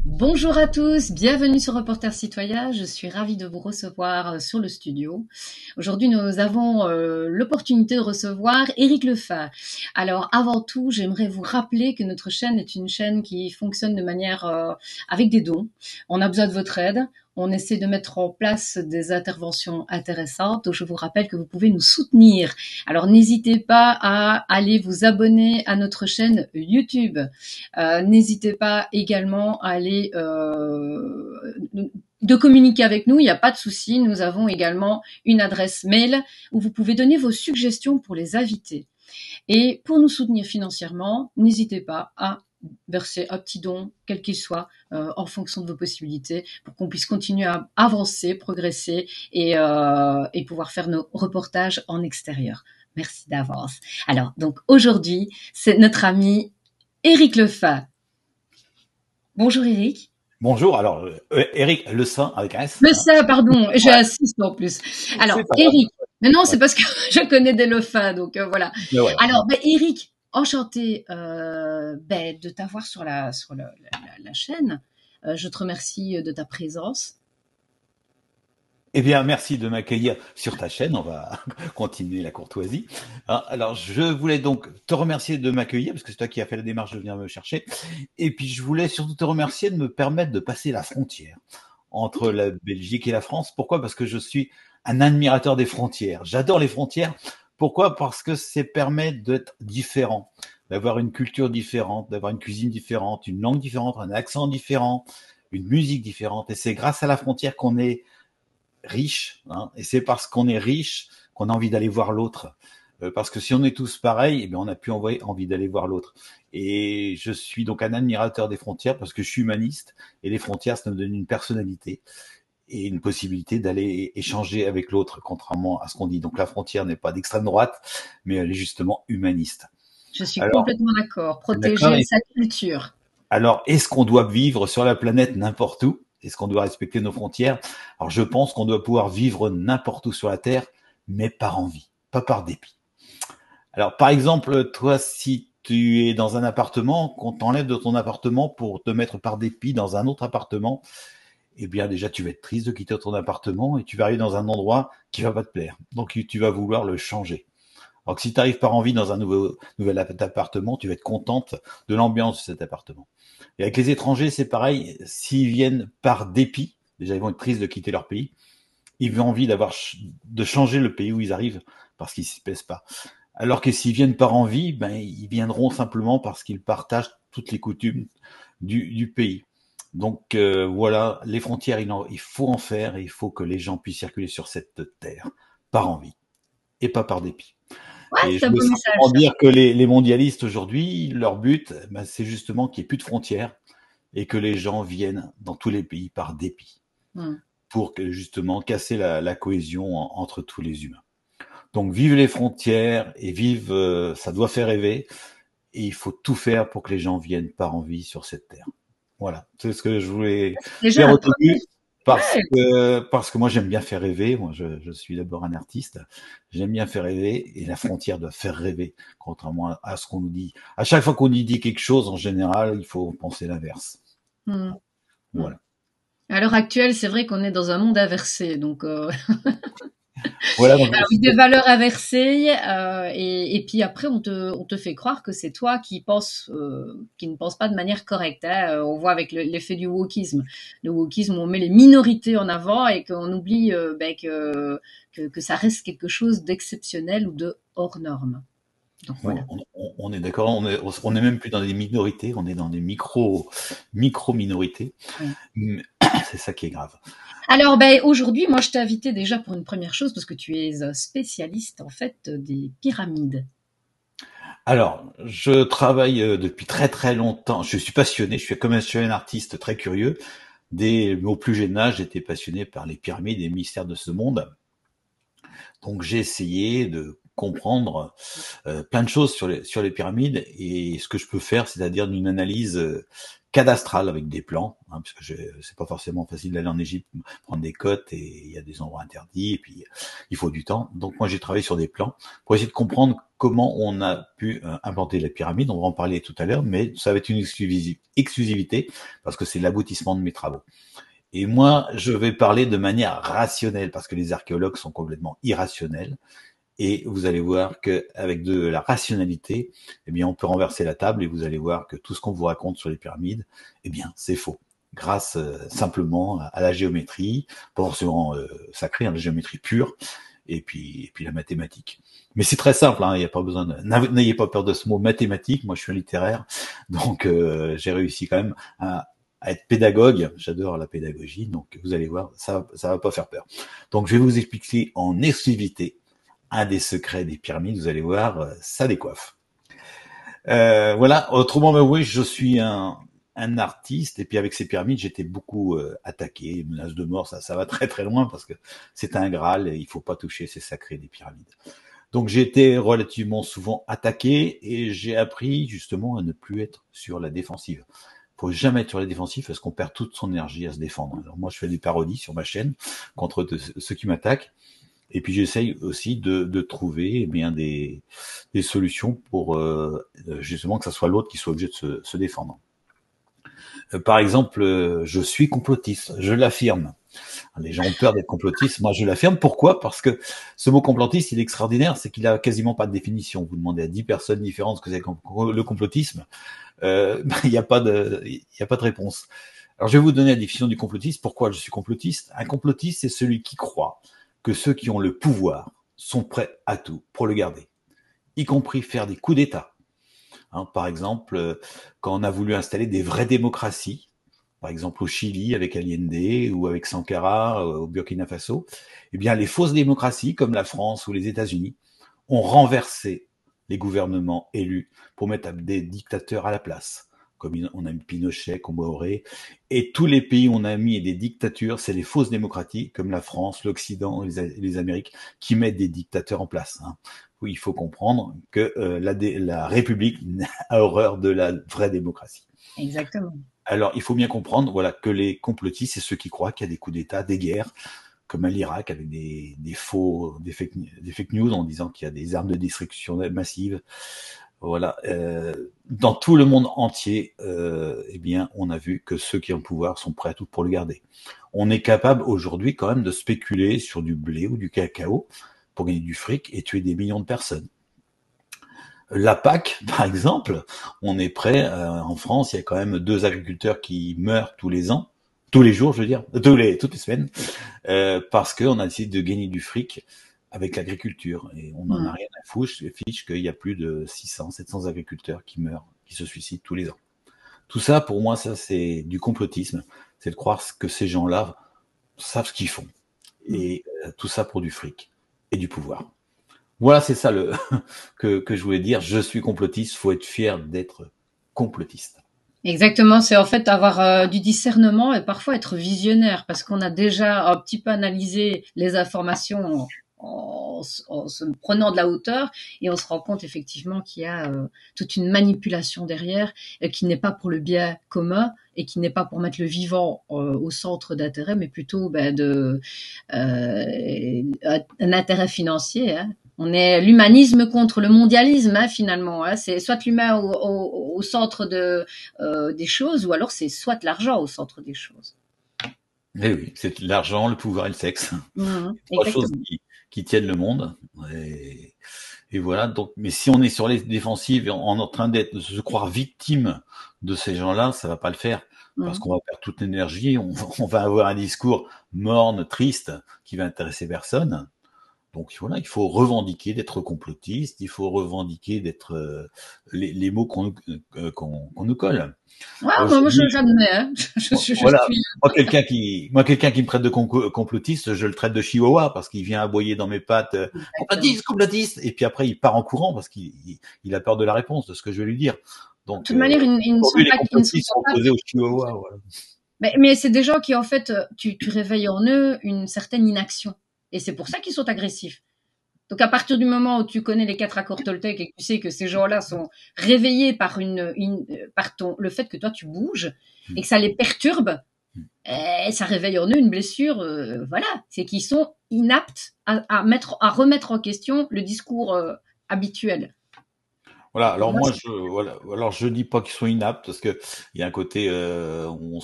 Bonjour à tous, bienvenue sur Reporter Citoyen. Je suis ravie de vous recevoir sur le studio. Aujourd'hui, nous avons l'opportunité de recevoir Éric Lefat. Alors, avant tout, j'aimerais vous rappeler que notre chaîne est une chaîne qui fonctionne de manière avec des dons. On a besoin de votre aide. On essaie de mettre en place des interventions intéressantes. Donc, je vous rappelle que vous pouvez nous soutenir. Alors, n'hésitez pas à aller vous abonner à notre chaîne YouTube. N'hésitez pas également à aller de communiquer avec nous. Il n'y a pas de souci. Nous avons également une adresse mail où vous pouvez donner vos suggestions pour les invités. Et pour nous soutenir financièrement, n'hésitez pas à verser un petit don, quel qu'il soit, en fonction de vos possibilités, pour qu'on puisse continuer à avancer, progresser et pouvoir faire nos reportages en extérieur. Merci d'avance. Alors, donc aujourd'hui, c'est notre ami Éric Lefat. Bonjour Éric. Bonjour, alors Éric Lefat avec un S. Lefat, pardon, j'ai un 6 en plus. Alors Éric, mais non, c'est parce que je connais des Lefat, donc voilà. Ouais. Alors Éric, enchanté de t'avoir sur la chaîne. Je te remercie de ta présence. Eh bien, merci de m'accueillir sur ta chaîne. On va continuer la courtoisie. Alors, je voulais donc te remercier de m'accueillir parce que c'est toi qui as fait la démarche de venir me chercher. Et puis, je voulais surtout te remercier de me permettre de passer la frontière entre la Belgique et la France. Pourquoi? Parce que je suis un admirateur des frontières. J'adore les frontières. Pourquoi? Parce que ça permet d'être différent, d'avoir une culture différente, d'avoir une cuisine différente, une langue différente, un accent différent, une musique différente. Et c'est grâce à la frontière qu'on est riche, hein, et c'est parce qu'on est riche qu'on a envie d'aller voir l'autre. Parce que si on est tous pareils, eh bien on n'a plus envie d'aller voir l'autre. Et je suis donc un admirateur des frontières parce que je suis humaniste et les frontières, ça me donne une personnalité et une possibilité d'aller échanger avec l'autre, contrairement à ce qu'on dit. Donc la frontière n'est pas d'extrême droite, mais elle est justement humaniste. Je suis complètement d'accord. Protéger sa culture. Alors, est-ce qu'on doit vivre sur la planète n'importe où? Est-ce qu'on doit respecter nos frontières? Alors, je pense qu'on doit pouvoir vivre n'importe où sur la Terre, mais par envie, pas par dépit. Alors, par exemple, toi, si tu es dans un appartement, qu'on t'enlève de ton appartement pour te mettre par dépit dans un autre appartement, eh bien, déjà, tu vas être triste de quitter ton appartement et tu vas arriver dans un endroit qui va pas te plaire. Donc, tu vas vouloir le changer. Alors que si tu arrives par envie dans un nouvel appartement, tu vas être contente de l'ambiance de cet appartement. Et avec les étrangers, c'est pareil. S'ils viennent par dépit, déjà ils vont être tristes de quitter leur pays, ils ont envie de changer le pays où ils arrivent parce qu'ils s'y plaisent pas. Alors que s'ils viennent par envie, ils viendront simplement parce qu'ils partagent toutes les coutumes du pays. Donc voilà, les frontières, il faut en faire et il faut que les gens puissent circuler sur cette terre par envie et pas par dépit. Ouais, et je veux simplement dire que les mondialistes aujourd'hui, leur but, c'est justement qu'il n'y ait plus de frontières et que les gens viennent dans tous les pays par dépit pour justement casser la cohésion entre tous les humains. Donc vive les frontières et vive, ça doit faire rêver et il faut tout faire pour que les gens viennent par envie sur cette terre. Voilà, c'est ce que je voulais faire au début. Parce que moi j'aime bien faire rêver. Moi je suis d'abord un artiste. J'aime bien faire rêver et la frontière doit faire rêver, contrairement à ce qu'on nous dit. À chaque fois qu'on nous dit quelque chose, en général, il faut penser l'inverse. Voilà. À l'heure actuelle, c'est vrai qu'on est dans un monde inversé, donc. Voilà, donc des valeurs inversées et puis après on te fait croire que c'est toi qui ne pense pas de manière correcte. Hein. On voit avec l'effet du wokisme. Le wokisme, on met les minorités en avant et qu'on oublie que ça reste quelque chose d'exceptionnel ou de hors norme. Donc, voilà. On est d'accord, on est même plus dans des minorités, on est dans des micro-minorités. Oui. C'est ça qui est grave. Alors, aujourd'hui, moi, je t'ai invité déjà pour une première chose parce que tu es un spécialiste, en fait, des pyramides. Alors, je travaille depuis très très longtemps. Je suis passionné, je suis un artiste très curieux. Dès mon plus jeune âge, j'étais passionné par les pyramides et les mystères de ce monde. Donc, j'ai essayé de comprendre plein de choses sur les pyramides et ce que je peux faire, c'est-à-dire d'une analyse cadastrale avec des plans, hein, parce que c'est pas forcément facile d'aller en Égypte, prendre des cotes et il y a des endroits interdits et puis il faut du temps. Donc moi j'ai travaillé sur des plans pour essayer de comprendre comment on a pu implanter la pyramide. On va en parler tout à l'heure, mais ça va être une exclusivité parce que c'est l'aboutissement de mes travaux. Et moi, je vais parler de manière rationnelle parce que les archéologues sont complètement irrationnels. Et vous allez voir qu'avec de la rationalité, eh bien, on peut renverser la table et vous allez voir que tout ce qu'on vous raconte sur les pyramides, eh bien, c'est faux. Grâce simplement à la géométrie, pas forcément sacrée, hein, la géométrie pure, et puis la mathématique. Mais c'est très simple, hein, il n'y a pas besoin n'ayez pas peur de ce mot mathématique. Moi, je suis un littéraire, donc j'ai réussi quand même à être pédagogue. J'adore la pédagogie, donc vous allez voir, ça va pas faire peur. Donc, je vais vous expliquer en exclusivité un des secrets des pyramides, vous allez voir, ça décoiffe. Voilà, autrement, ben oui, je suis un artiste, et puis avec ces pyramides, j'étais beaucoup attaqué, menace de mort, ça va très très loin, parce que c'est un Graal, et il faut pas toucher, c'est sacré, des pyramides. Donc j'ai été relativement souvent attaqué, et j'ai appris justement à ne plus être sur la défensive. Faut jamais être sur la défensive, parce qu'on perd toute son énergie à se défendre. Alors moi, je fais des parodies sur ma chaîne, contre ceux qui m'attaquent, et puis j'essaye aussi de trouver eh bien des solutions pour justement que ça soit l'autre qui soit obligé de se défendre. Par exemple, je suis complotiste, je l'affirme. Les gens ont peur d'être complotistes, moi je l'affirme. Pourquoi? Parce que ce mot complotiste, il est extraordinaire, c'est qu'il a quasiment pas de définition. Vous demandez à 10 personnes différentes ce que c'est le complotisme, il n'y a pas de réponse. Alors je vais vous donner la définition du complotiste. Pourquoi je suis complotiste? Un complotiste, c'est celui qui croit que ceux qui ont le pouvoir sont prêts à tout pour le garder, y compris faire des coups d'État. Hein, par exemple, quand on a voulu installer des vraies démocraties, par exemple au Chili avec Allende ou avec Sankara au Burkina Faso, eh bien les fausses démocraties comme la France ou les États-Unis ont renversé les gouvernements élus pour mettre des dictateurs à la place. Comme on a mis Pinochet, Compaoré, et tous les pays où on a mis des dictatures, c'est les fausses démocraties, comme la France, l'Occident, les Amériques, qui mettent des dictateurs en place. Hein. Oui, il faut comprendre que la République a horreur de la vraie démocratie. Exactement. Alors, il faut bien comprendre, voilà, que les complotistes, c'est ceux qui croient qu'il y a des coups d'État, des guerres, comme à l'Irak, avec des fake news en disant qu'il y a des armes de destruction massive. Voilà, dans tout le monde entier, eh bien, on a vu que ceux qui ont le pouvoir sont prêts à tout pour le garder. On est capable aujourd'hui quand même de spéculer sur du blé ou du cacao pour gagner du fric et tuer des millions de personnes. La PAC, par exemple, on est prêt. En France, il y a quand même 2 agriculteurs qui meurent tous les ans, tous les jours, je veux dire, toutes les semaines, parce qu'on a essayé de gagner du fric avec l'agriculture. Et on n'en a rien à fiche qu'il y a plus de 600, 700 agriculteurs qui meurent, qui se suicident tous les ans. Tout ça, pour moi, ça c'est du complotisme. C'est de croire que ces gens-là savent ce qu'ils font. Et tout ça pour du fric et du pouvoir. Voilà, c'est ça que je voulais dire. Je suis complotiste, faut être fier d'être complotiste. Exactement, c'est en fait avoir du discernement et parfois être visionnaire parce qu'on a déjà un petit peu analysé les informations en se prenant de la hauteur et on se rend compte effectivement qu'il y a toute une manipulation derrière qui n'est pas pour le bien commun et qui n'est pas pour mettre le vivant au centre d'intérêt mais plutôt un intérêt financier. Hein. On est l'humanisme contre le mondialisme, hein, finalement. Hein. C'est soit l'humain au centre des choses, ou alors c'est soit l'argent au centre des choses. Eh oui, c'est l'argent, le pouvoir et le sexe. Trois Exactement. choses qui tiennent le monde. Et voilà. Donc, mais si on est sur les défensives et en train de se croire victime de ces gens-là, ça va pas le faire. Parce qu'on va perdre toute l'énergie, on va avoir un discours morne, triste, qui va intéresser personne. Donc voilà, il faut revendiquer d'être complotiste, il faut revendiquer d'être les mots qu'on nous colle. Ouais, moi j'admets, hein. Je Voilà, suis. quelqu'un qui me traite de complotiste, je le traite de chihuahua parce qu'il vient aboyer dans mes pattes, complotiste, et puis après il part en courant parce qu'il a peur de la réponse de ce que je vais lui dire. Donc, de toute manière, ils ne sont les pas. complotistes sont opposés aux chihuahuas. Voilà. Mais c'est des gens qui, en fait, tu réveilles en eux une certaine inaction. Et c'est pour ça qu'ils sont agressifs. Donc, à partir du moment où tu connais les 4 accords Toltec et que tu sais que ces gens-là sont réveillés par le fait que toi tu bouges et que ça les perturbe, ça réveille en eux une blessure. Voilà, c'est qu'ils sont inaptes à remettre en question le discours habituel. Voilà. Alors Moi, moi, voilà. Alors je dis pas qu'ils sont inaptes parce que il y a un côté, on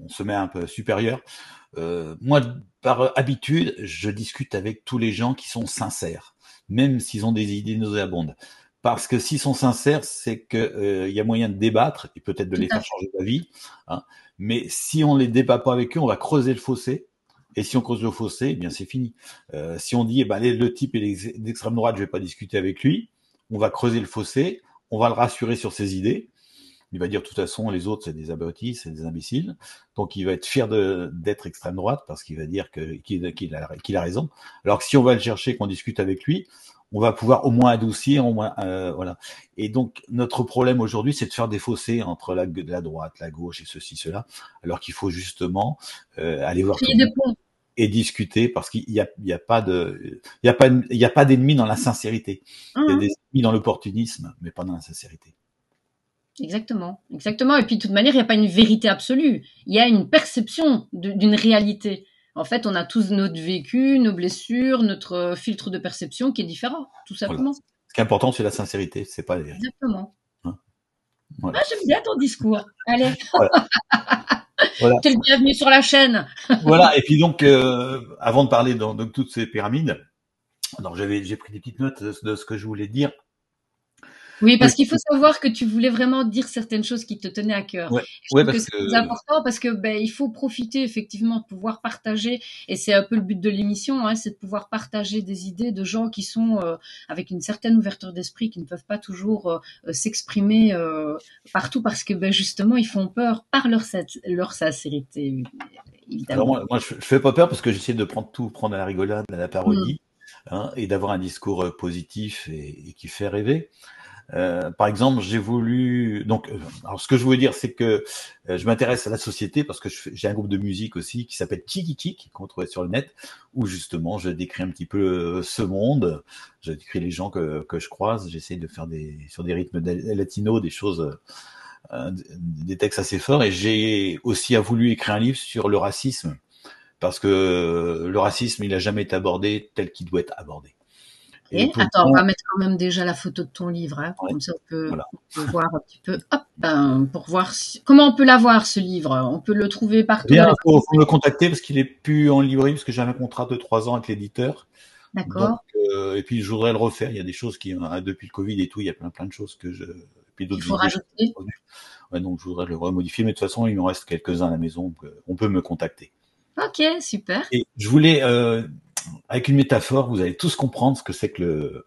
se met un peu supérieur. Moi, par habitude, je discute avec tous les gens qui sont sincères, même s'ils ont des idées nauséabondes. Parce que s'ils sont sincères, c'est que il y a moyen de débattre et peut-être de tout les à faire fait. changer d'avis. Hein. Mais si on les débat pas avec eux, on va creuser le fossé. Et si on creuse le fossé, eh bien c'est fini. Si on dit, eh ben, allez, le type est d'extrême droite, je vais pas discuter avec lui, on va creuser le fossé, on va le rassurer sur ses idées. Il va dire de toute façon les autres c'est des abrutis, c'est des imbéciles. Donc il va être fier d'être extrême droite parce qu'il va dire qu'il a raison. Alors que si on va le chercher, qu'on discute avec lui, on va pouvoir au moins adoucir, au moins voilà. Et donc notre problème aujourd'hui, c'est de faire des fossés entre la droite, la gauche et ceci, cela, alors qu'il faut justement aller voir tout Créer le des monde ponts. et discuter parce qu'il y a pas d'ennemis dans la sincérité. Il y a Mmh. des ennemis dans l'opportunisme, mais pas dans la sincérité. Exactement, exactement. Et puis, de toute manière, il n'y a pas une vérité absolue. Il y a une perception d'une réalité. En fait, on a tous notre vécu, nos blessures, notre filtre de perception qui est différent, tout Voilà. simplement. Ce qui est important, c'est la sincérité, c'est pas la vérité. Exactement. Hein, Ah, voilà. j'aime bien ton discours. Allez, Voilà. Voilà. t'es le bienvenu sur la chaîne. Voilà. Et puis donc, avant de parler de toutes ces pyramides, alors j'ai pris des petites notes de ce que je voulais dire. Oui, Oui, parce qu'il faut savoir que tu voulais vraiment dire certaines choses qui te tenaient à cœur. ouais, Je ouais, trouve que parce c'est que très important parce que il faut profiter effectivement de pouvoir partager, et c'est un peu le but de l'émission, hein, c'est de pouvoir partager des idées de gens qui sont avec une certaine ouverture d'esprit, qui ne peuvent pas toujours s'exprimer partout parce que justement ils font peur par leur sincérité, alors évidemment. moi je fais pas peur parce que j'essaie de prendre à la rigolade, à la Mm. parodie, hein, et d'avoir un discours positif et qui fait rêver. Par exemple, j'ai voulu alors ce que je voulais dire, c'est que je m'intéresse à la société parce que j'ai un groupe de musique aussi qui s'appelle Chiki Chik qu'on trouvait sur le net, où justement je décris un petit peu ce monde, je décris les gens que je croise, j'essaie de faire sur des rythmes latinos des choses, des textes assez forts, et j'ai aussi voulu écrire un livre sur le racisme parce que le racisme il a jamais été abordé tel qu'il doit être abordé. Et Et attends, on pourtant, va mettre quand même déjà la photo de ton livre, hein, ouais, comme ça voilà. on peut voir un petit peu. Hop, pour voir comment on peut l'avoir ce livre. On peut le trouver Eh partout dans bien, les faut me contacter parce qu'il est plus en librairie parce que j'ai un contrat de 3 ans avec l'éditeur. Donc, D'accord. et puis je voudrais le refaire. Il y a des choses qui, depuis le Covid et tout, il y a plein de choses et puis Il d'autres faut idées. rajouter. Ouais, donc je voudrais le remodifier, mais de toute façon, il me reste quelques-uns à la maison, donc on peut me contacter. Ok, super. Et je voulais, avec une métaphore, vous allez tous comprendre ce que c'est que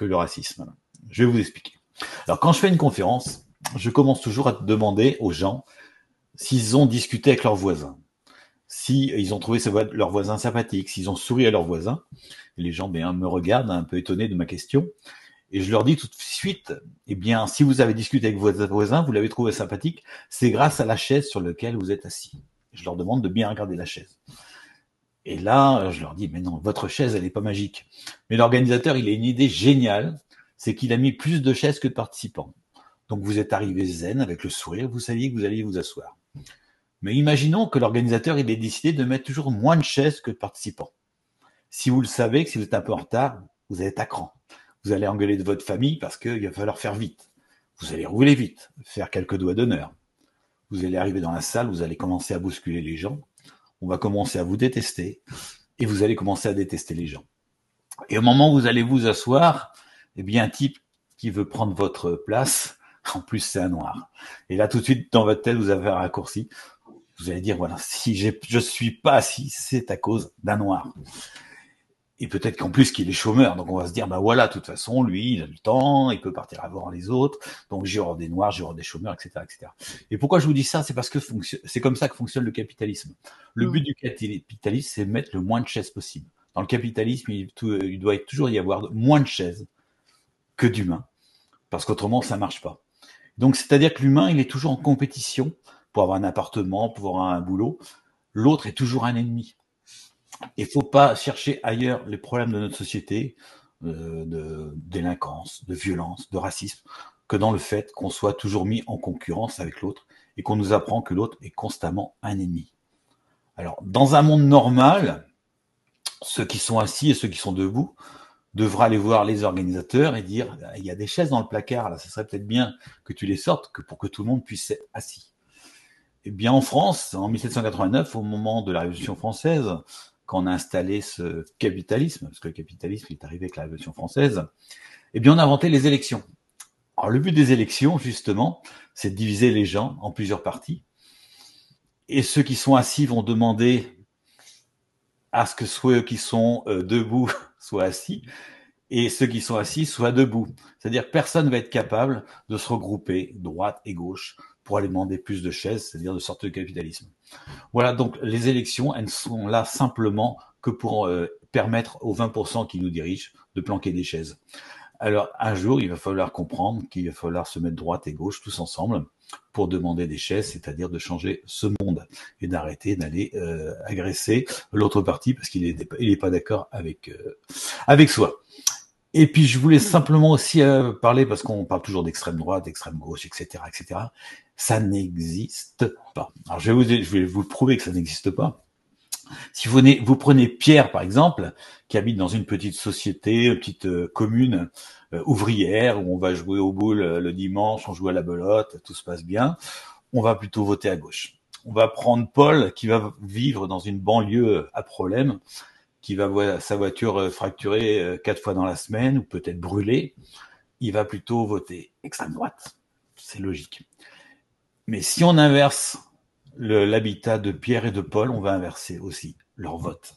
le racisme. Je vais vous expliquer. Alors, quand je fais une conférence, je commence toujours à demander aux gens s'ils ont discuté avec leurs voisins, si ils ont trouvé leurs voisins sympathiques, s'ils ont souri à leurs voisins. Et les gens me regardent un peu étonnés de ma question. Et je leur dis tout de suite, eh bien, si vous avez discuté avec vos voisins, vous l'avez trouvé sympathique, c'est grâce à la chaise sur laquelle vous êtes assis. Je leur demande de bien regarder la chaise. Et là, je leur dis, mais non, votre chaise, elle n'est pas magique. Mais l'organisateur, il a une idée géniale, c'est qu'il a mis plus de chaises que de participants. Donc vous êtes arrivé zen avec le sourire, vous saviez que vous alliez vous asseoir. Mais imaginons que l'organisateur il ait décidé de mettre toujours moins de chaises que de participants. Si vous le savez, que si vous êtes un peu en retard, vous allez être à cran. Vous allez engueuler de votre famille parce qu'il va falloir faire vite. Vous allez rouler vite, faire quelques doigts d'honneur. Vous allez arriver dans la salle, vous allez commencer à bousculer les gens. On va commencer à vous détester et vous allez commencer à détester les gens. Et au moment où vous allez vous asseoir, eh bien, un type qui veut prendre votre place, en plus c'est un noir. Et là, tout de suite, dans votre tête, vous avez un raccourci. Vous allez dire, voilà, si je suis pas assis, c'est à cause d'un noir. Et peut-être qu'en plus qu'il est chômeur, donc on va se dire, bah voilà, de toute façon, lui, il a du temps, il peut partir avant les autres, donc j'ai hors des noirs, j'ai hors des chômeurs, etc., etc. Et pourquoi je vous dis ça? C'est parce que c'est comme ça que fonctionne le capitalisme. Le but du capitalisme, c'est de mettre le moins de chaises possible. Dans le capitalisme, il doit toujours y avoir moins de chaises que d'humains, parce qu'autrement, ça marche pas. Donc, c'est-à-dire que l'humain, il est toujours en compétition pour avoir un appartement, pour avoir un boulot. L'autre est toujours un ennemi. Il faut pas chercher ailleurs les problèmes de notre société, de délinquance, de violence, de racisme, que dans le fait qu'on soit toujours mis en concurrence avec l'autre et qu'on nous apprend que l'autre est constamment un ennemi. Alors, dans un monde normal, ceux qui sont assis et ceux qui sont debout devraient aller voir les organisateurs et dire il y a des chaises dans le placard, là, ça serait peut-être bien que tu les sortes pour que tout le monde puisse être assis. Eh bien, en France, en 1789, au moment de la Révolution française, quand on a installé ce capitalisme, parce que le capitalisme est arrivé avec la Révolution française, eh bien, on a inventé les élections. Alors, le but des élections, justement, c'est de diviser les gens en plusieurs partis. Et ceux qui sont assis vont demander à ce que ceux qui sont debout soient assis, et ceux qui sont assis soient debout. C'est-à-dire que personne ne va être capable de se regrouper, droite et gauche, pour aller demander plus de chaises, c'est-à-dire de sortir du capitalisme. Voilà, donc les élections, elles sont là simplement que pour permettre aux 20% qui nous dirigent de planquer des chaises. Alors un jour, il va falloir comprendre qu'il va falloir se mettre droite et gauche tous ensemble pour demander des chaises, c'est-à-dire de changer ce monde et d'arrêter d'aller agresser l'autre parti parce qu'il est pas d'accord avec soi. Et puis je voulais simplement aussi parler, parce qu'on parle toujours d'extrême droite, d'extrême gauche, etc., etc. Ça n'existe pas. Alors je vais vous prouver que ça n'existe pas. Si vous prenez Pierre, par exemple, qui habite dans une petite société, une petite commune ouvrière, où on va jouer au boule le dimanche, on joue à la belote, tout se passe bien, on va plutôt voter à gauche. On va prendre Paul, qui va vivre dans une banlieue à problème, qui va voir sa voiture fracturée 4 fois dans la semaine, ou peut-être brûlée, il va plutôt voter extrême droite. C'est logique. Mais si on inverse l'habitat de Pierre et de Paul, on va inverser aussi leur vote.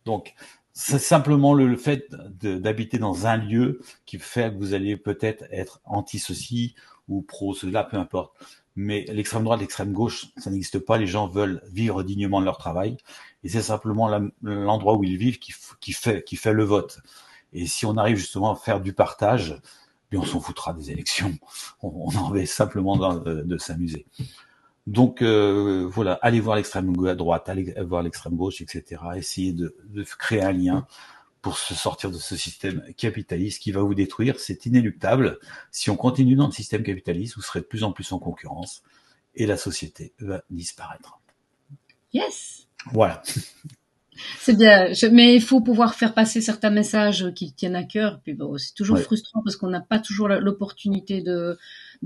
Donc, c'est simplement le fait d'habiter dans un lieu qui fait que vous allez peut-être être anti-ceci ou pro-cela, peu importe. Mais l'extrême droite, l'extrême gauche, ça n'existe pas. Les gens veulent vivre dignement de leur travail. Et c'est simplement l'endroit où ils vivent qui fait le vote. Et si on arrive justement à faire du partage, puis on s'en foutra des élections. On en avait simplement de s'amuser. Donc voilà, allez voir l'extrême droite, allez voir l'extrême gauche, etc. Essayez de créer un lien pour se sortir de ce système capitaliste qui va vous détruire. C'est inéluctable. Si on continue dans le système capitaliste, vous serez de plus en plus en concurrence et la société va disparaître. Yes. Voilà. C'est bien, mais il faut pouvoir faire passer certains messages qui tiennent à cœur. Puis bon, c'est toujours frustrant parce qu'on n'a pas toujours l'opportunité de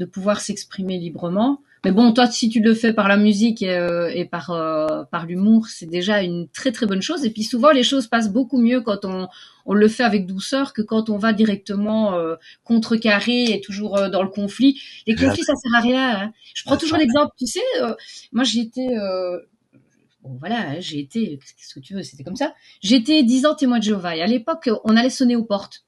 pouvoir s'exprimer librement. Mais bon, toi, si tu le fais par la musique et par l'humour, c'est déjà une très très bonne chose. Et puis souvent, les choses passent beaucoup mieux quand on le fait avec douceur que quand on va directement contrecarrer et toujours dans le conflit. Les conflits, ça sert à rien. Hein. Je prends toujours l'exemple. Tu sais, moi, bon, voilà, j'ai été, qu'est-ce que tu veux, c'était comme ça. J'ai été 10 ans témoin de Jéhovah. Et à l'époque, on allait sonner aux portes.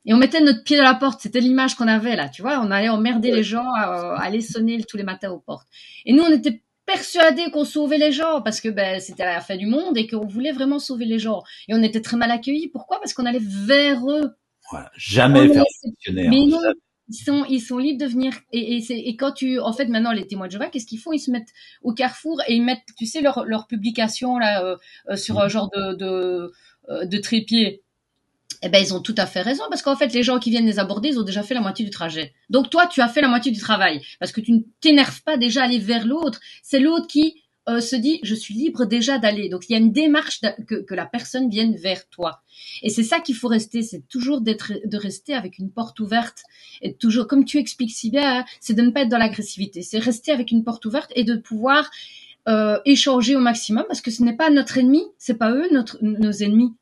Et on mettait notre pied dans la porte. C'était l'image qu'on avait, là, tu vois. On allait emmerder les gens, aller sonner tous les matins aux portes. Et nous, on était persuadés qu'on sauvait les gens parce que ben, c'était la fin du monde et qu'on voulait vraiment sauver les gens. Et on était très mal accueillis. Pourquoi? Parce qu'on allait vers eux. Voilà. Jamais faire missionnaire. Mais non, ils sont libres de venir. Et quand en fait, maintenant, les témoins de Jéhovah, qu'est-ce qu'ils font? Ils se mettent au carrefour et ils mettent, tu sais, leur publication là sur un genre de trépied. Eh ben, ils ont tout à fait raison parce qu'en fait, les gens qui viennent les aborder, ils ont déjà fait la moitié du trajet. Donc toi, tu as fait la moitié du travail parce que tu ne t'énerves pas déjà à aller vers l'autre. C'est l'autre qui se dit je suis libre déjà d'aller. Donc il y a une démarche que la personne vienne vers toi. Et c'est ça qu'il faut rester, c'est toujours de rester avec une porte ouverte et toujours, comme tu expliques si bien, hein, c'est de ne pas être dans l'agressivité, c'est rester avec une porte ouverte et de pouvoir échanger au maximum parce que ce n'est pas notre ennemi, c'est pas eux nos ennemis.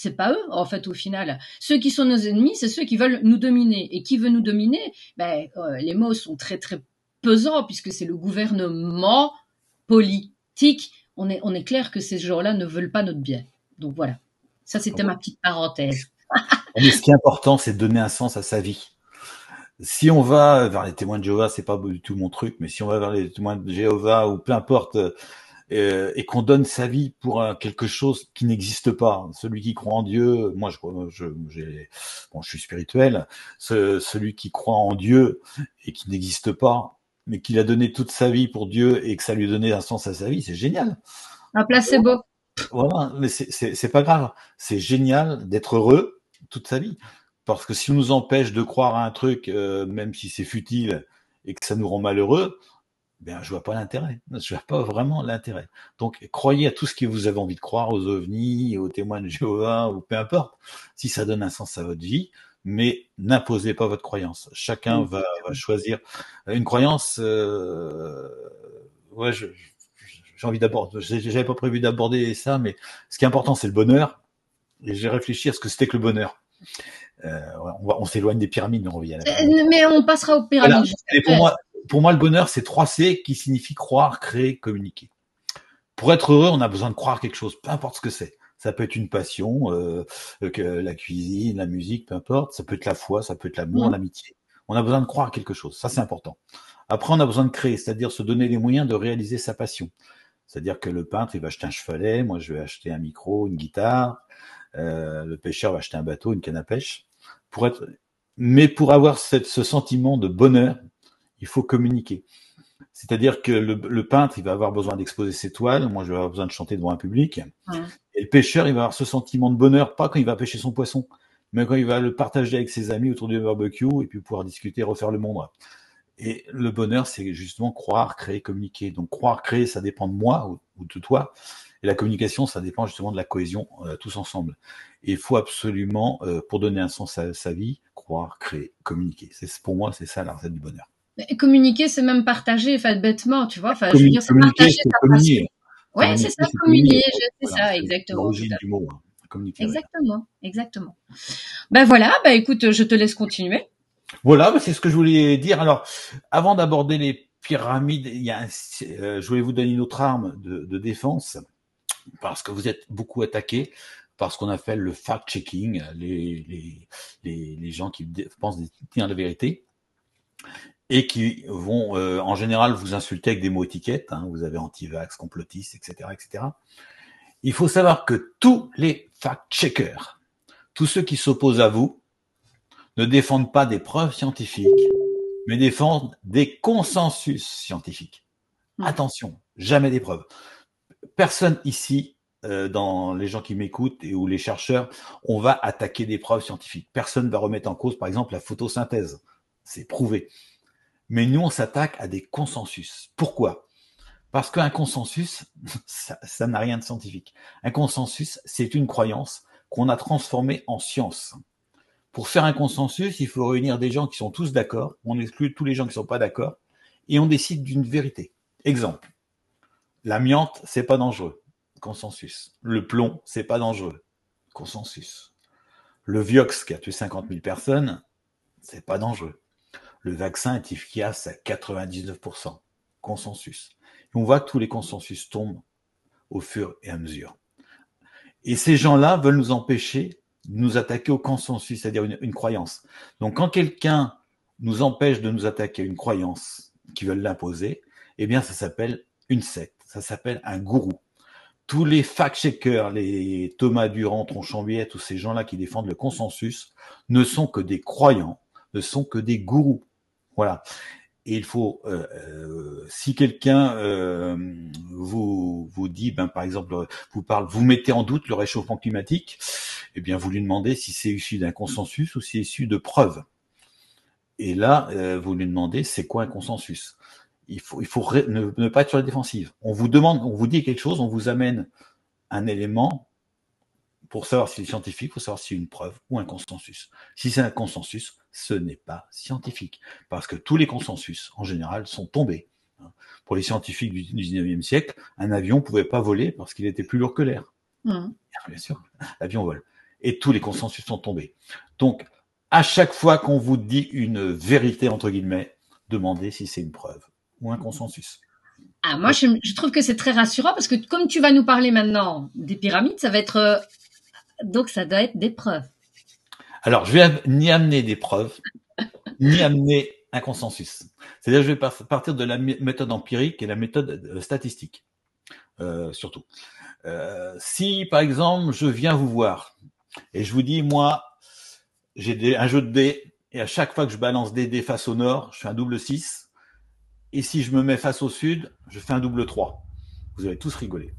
C'est pas eux, en fait, au final. Ceux qui sont nos ennemis, c'est ceux qui veulent nous dominer. Et qui veut nous dominer? Ben, les mots sont très, très pesants, puisque c'est le gouvernement politique. On est clair que ces gens-là ne veulent pas notre bien. Donc voilà. Ça, c'était ma petite parenthèse. Mais ce qui est important, c'est de donner un sens à sa vie. Si on va vers les témoins de Jéhovah, c'est pas du tout mon truc, mais si on va vers les témoins de Jéhovah, ou peu importe, et qu'on donne sa vie pour quelque chose qui n'existe pas. Celui qui croit en Dieu, moi je suis spirituel, celui qui croit en Dieu et qui n'existe pas, mais qu'il a donné toute sa vie pour Dieu et que ça lui a donné un sens à sa vie, c'est génial. Un placebo. Voilà, mais c'est pas grave. C'est génial d'être heureux toute sa vie. Parce que si on nous empêche de croire à un truc, même si c'est futile et que ça nous rend malheureux, ben je vois pas l'intérêt. Je vois pas vraiment l'intérêt. Donc croyez à tout ce que vous avez envie de croire, aux ovnis, aux témoins de Jéhovah, ou peu importe, si ça donne un sens à votre vie, mais n'imposez pas votre croyance. Chacun va choisir une croyance. Ouais, j'ai envie d'aborder. J'avais pas prévu d'aborder ça, mais ce qui est important, c'est le bonheur. Et j'ai réfléchi à ce que c'était que le bonheur. On s'éloigne des pyramides, mais on revient à la pyramide. Mais on passera aux Voilà. pyramides juste Et après. pour moi, le bonheur, c'est 3 C qui signifie croire, créer, communiquer. Pour être heureux, on a besoin de croire quelque chose, peu importe ce que c'est. Ça peut être une passion, que la cuisine, la musique, peu importe. Ça peut être la foi, ça peut être l'amour, Mmh. l'amitié. On a besoin de croire quelque chose. Ça, c'est important. Après, on a besoin de créer, c'est-à-dire se donner les moyens de réaliser sa passion. C'est-à-dire que le peintre, il va acheter un chevalet, moi, je vais acheter un micro, une guitare. Le pêcheur va acheter un bateau, une canne à pêche. Mais pour avoir ce sentiment de bonheur, il faut communiquer. C'est-à-dire que le peintre, il va avoir besoin d'exposer ses toiles. Moi, je vais avoir besoin de chanter devant un public. Mmh. Et le pêcheur, il va avoir ce sentiment de bonheur, pas quand il va pêcher son poisson, mais quand il va le partager avec ses amis autour du barbecue et puis pouvoir discuter, refaire le monde. Et le bonheur, c'est justement croire, créer, communiquer. Donc croire, créer, ça dépend de moi ou de toi. Et la communication, ça dépend justement de la cohésion tous ensemble. Et il faut absolument, pour donner un sens à sa vie, croire, créer, communiquer. Pour moi, c'est ça la recette du bonheur. Communiquer, c'est même partager, enfin, bêtement, tu vois. Enfin, je veux dire, c'est Communiquer, partager c'est sa passion. communier. Ouais, c'est ça, C'est communier, communier. c'est Voilà, ça, c'est exactement, tout l'origine à du fait. mot. Hein. Communiquer, ouais. Exactement, exactement. Ben voilà, ben écoute, je te laisse continuer. Voilà, c'est ce que je voulais dire. Alors, avant d'aborder les pyramides, je voulais vous donner une autre arme de défense, parce que vous êtes beaucoup attaqués par ce qu'on appelle le fact-checking, les gens qui pensent détenir la vérité, et qui vont en général vous insulter avec des mots étiquettes. Hein, vous avez anti-vax, complotiste, etc., etc. Il faut savoir que tous les fact-checkers, tous ceux qui s'opposent à vous, ne défendent pas des preuves scientifiques, mais défendent des consensus scientifiques. Attention, jamais des preuves. Personne ici, dans les gens qui m'écoutent ou les chercheurs, on va attaquer des preuves scientifiques. Personne ne va remettre en cause, par exemple, la photosynthèse. C'est prouvé. Mais nous, on s'attaque à des consensus. Pourquoi ? Parce qu'un consensus, ça n'a rien de scientifique. Un consensus, c'est une croyance qu'on a transformée en science. Pour faire un consensus, il faut réunir des gens qui sont tous d'accord, on exclut tous les gens qui ne sont pas d'accord, et on décide d'une vérité. Exemple, l'amiante, c'est pas dangereux. Consensus. Le plomb, c'est pas dangereux. Consensus. Le Vioxx, qui a tué 50 000 personnes, c'est pas dangereux. Le vaccin est efficace à 99%. Consensus. Et on voit que tous les consensus tombent au fur et à mesure. Et ces gens-là veulent nous empêcher de nous attaquer au consensus, c'est-à-dire une croyance. Donc quand quelqu'un nous empêche de nous attaquer à une croyance, qui veulent l'imposer, eh bien ça s'appelle une secte, ça s'appelle un gourou. Tous les fact-checkers, les Thomas Durand, Tronchambier, tous ces gens-là qui défendent le consensus, ne sont que des croyants, ne sont que des gourous. Voilà. Et il faut, si quelqu'un vous dit, par exemple, vous mettez en doute le réchauffement climatique, eh bien vous lui demandez si c'est issu d'un consensus ou si c'est issu de preuves. Et là, vous lui demandez c'est quoi un consensus. Il faut ne pas être sur la défensive. On vous demande, on vous dit quelque chose, on vous amène un élément pour savoir si c'est scientifique, pour savoir si c'est une preuve ou un consensus. Si c'est un consensus, ce n'est pas scientifique. Parce que tous les consensus, en général, sont tombés. Pour les scientifiques du 19e siècle, un avion ne pouvait pas voler parce qu'il était plus lourd que l'air. Bien sûr, l'avion vole. Et tous les consensus sont tombés. Donc, à chaque fois qu'on vous dit une vérité, entre guillemets, demandez si c'est une preuve ou un consensus. Ah, moi, je trouve que c'est très rassurant parce que comme tu vas nous parler maintenant des pyramides, ça va être... donc, ça doit être des preuves. Alors, je vais ni amener des preuves, ni amener un consensus. C'est-à-dire, je vais partir de la méthode empirique et la méthode statistique, surtout. Si, par exemple, je viens vous voir et je vous dis, moi, j'ai un jeu de dés et à chaque fois que je balance des dés face au nord, je fais un double 6. Et si je me mets face au sud, je fais un double 3. Vous allez tous rigoler.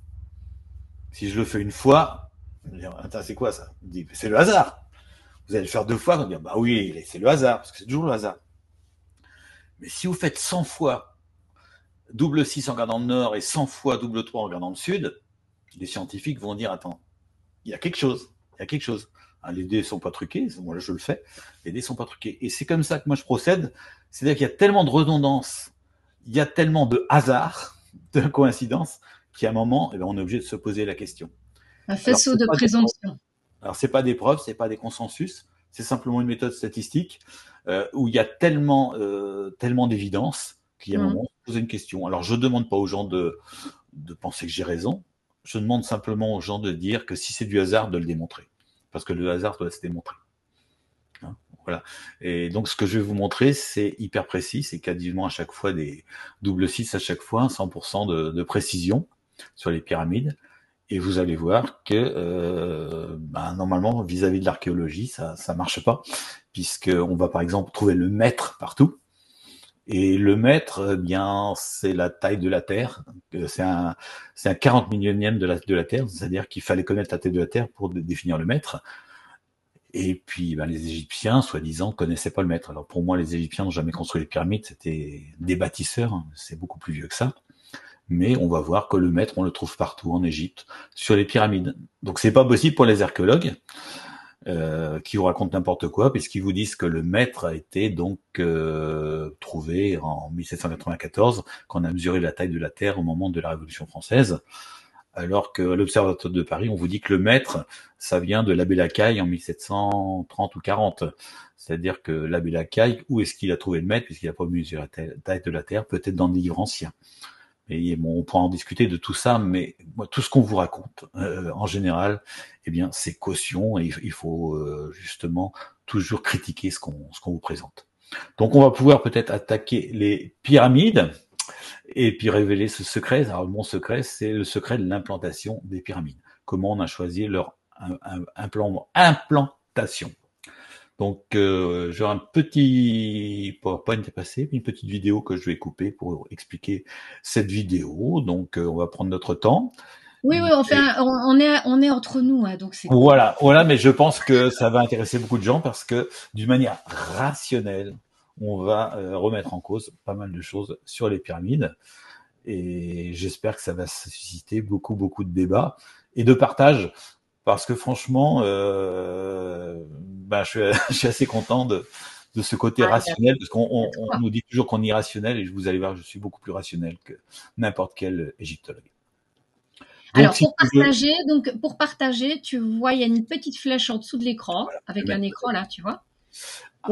Si je le fais une fois, je vais dire, attends, c'est quoi ça? Il dit, c'est le hasard. Vous allez le faire 2 fois, on va dire, bah oui, c'est le hasard, parce que c'est toujours le hasard. Mais si vous faites 100 fois double 6 en regardant le nord et 100 fois double 3 en regardant le sud, les scientifiques vont dire, attends, il y a quelque chose, il y a quelque chose. Hein, les dés sont pas truqués, moi je le fais, les dés sont pas truqués. Et c'est comme ça que moi je procède, c'est-à-dire qu'il y a tellement de redondance, il y a tellement de hasard, de coïncidence, qu'à un moment, eh ben, on est obligé de se poser la question. Un Alors, faisceau de présomption. c'est pas des preuves, c'est pas des consensus, c'est simplement une méthode statistique où il y a tellement d'évidence qu'il y a un moment, on se pose une question. Alors, je demande pas aux gens de penser que j'ai raison. Je demande simplement aux gens de dire que si c'est du hasard, de le démontrer. Parce que le hasard doit se démontrer. Hein, voilà. Et donc, ce que je vais vous montrer, c'est hyper précis. C'est quasiment à chaque fois des double 6 à chaque fois, 100% de précision sur les pyramides. Et vous allez voir que normalement, vis-à-vis de l'archéologie, ça marche pas, puisque on va par exemple trouver le mètre partout. Et le mètre, bien, c'est la taille de la Terre. C'est un 40 millionième de la Terre, c'est-à-dire qu'il fallait connaître la taille de la Terre pour définir le mètre. Et puis, les Égyptiens, soi-disant, connaissaient pas le mètre. Alors pour moi, les Égyptiens n'ont jamais construit les pyramides, c'était des bâtisseurs. Hein, c'est beaucoup plus vieux que ça. Mais on va voir que le mètre, on le trouve partout en Égypte, sur les pyramides. Donc c'est pas possible pour les archéologues. Qui vous racontent n'importe quoi, puisqu'ils vous disent que le mètre a été donc trouvé en 1794, quand on a mesuré la taille de la Terre au moment de la Révolution française, alors que à l'Observatoire de Paris, on vous dit que le mètre, ça vient de l'abbé Lacaille en 1730 ou 40. C'est-à-dire que l'abbé Lacaille, où est-ce qu'il a trouvé le mètre, puisqu'il n'a pas mesuré la taille de la Terre, peut-être dans des livres anciens. Et bon, on pourra en discuter de tout ça, mais moi, tout ce qu'on vous raconte, en général, eh bien, c'est caution et il faut justement toujours critiquer ce qu'on vous présente. Donc, on va pouvoir peut-être attaquer les pyramides et puis révéler ce secret. Alors, mon secret, c'est le secret de l'implantation des pyramides. Comment on a choisi leur implantation. Donc, j'aurai un petit PowerPoint à passer, une petite vidéo que je vais couper pour expliquer cette vidéo. Donc, on va prendre notre temps. Oui, oui, enfin, on est entre nous, hein, donc c'est cool. Voilà, mais je pense que ça va intéresser beaucoup de gens parce que d'une manière rationnelle, on va remettre en cause pas mal de choses sur les pyramides. Et j'espère que ça va susciter beaucoup, beaucoup de débats et de partage. Parce que franchement, je suis assez content de ce côté Ah, rationnel, parce qu'on il y a de nous dit toujours qu'on est irrationnel, et vous allez voir, je suis beaucoup plus rationnel que n'importe quel égyptologue. Donc, Alors, si tu veux, pour partager, tu vois, il y a une petite flèche en dessous de l'écran, voilà, je avec vais un mettre écran là, tu vois.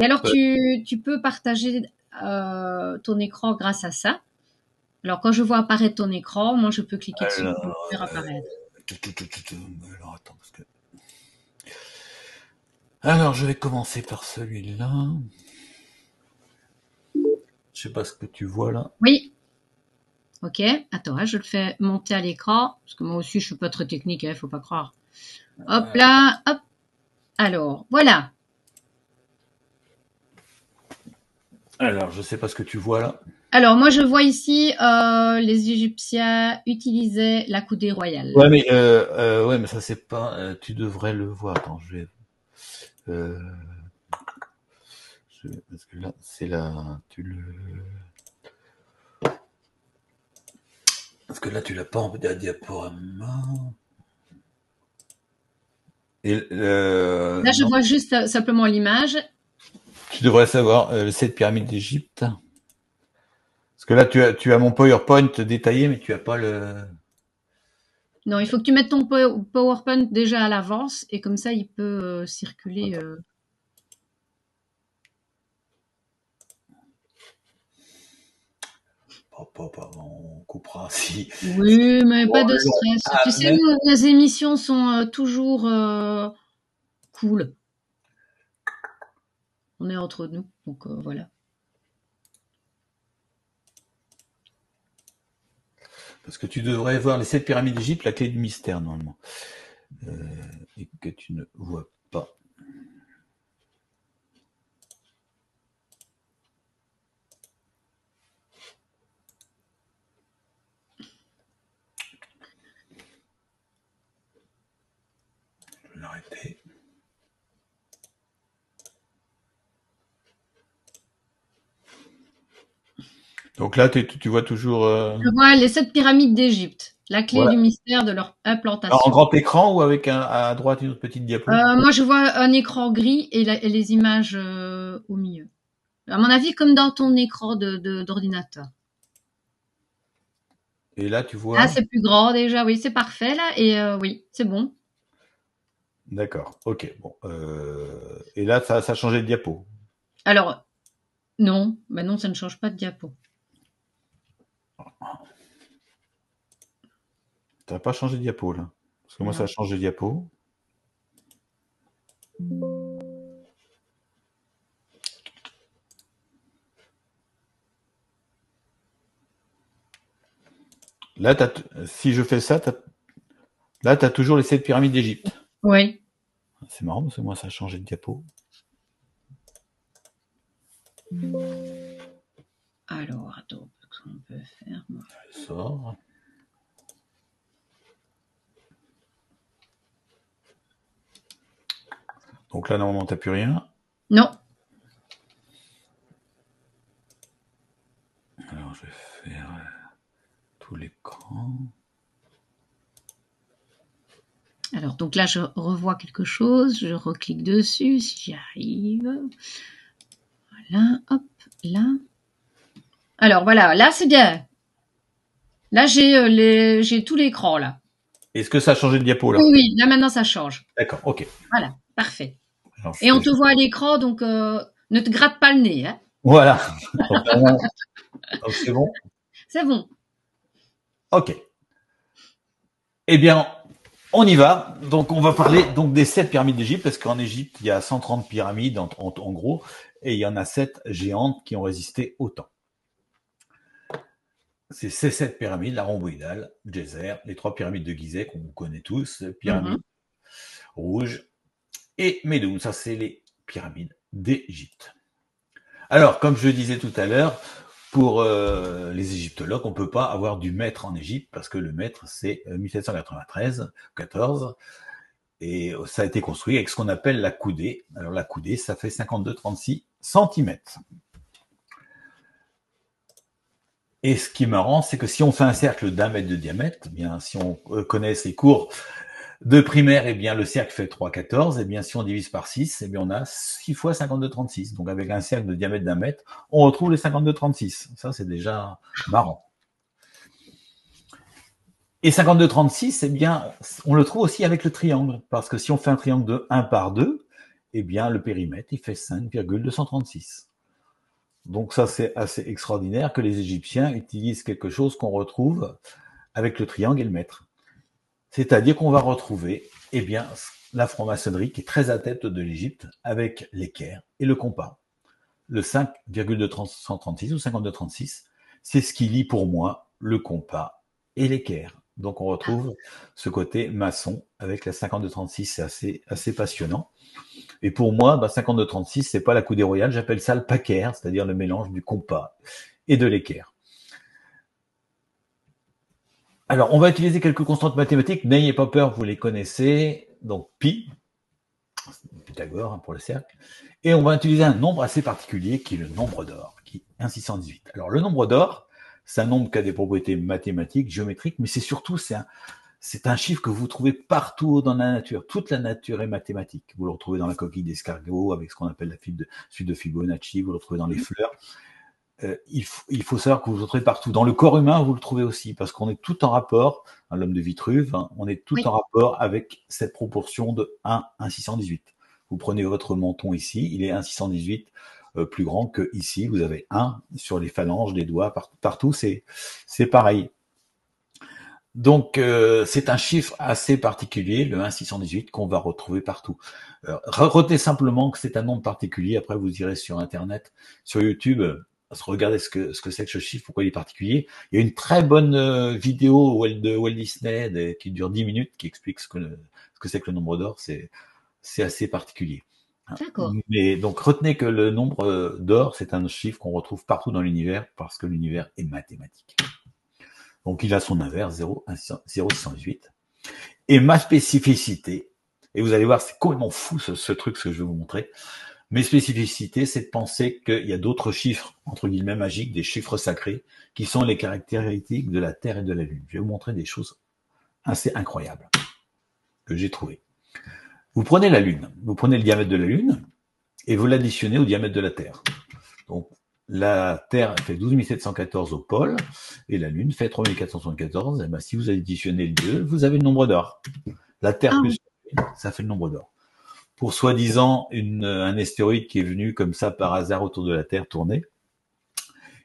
Et alors, un tu peux partager ton écran grâce à ça. Alors, quand je vois apparaître ton écran, moi, je peux cliquer dessus pour le alors, faire apparaître. alors, attends, alors, je vais commencer par celui-là. Je sais pas ce que tu vois là. Oui, ok. Attends, hein, je le fais monter à l'écran, parce que moi aussi, je suis pas très technique, hein, faut pas croire. Hop là, hop. Alors, voilà. Alors, je sais pas ce que tu vois là. Alors, moi, je vois ici, les Égyptiens utilisaient la coudée royale. Ouais, mais ça c'est pas. Tu devrais le voir. Attends, je vais. Euh, parce que là, c'est là. Parce que là, tu l'as pas en diaporama. Et Là, je non, vois juste simplement l'image. tu devrais savoir les 7 pyramides d'Égypte. Parce que là, tu as mon PowerPoint détaillé, mais tu as pas le. Non, il faut que tu mettes ton PowerPoint déjà à l'avance et comme ça, il peut circuler. Attends, on coupera si. Oui, mais Trop pas de long stress. à Tu sais, mettre. nos émissions sont toujours cool. On est entre nous, donc voilà. Parce que tu devrais voir les 7 pyramides d'Égypte, la clé du mystère, normalement. Et que tu ne vois pas. arrêter. Donc là, tu vois toujours... Je vois les 7 pyramides d'Égypte, la clé Ouais. du mystère de leur En implantation. grand écran ou avec à droite une autre petite diapo? Moi, je vois un écran gris et les images au milieu. À mon avis, comme dans ton écran d'ordinateur. Et là, tu Ah, vois? c'est plus grand déjà, oui, c'est parfait là. Et oui, c'est bon. D'accord, ok. Bon, et là, ça a changé de diapo. Alors, non, ben non, ça ne change pas de diapo. Ça n'a pas changé de diapo, là. Parce que moi, ça a Non. changé de diapo. Là, si je fais ça, là, tu as toujours les 7 pyramides d'Égypte. Oui. C'est marrant, parce que moi, ça a changé de diapo. Alors, attends, qu'est-ce qu'on peut faire moi. Je sors. Donc là, normalement, tu n'as plus rien. Non. Alors, je vais faire tout l'écran. Alors, donc là, je revois quelque chose. Je reclique dessus si j'y arrive. Voilà, hop, là. Alors, voilà, là, c'est bien. Là, j'ai tout l'écran, là. Est-ce que ça a changé de diapo, là? Oui, oui, là, maintenant, ça change. D'accord, ok. Voilà, parfait. Alors, Et on te voit à l'écran, donc ne te gratte pas le nez. Hein. Voilà. Donc, c'est bon? C'est bon. Ok. Eh bien, on y va. Donc, on va parler donc des 7 pyramides d'Égypte, parce qu'en Égypte, il y a 130 pyramides en gros, et il y en a 7 géantes qui ont résisté au temps. C'est ces 7 pyramides, la rhomboïdale, Djéser, les 3 pyramides de Gizeh qu'on connaît tous, pyramide rouge et Médoune. Ça, c'est les pyramides d'Égypte. Alors, comme je disais tout à l'heure, pour les égyptologues, on ne peut pas avoir du mètre en Égypte parce que le mètre, c'est 1793-14 et ça a été construit avec ce qu'on appelle la coudée. Alors, la coudée, ça fait 52,36 cm. Et ce qui est marrant, c'est que si on fait un cercle d'1 mètre de diamètre, eh bien, si on connaît ces cours de primaire, eh bien, le cercle fait 3,14. Eh bien, si on divise par 6, eh bien, on a 6 fois 52,36. Donc, avec un cercle de diamètre d'1 mètre, on retrouve les 52,36. Ça, c'est déjà marrant. Et 52,36, eh bien, on le trouve aussi avec le triangle. Parce que si on fait un triangle de 1 par 2, eh bien, le périmètre, il fait 5,236. Donc ça, c'est assez extraordinaire que les Égyptiens utilisent quelque chose qu'on retrouve avec le triangle et le mètre. C'est-à-dire qu'on va retrouver, eh bien, la franc-maçonnerie qui est très adepte de l'Égypte avec l'équerre et le compas. Le 5,236 ou 52,36, c'est ce qui lie pour moi le compas et l'équerre. Donc on retrouve ce côté maçon avec la 52,36, c'est assez passionnant. Et pour moi, 52,36, c'est pas la coudée royale, j'appelle ça le paquer, c'est-à-dire le mélange du compas et de l'équerre. Alors, on va utiliser quelques constantes mathématiques, n'ayez pas peur, vous les connaissez. Donc, pi, Pythagore pour le cercle. Et on va utiliser un nombre assez particulier qui est le nombre d'or, qui est 1,618. Alors, le nombre d'or, c'est un nombre qui a des propriétés mathématiques, géométriques, mais c'est surtout, c'est un chiffre que vous trouvez partout dans la nature. Toute la nature est mathématique. Vous le retrouvez dans la coquille d'escargot avec ce qu'on appelle la suite de Fibonacci. Vous le retrouvez dans les fleurs. Il faut savoir que vous le retrouvez partout. Dans le corps humain, vous le trouvez aussi parce qu'on est tout en rapport. L'homme de Vitruve, on est tout en rapport avec cette proportion de 1,618. Vous prenez votre menton ici, il est 1,618 plus grand que ici. Vous avez 1 sur les phalanges des doigts. Partout, c'est pareil. Donc, c'est un chiffre assez particulier, le 1,618, qu'on va retrouver partout. Retenez simplement que c'est un nombre particulier. Après, vous irez sur Internet, sur YouTube, regardez ce que c'est que ce chiffre, pourquoi il est particulier. Il y a une très bonne vidéo de Walt Disney qui dure 10 minutes, qui explique ce que c'est que le nombre d'or. C'est assez particulier. D'accord. Mais donc, retenez que le nombre d'or, c'est un chiffre qu'on retrouve partout dans l'univers, parce que l'univers est mathématique. Donc, il a son inverse, 0,618. Et ma spécificité, Et vous allez voir, c'est complètement fou ce truc, ce que je vais vous montrer. Mes spécificités, c'est de penser qu'il y a d'autres chiffres, entre guillemets magiques, des chiffres sacrés, qui sont les caractéristiques de la Terre et de la Lune. Je vais vous montrer des choses assez incroyables que j'ai trouvées. Vous prenez la Lune, vous prenez le diamètre de la Lune et vous l'additionnez au diamètre de la Terre. Donc, la Terre fait 12 714 au pôle et la Lune fait 3 474. Et ben, si vous additionnez les deux, vous avez le nombre d'or. La Terre plus la Lune, ça fait le nombre d'or. Pour soi-disant un astéroïde qui est venu comme ça par hasard autour de la Terre tourner,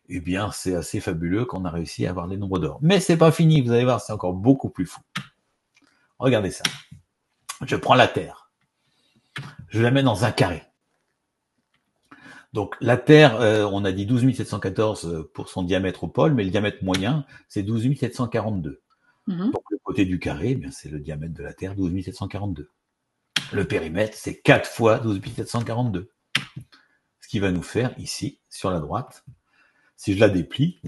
eh bien, c'est assez fabuleux qu'on a réussi à avoir les nombres d'or. Mais c'est pas fini, vous allez voir, c'est encore beaucoup plus fou. Regardez ça. Je prends la Terre. Je la mets dans un carré. Donc la Terre, on a dit 12 714 pour son diamètre au pôle, mais le diamètre moyen, c'est 12 742. Donc le côté du carré, eh bien c'est le diamètre de la Terre, 12 742. Le périmètre, c'est 4 fois 12 742. Ce qui va nous faire ici, sur la droite, si je la déplie,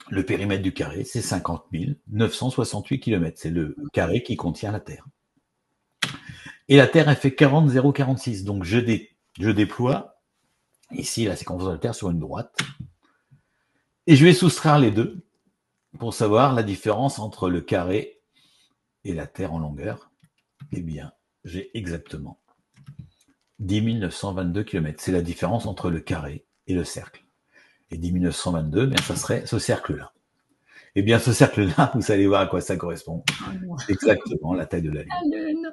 le périmètre du carré, c'est 50 968 km. C'est le carré qui contient la Terre. Et la Terre, elle fait 40 046. Donc je déploie ici la circonférence de la Terre sur une droite. Et je vais soustraire les deux pour savoir la différence entre le carré et la Terre en longueur. Eh bien, j'ai exactement 10 922 km. C'est la différence entre le carré et le cercle. Et 10 922, bien, ça serait ce cercle-là. Eh bien, ce cercle-là, vous allez voir à quoi ça correspond. Exactement la taille de la Lune.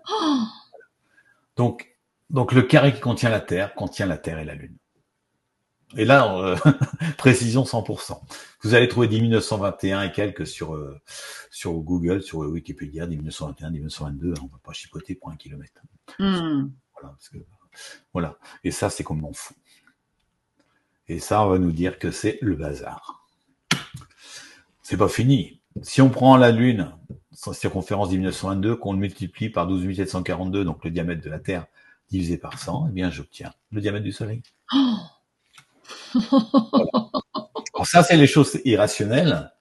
Donc le carré qui contient la Terre et la Lune. Et là, précision 100%. Vous allez trouver 10 921 et quelques sur Google, sur Wikipédia, 10 921, 10 922. On va pas chipoter pour 1 kilomètre. Voilà. Et ça, c'est complètement fou. Et ça, on va nous dire que c'est le bazar. C'est pas fini. Si on prend la Lune, sa circonférence 10 922, qu'on le multiplie par 12 742, donc le diamètre de la Terre divisé par 100, eh bien, j'obtiens le diamètre du Soleil. Voilà. Alors ça, c'est les choses irrationnelles,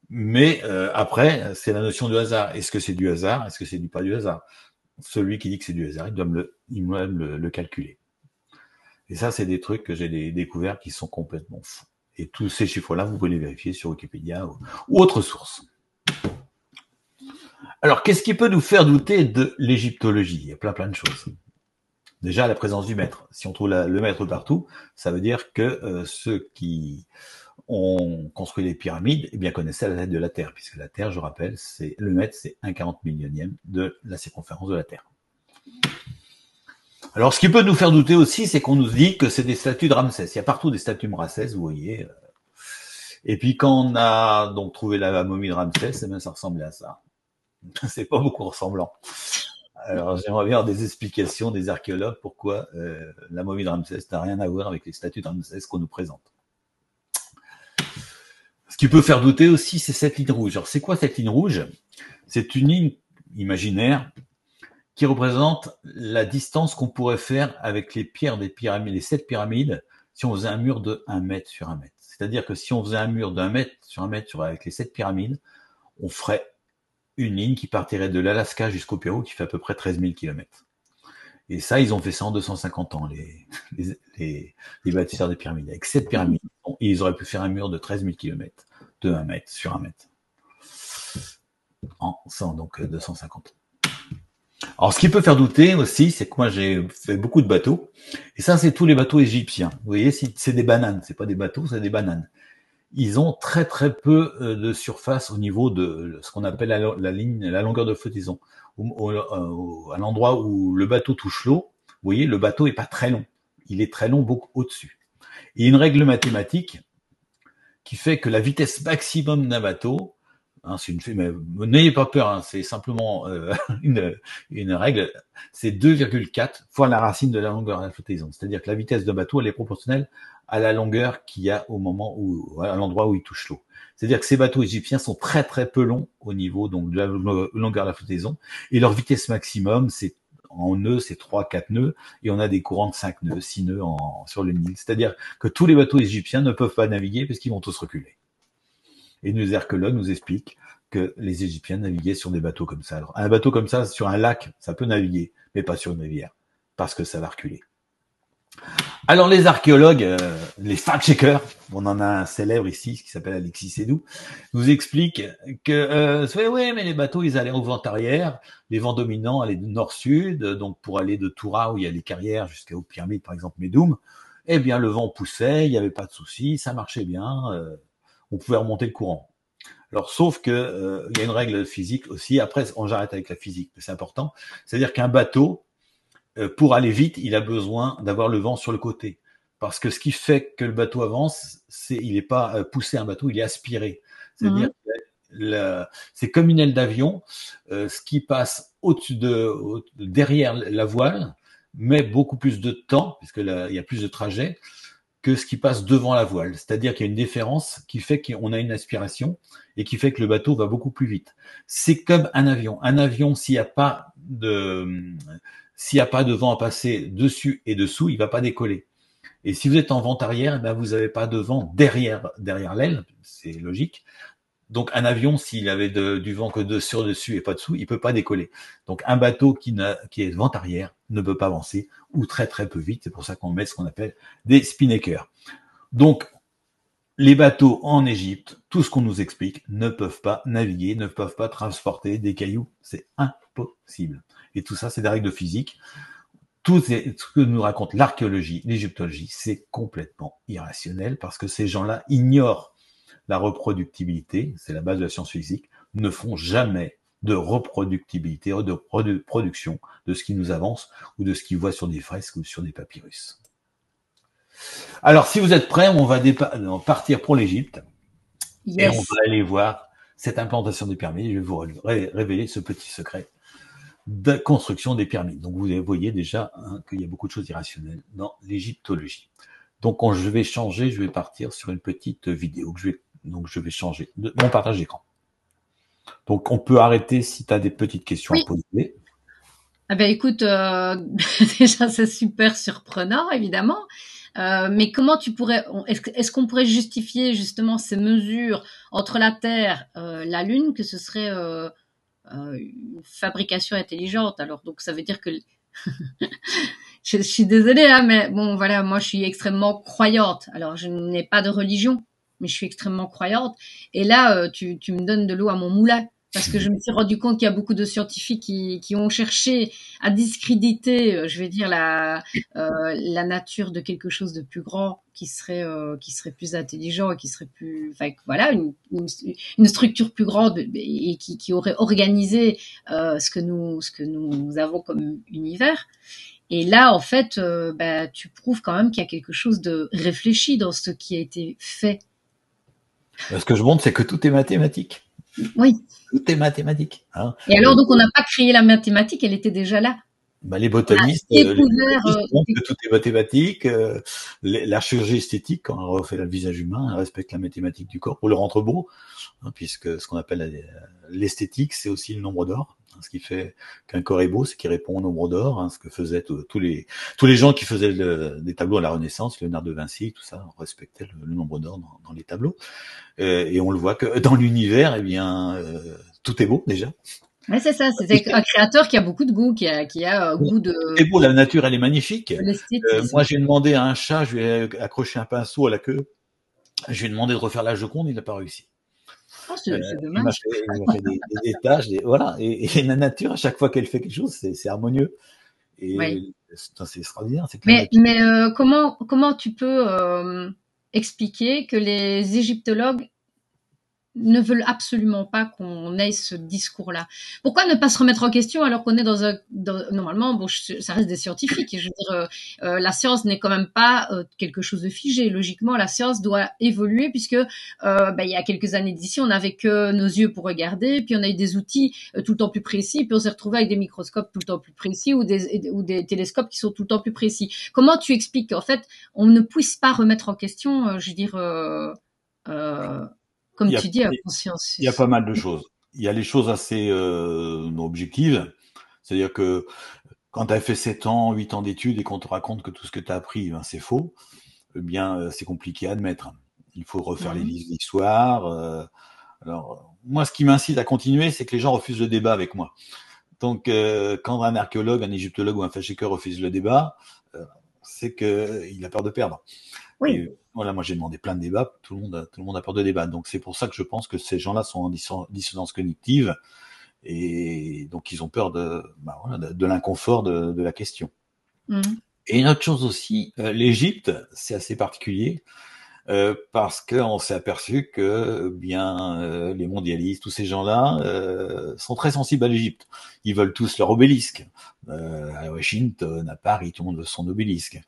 mais après, c'est la notion du hasard. Est-ce que c'est du hasard? Est-ce que c'est pas du hasard? Celui qui dit que c'est du hasard, il doit le calculer. Et ça, c'est des trucs que j'ai découverts qui sont complètement fous. Et tous ces chiffres-là, vous pouvez les vérifier sur Wikipédia ou autre source. Alors, qu'est-ce qui peut nous faire douter de l'égyptologie? Il y a plein de choses. Déjà, la présence du maître. Si on trouve le maître partout, ça veut dire que ceux qui ont construit les pyramides, eh bien, connaissaient la taille de la Terre, puisque la Terre, je rappelle, le mètre, c'est 1/40 millionième de la circonférence de la Terre. Alors, ce qui peut nous faire douter aussi, c'est qu'on nous dit que c'est des statues de Ramsès. Il y a partout des statues de Ramsès, vous voyez. Et puis, quand on a donc trouvé la momie de Ramsès, eh bien, ça ressemblait à ça. C'est pas beaucoup ressemblant. Alors, j'aimerais bien avoir des explications des archéologues pourquoi la momie de Ramsès n'a rien à voir avec les statues de Ramsès qu'on nous présente. Ce qui peut faire douter aussi, c'est cette ligne rouge. Alors, c'est quoi cette ligne rouge? C'est une ligne imaginaire qui représente la distance qu'on pourrait faire avec les pierres des pyramides, les 7 pyramides, si on faisait un mur de 1 mètre sur 1 mètre. C'est-à-dire que si on faisait un mur d'1 mètre sur 1 mètre avec les 7 pyramides, on ferait une ligne qui partirait de l'Alaska jusqu'au Pérou, qui fait à peu près 13 000 km. Et ça, ils ont fait ça en 250 ans, les bâtisseurs des pyramides. Avec 7 pyramides, ils auraient pu faire un mur de 13 000 km, de 1 mètre sur 1 mètre. Donc 250 ans. Alors, ce qui peut faire douter aussi, c'est que moi, j'ai fait beaucoup de bateaux. Et ça, c'est tous les bateaux égyptiens. Vous voyez, c'est des bananes. C'est pas des bateaux, c'est des bananes. Ils ont très peu de surface au niveau de ce qu'on appelle la longueur de flottaison. À l'endroit où le bateau touche l'eau, vous voyez, le bateau est pas très long. Il est très long beaucoup au-dessus. Il y a une règle mathématique qui fait que la vitesse maximum d'un bateau, mais n'ayez pas peur, c'est simplement une règle, c'est 2,4 fois la racine de la longueur de la flottaison. C'est-à-dire que la vitesse d'un bateau, elle est proportionnelle à la longueur qu'il y a à l'endroit où il touche l'eau. C'est-à-dire que ces bateaux égyptiens sont très peu longs au niveau donc de la longueur de la flottaison, et leur vitesse maximum, en nœuds, c'est 3-4 nœuds, et on a des courants de 5 nœuds, 6 nœuds sur le Nil. C'est-à-dire que tous les bateaux égyptiens ne peuvent pas naviguer parce qu'ils vont tous reculer. Et nos archéologues nous expliquent que les Égyptiens naviguaient sur des bateaux comme ça. Alors, un bateau comme ça, sur un lac, ça peut naviguer, mais pas sur une rivière, parce que ça va reculer. Alors les archéologues, les fact-checkers, on en a un célèbre ici qui s'appelle Alexis Sédou, nous expliquent que ouais, mais les bateaux ils allaient au vent arrière, les vents dominants allaient de nord-sud, donc pour aller de Toura où il y a les carrières jusqu'aux pyramides par exemple Médoum, eh bien le vent poussait, il n'y avait pas de souci, ça marchait bien, on pouvait remonter le courant. Alors sauf que il y a une règle physique aussi. Après on j'arrête avec la physique, mais c'est important. C'est-à-dire qu'un bateau pour aller vite, il a besoin d'avoir le vent sur le côté. Parce que ce qui fait que le bateau avance, il n'est pas poussé un bateau, il est aspiré. C'est-à-dire que c'est comme une aile d'avion, ce qui passe au-dessus derrière la voile met beaucoup plus de temps, puisque il y a plus de trajets, que ce qui passe devant la voile. C'est-à-dire qu'il y a une différence qui fait qu'on a une aspiration et qui fait que le bateau va beaucoup plus vite. C'est comme un avion. Un avion, s'il n'y a pas de vent à passer dessus et dessous, il va pas décoller. Et si vous êtes en vent arrière, eh ben vous n'avez pas de vent derrière l'aile, c'est logique. Donc un avion, s'il avait du vent que sur dessus et pas dessous, il peut pas décoller. Donc un bateau qui est vent arrière ne peut pas avancer ou très très peu vite. C'est pour ça qu'on met ce qu'on appelle des spinnaker. Donc les bateaux en Égypte, tout ce qu'on nous explique, ne peuvent pas naviguer, ne peuvent pas transporter des cailloux. C'est impossible. Et tout ça, c'est des règles de physique. Tout ce que nous raconte l'archéologie, l'égyptologie, c'est complètement irrationnel parce que ces gens-là ignorent la reproductibilité, c'est la base de la science physique, ne font jamais de reproductibilité, de production de ce qui nous avance ou de ce qu'ils voient sur des fresques ou sur des papyrus. Alors, si vous êtes prêts, on va partir pour l'Égypte et on va aller voir cette implantation des pyramides. Je vais vous révéler ce petit secret de construction des pyramides. Donc, vous voyez déjà qu'il y a beaucoup de choses irrationnelles dans l'égyptologie. Donc, je vais partir sur une petite vidéo. Je vais changer mon partage d'écran. Donc, on peut arrêter si tu as des petites questions à poser. Ah ben, écoute, déjà, c'est super surprenant, évidemment. Mais comment tu pourrais, est-ce qu'on pourrait justifier justement ces mesures entre la Terre, la Lune, que ce serait une fabrication intelligente? Alors, donc, ça veut dire que je suis désolée, hein, mais bon, voilà, moi, je suis extrêmement croyante. Alors, je n'ai pas de religion, mais je suis extrêmement croyante. Et là, tu me donnes de l'eau à mon moulin. Parce que je me suis rendu compte qu'il y a beaucoup de scientifiques qui ont cherché à discréditer, je vais dire, la nature de quelque chose de plus grand, qui serait plus intelligent et qui serait plus, enfin, voilà, une structure plus grande et qui aurait organisé ce que nous avons comme univers. Et là, en fait, tu prouves quand même qu'il y a quelque chose de réfléchi dans ce qui a été fait. Ce que je montre, c'est que tout est mathématique. Oui. Tout est mathématique. Hein. Et alors, donc, on n'a pas créé la mathématique, elle était déjà là. Les botanistes, montrent que tout est mathématique. La chirurgie esthétique, quand on refait le visage humain, elle respecte la mathématique du corps pour le rendre beau, hein, puisque ce qu'on appelle l'esthétique, c'est aussi le nombre d'or. Hein, ce qui fait qu'un corps est beau, c'est qu'il répond au nombre d'or. Hein, ce que faisaient tous les gens qui faisaient des tableaux à la Renaissance, Léonard de Vinci, tout ça, on respectait le nombre d'or dans les tableaux. Et on le voit que dans l'univers, eh bien, tout est beau déjà. Ouais, c'est ça. C'est un créateur qui a beaucoup de goût, qui a goût de. C'est beau, la nature, elle est magnifique. L'esthétisme. Moi, j'ai demandé à un chat, je lui ai accroché un pinceau à la queue. Je lui ai demandé de refaire la Joconde, il n'a pas réussi. Oh, c'est dommage. Il m'a fait des tâches, voilà. Et la nature, à chaque fois qu'elle fait quelque chose, c'est harmonieux. Et oui. c'est extraordinaire. Mais comment tu peux expliquer que les égyptologues ne veulent absolument pas qu'on ait ce discours-là? Pourquoi ne pas se remettre en question alors qu'on est normalement, bon, ça reste des scientifiques. Et je veux dire, la science n'est quand même pas quelque chose de figé. Logiquement, la science doit évoluer puisque il y a quelques années d'ici, on n'avait que nos yeux pour regarder, puis on a eu des outils tout le temps plus précis, puis on s'est retrouvé avec des microscopes tout le temps plus précis ou des télescopes qui sont tout le temps plus précis. Comment tu expliques qu'en fait, on ne puisse pas remettre en question, je veux dire, comme tu dis, à conscience. Il y a pas mal de choses. Il y a les choses assez objectives. C'est-à-dire que quand tu as fait 7 ans, 8 ans d'études et qu'on te raconte que tout ce que tu as appris, c'est faux, eh bien, c'est compliqué à admettre. Il faut refaire les livres d'histoire. Alors, moi, ce qui m'incite à continuer, c'est que les gens refusent le débat avec moi. Donc, quand un archéologue, un égyptologue ou un fashiqueur refuse le débat, c'est qu'il a peur de perdre. Oui. Et voilà, moi j'ai demandé plein de débats, tout le monde a peur de débat. Donc c'est pour ça que je pense que ces gens-là sont en dissonance cognitive et donc ils ont peur de l'inconfort de la question. Mhm. Et une autre chose aussi, l'Égypte, c'est assez particulier. Parce qu'on s'est aperçu que les mondialistes, tous ces gens-là, sont très sensibles à l'Égypte. Ils veulent tous leur obélisque. À Washington, à Paris, tout le monde veut son obélisque.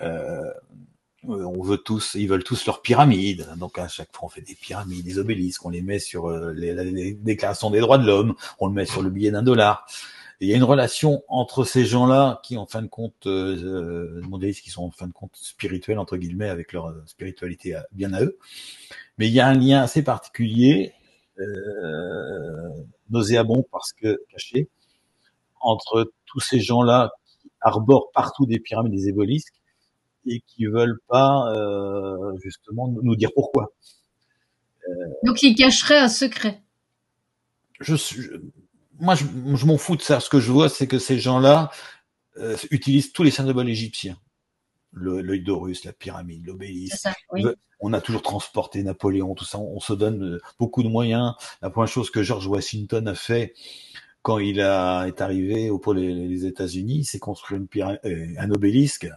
Ils veulent tous leurs pyramides. Donc à chaque fois, on fait des pyramides, des obélisques, on les met sur les déclarations des droits de l'homme, on le met sur le billet d'1 $. Et il y a une relation entre ces gens-là qui, en fin de compte, mondialistes, qui sont en fin de compte spirituels entre guillemets, avec leur spiritualité bien à eux. Mais il y a un lien assez particulier, nauséabond parce que caché, entre tous ces gens-là qui arborent partout des pyramides, des obélisques, et qui veulent pas justement nous dire pourquoi. Donc, il cacherait un secret. Moi, je m'en fous de ça. Ce que je vois, c'est que ces gens-là utilisent tous les symboles égyptiens. L'œil d'Horus, la pyramide, C'est l'obélisque. ça, oui. On a toujours transporté Napoléon, tout ça. On se donne beaucoup de moyens. La première chose que George Washington a fait quand il est arrivé pour les États-Unis, c'est construire un obélisque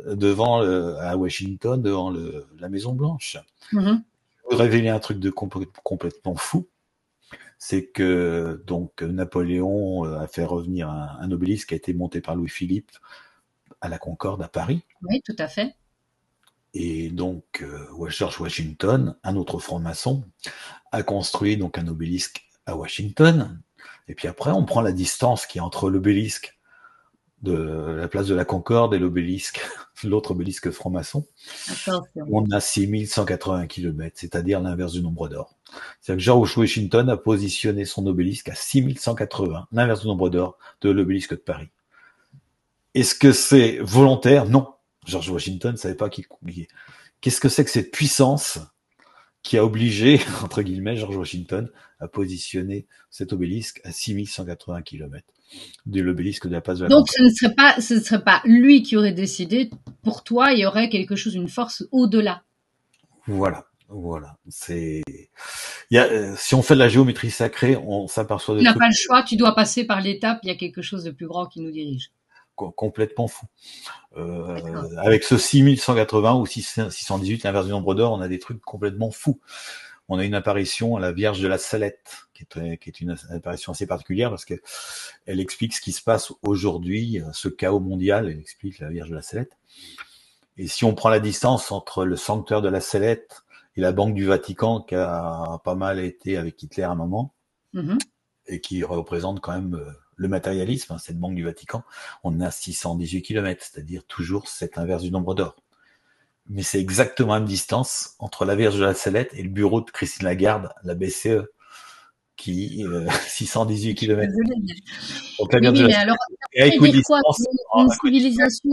à Washington, devant la Maison Blanche. Mhm. Je vais révéler un truc de complètement fou, c'est que donc Napoléon a fait revenir un obélisque qui a été monté par Louis-Philippe à la Concorde à Paris. Oui, tout à fait. Et donc George Washington, un autre franc-maçon, a construit donc un obélisque à Washington. Et puis après, on prend la distance qui est entre l'obélisque de la place de la Concorde et l'obélisque, l'autre obélisque franc-maçon. Attention. On a 6180 km, c'est-à-dire l'inverse du nombre d'or. C'est-à-dire que George Washington a positionné son obélisque à 6180, l'inverse du nombre d'or de l'obélisque de Paris. Est-ce que c'est volontaire? Non. George Washington ne savait pas qu'il. Qu'est-ce que c'est que cette puissance qui a obligé, entre guillemets, George Washington à positionner cet obélisque à 6180 km de l'obélisque de la place de la Donc, Concorde? ce ne serait pas lui qui aurait décidé. Pour toi, il y aurait quelque chose, une force au-delà. Voilà. Si on fait de la géométrie sacrée, on s'aperçoit de Tu n'as trucs pas le choix, tu dois passer par l'étape, il y a quelque chose de plus grand qui nous dirige. complètement fous. D'accord. Avec ce 6180 ou 618, l'inverse du nombre d'or, on a des trucs complètement fous. On a une apparition à la Vierge de la Salette, qui est une apparition assez particulière parce que elle explique ce qui se passe aujourd'hui, ce chaos mondial. Elle explique la Vierge de la Salette. Et si on prend la distance entre le sanctuaire de la Salette et la Banque du Vatican, qui a pas mal été avec Hitler à un moment, Mhm. et qui représente quand même le matérialisme, cette Banque du Vatican, on a 618 km, c'est-à-dire toujours cet inverse du nombre d'or. Mais c'est exactement la même distance entre la Vierge de la Salette et le bureau de Christine Lagarde, la BCE, qui 618 km. Désolée. Donc la Oui, Vierge de oui, la mais alors, Salette est ça à voudrait dire quoi? équidistance. Une civilisation.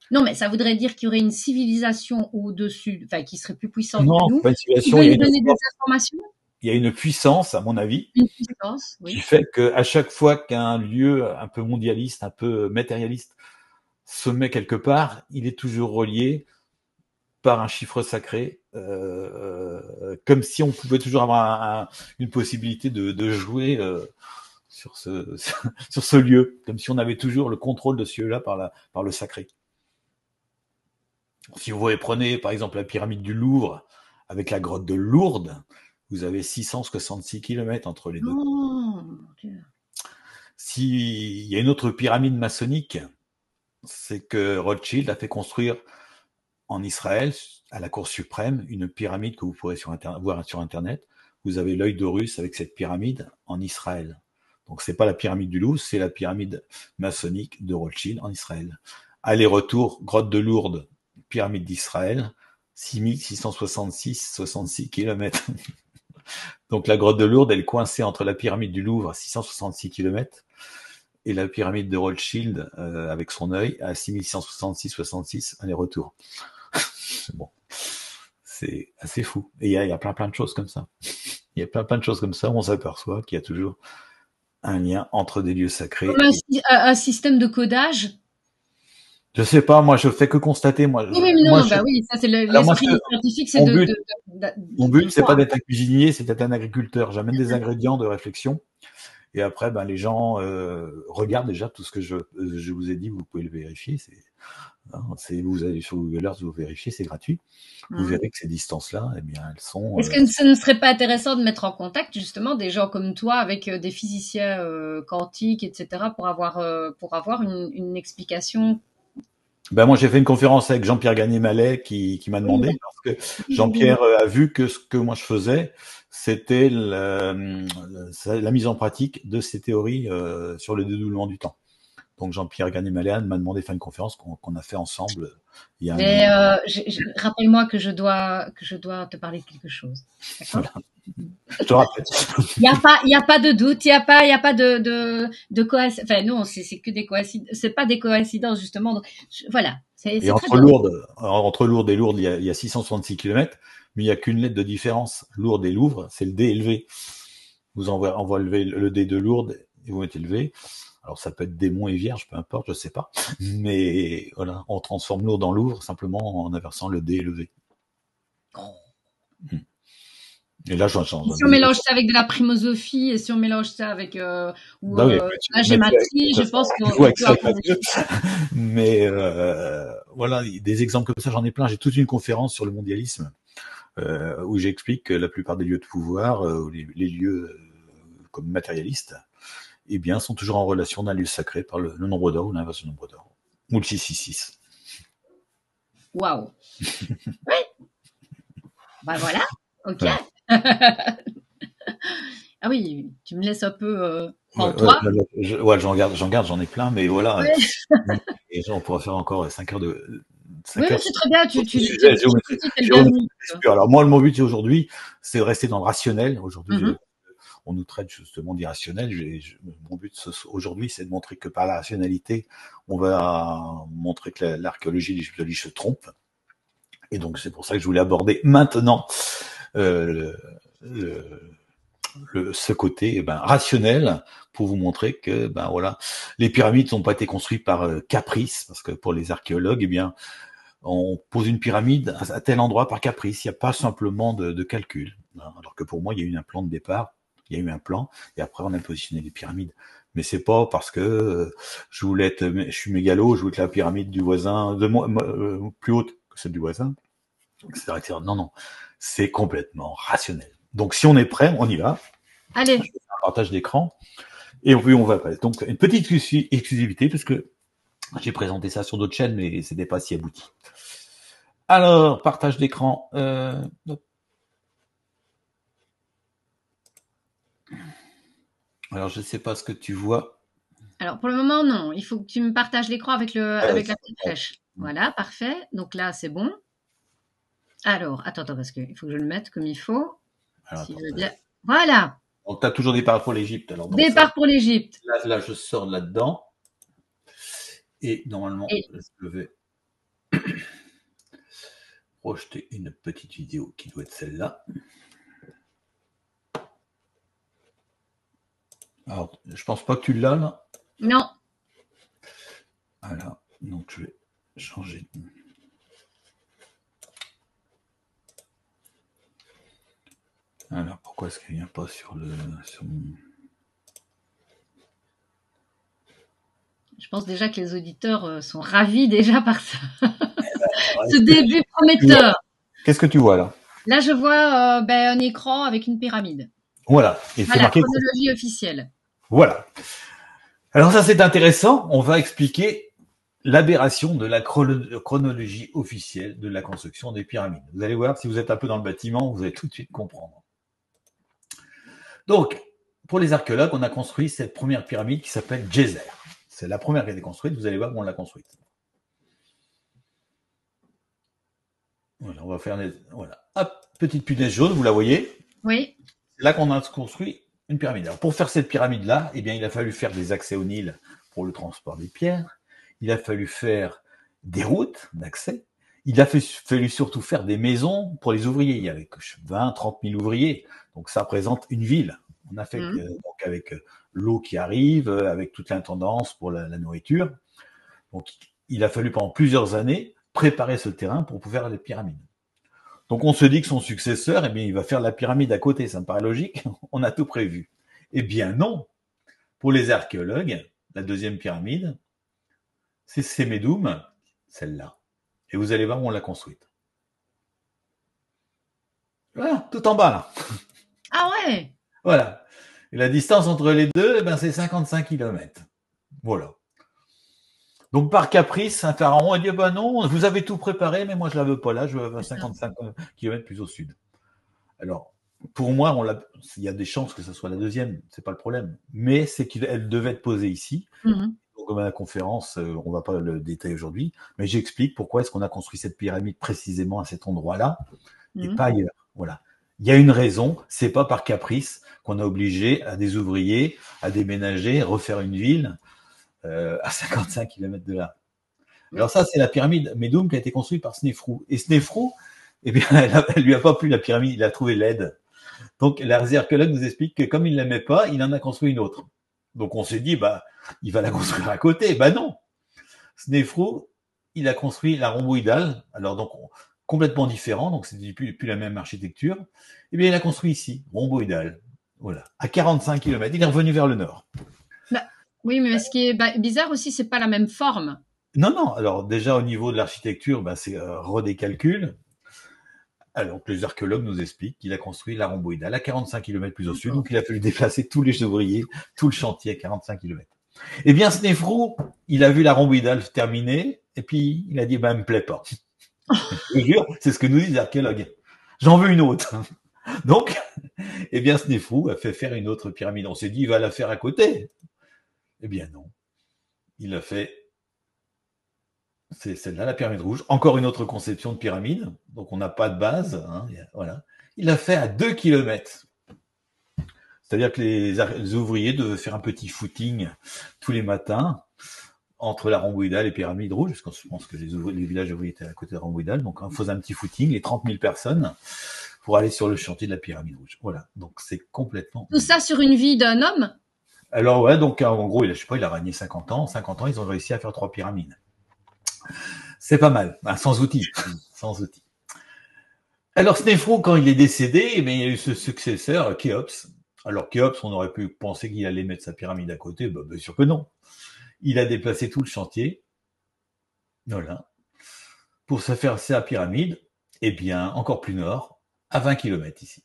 Non, mais ça voudrait dire qu'il y aurait une civilisation au-dessus, enfin, qui serait plus puissante que Non, c'est nous, pas une qui situation, veut nous donner des informations, il y a une puissance, à mon avis, une puissance, qui oui. fait qu'à chaque fois qu'un lieu un peu mondialiste, un peu matérialiste se met quelque part, il est toujours relié par un chiffre sacré, comme si on pouvait toujours avoir une possibilité de jouer sur sur ce lieu, comme si on avait toujours le contrôle de ce lieu-là par le sacré. Si vous prenez par exemple la pyramide du Louvre avec la grotte de Lourdes, vous avez 666 km entre les deux. Oh, mon Dieu. S'il y a une autre pyramide maçonnique, c'est que Rothschild a fait construire en Israël, à la Cour suprême, une pyramide que vous pourrez voir sur Internet. Vous avez l'œil d'Horus avec cette pyramide en Israël. Donc c'est pas la pyramide du Louvre, c'est la pyramide maçonnique de Rothschild en Israël. Aller-retour, grotte de Lourdes, pyramide d'Israël, 6666 km. Donc la grotte de Lourdes, elle est coincée entre la pyramide du Louvre à 666 km et la pyramide de Rothschild avec son œil à 6666 aller-retour. Bon, c'est assez fou. Et il y a plein de choses comme ça. Il y a plein de choses comme ça où on s'aperçoit qu'il y a toujours un lien entre des lieux sacrés. Comme un système de codage. Je sais pas, moi je fais que constater. Oui, oui, mais non, non, bah oui, ça c'est Alors moi, l'esprit scientifique, c'est mon but, mon de but, c'est pas voir. d'être un cuisinier, c'est d'être un agriculteur. J'amène des ingrédients de réflexion. Et après, ben, les gens regardent déjà tout ce que je vous ai dit, vous pouvez le vérifier. Vous allez sur Google Earth, vous vérifiez, c'est gratuit. Vous verrez que ces distances-là, eh bien, elles sont. Est-ce que ce ne serait pas intéressant de mettre en contact justement des gens comme toi avec des physiciens quantiques, etc., pour avoir une explication? Ben moi, j'ai fait une conférence avec Jean-Pierre Gagné-Mallet qui m'a demandé, Oui, parce que Jean-Pierre a vu que ce que moi je faisais, c'était la mise en pratique de ces théories sur le dédouanement du temps. Donc Jean-Pierre Gagné-Mallet m'a demandé de faire une conférence qu'on a fait ensemble il y a un mais an. rappelle-moi que je dois te parler de quelque chose. D'accord? Voilà. Je te rappelle. Il y a pas de doute, il y a pas de coïncidence. Enfin, non, c'est que des coïncidences. C'est pas des coïncidences, justement. Donc, voilà. Et C'est très entre bien. Lourdes et Lourdes, il y a 666 kilomètres, mais il n'y a qu'une lettre de différence. Lourdes et Louvre, c'est le D élevé. On va lever le D de Lourdes et vous mettez le V. Alors ça peut être démon et vierge, peu importe, je sais pas. Mais voilà, on transforme Lourdes en Louvre simplement en inversant le D et le V. Et là, j'en change. Et si on mélange ça avec de la primosophie, et si on mélange ça avec Bah oui, la mais gématrie, je pense qu'on joue avec peut ça avec avoir la des queue. choses. Mais voilà, des exemples comme ça, j'en ai plein. J'ai toute une conférence sur le mondialisme où j'explique que la plupart des lieux de pouvoir, les lieux comme matérialistes, eh bien, sont toujours en relation d'un lieu sacré par le nombre d'or ou l'inverse du nombre d'or. Ou le 666. Waouh. Oui. Bah voilà. Ok. Voilà. Ah oui, tu me laisses un peu Ouais, en toi. j'en ai plein, mais voilà. Ouais. Et on pourra faire encore 5 heures Oui, 5 heures c'est très bien. sur Tu ce dis sujet, tel géométrie vernis. pure. Alors moi, mon but aujourd'hui, c'est de rester dans le rationnel. Aujourd'hui, Mhm. on nous traite justement d'irrationnel. Mon but aujourd'hui, c'est de montrer que par la rationalité, on va montrer que l'archéologie et l'égyptologie se trompent. Et donc, c'est pour ça que je voulais aborder maintenant euh, le, ce côté rationnel pour vous montrer que voilà, les pyramides n'ont pas été construites par caprice, parce que pour les archéologues, eh bien, on pose une pyramide à tel endroit par caprice. Il n'y a pas simplement de calcul. Alors que pour moi, il y a eu un plan de départ, il y a eu un plan, et après on a positionné les pyramides. Mais c'est pas parce que je suis mégalo, je voulais que la pyramide du voisin plus haute que celle du voisin, etc., etc. Non, non, c'est complètement rationnel. Donc si on est prêt, on y va. Allez. Un partage d'écran. Et puis on va passer. Donc une petite exclusivité, parce que j'ai présenté ça sur d'autres chaînes, mais c'était pas si abouti. Alors, partage d'écran. Alors, je ne sais pas ce que tu vois. Alors pour le moment, non. Il faut que tu me partages l'écran avec avec la petite flèche. Ouais. Voilà, parfait. Donc là, c'est bon. Alors, attends, parce qu'il faut que je le mette comme il faut. Alors, Si attends, je veux bien. Voilà. donc, tu as toujours des départs pour l'Égypte. Alors, donc Départ pour l'Égypte. là, je sors là-dedans. Et normalement, Et je vais projeter une petite vidéo qui doit être celle-là. Alors, je pense pas que tu l'as là. non. Voilà. Donc, je vais changer. Alors, pourquoi est-ce qu'elle vient pas sur mon... Je pense déjà que les auditeurs sont ravis déjà par ça. Ce début prometteur. Qu'est-ce que tu vois là? Là, je vois un écran avec une pyramide. Voilà. Et c'est marqué. Chronologie officielle. Voilà. Alors ça, c'est intéressant. On va expliquer l'aberration de la chronologie officielle de la construction des pyramides. Vous allez voir, si vous êtes un peu dans le bâtiment, vous allez tout de suite comprendre. Donc, pour les archéologues, on a construit cette première pyramide qui s'appelle Djeser. C'est la première qui a été construite. Vous allez voir où on l'a construite. Voilà, on va faire voilà. Hop, petite punaise jaune, vous la voyez? Oui. C'est là qu'on a construit une pyramide. Alors, pour faire cette pyramide-là, eh bien, il a fallu faire des accès au Nil pour le transport des pierres. Il a fallu faire des routes d'accès. Il a fallu surtout faire des maisons pour les ouvriers. Il y avait 20, 30 000 ouvriers. Donc ça représente une ville. On a fait donc avec l'eau qui arrive, avec toute l'intendance pour la nourriture. Donc il a fallu pendant plusieurs années préparer ce terrain pour pouvoir faire les pyramides. Donc on se dit que son successeur, eh bien, il va faire la pyramide à côté. Ça me paraît logique. On a tout prévu. Eh bien non. Pour les archéologues, la deuxième pyramide, c'est Sémédoum, celle-là. Et vous allez voir où on l'a construite. Voilà, tout en bas là. Ah ouais. Voilà. Et la distance entre les deux, eh ben, c'est 55 km. Voilà. Donc par caprice, un pharaon a dit bah non, vous avez tout préparé, mais moi je la veux pas là, je veux 55 km plus au sud. Alors pour moi, il y a des chances que ce soit la deuxième, c'est pas le problème, mais c'est qu'elle devait être posée ici. Donc dans la conférence, on va pas le détailler aujourd'hui, mais j'explique pourquoi est-ce qu'on a construit cette pyramide précisément à cet endroit-là et pas ailleurs. Voilà. Il y a une raison, c'est pas par caprice qu'on a obligé à des ouvriers à déménager, refaire une ville à 55 km de là. Alors ça, c'est la pyramide Médoum qui a été construite par Snéfrou. Et Snéfrou, eh bien, elle lui a pas plu la pyramide, il a trouvé laide. Donc les archéologues nous expliquent que comme il l'aimait pas, il en a construit une autre. Donc on s'est dit, bah, il va la construire à côté. Bah non. Snéfrou, il a construit la rhomboïdale. Alors donc complètement différent, donc c'est plus la même architecture. Eh bien, il a construit ici, rhomboïdale. Voilà, à 45 km. Il est revenu vers le nord. Bah, oui, mais ce qui est bizarre aussi, c'est pas la même forme. Non, non. Alors déjà au niveau de l'architecture, bah, c'est des calculs. Alors les archéologues nous expliquent qu'il a construit la rhomboïdale à 45 km plus au sud, donc il a fallu déplacer tous les ouvriers, tout le chantier à 45 km. Eh bien, Snéfrou, il a vu la rhomboïdale terminée, et puis il a dit, bah, elle me plaît pas. Je jure, c'est ce que nous disent les archéologues. J'en veux une autre. Donc, eh bien, Snéfrou a fait faire une autre pyramide. On s'est dit, il va la faire à côté. Eh bien, non. Il a fait, c'est celle-là, la pyramide rouge. Encore une autre conception de pyramide. Donc, on n'a pas de base. Hein, voilà. Il l'a fait à 2 km. C'est-à-dire que les ouvriers devaient faire un petit footing tous les matins entre la rhomboïdale et pyramide rouge, parce qu'on pense que les villages ouvriers étaient à côté de la rhomboïdale. Donc, on faisait un petit footing, les 30 000 personnes, pour aller sur le chantier de la pyramide rouge. Voilà. Donc, c'est complètement... Tout ça sur une vie d'un homme? Alors, ouais, donc, en gros, je sais pas, il a régné 50 ans. 50 ans, ils ont réussi à faire 3 pyramides. C'est pas mal. Hein, sans outils. Sans outils. Alors, Snéfrou, quand il est décédé, eh bien, il y a eu ce successeur, Khéops. Alors, Khéops, on aurait pu penser qu'il allait mettre sa pyramide à côté. Bah, bien sûr que non. Il a déplacé tout le chantier. Voilà. Pour se faire sa pyramide, eh bien, encore plus nord, à 20 km ici.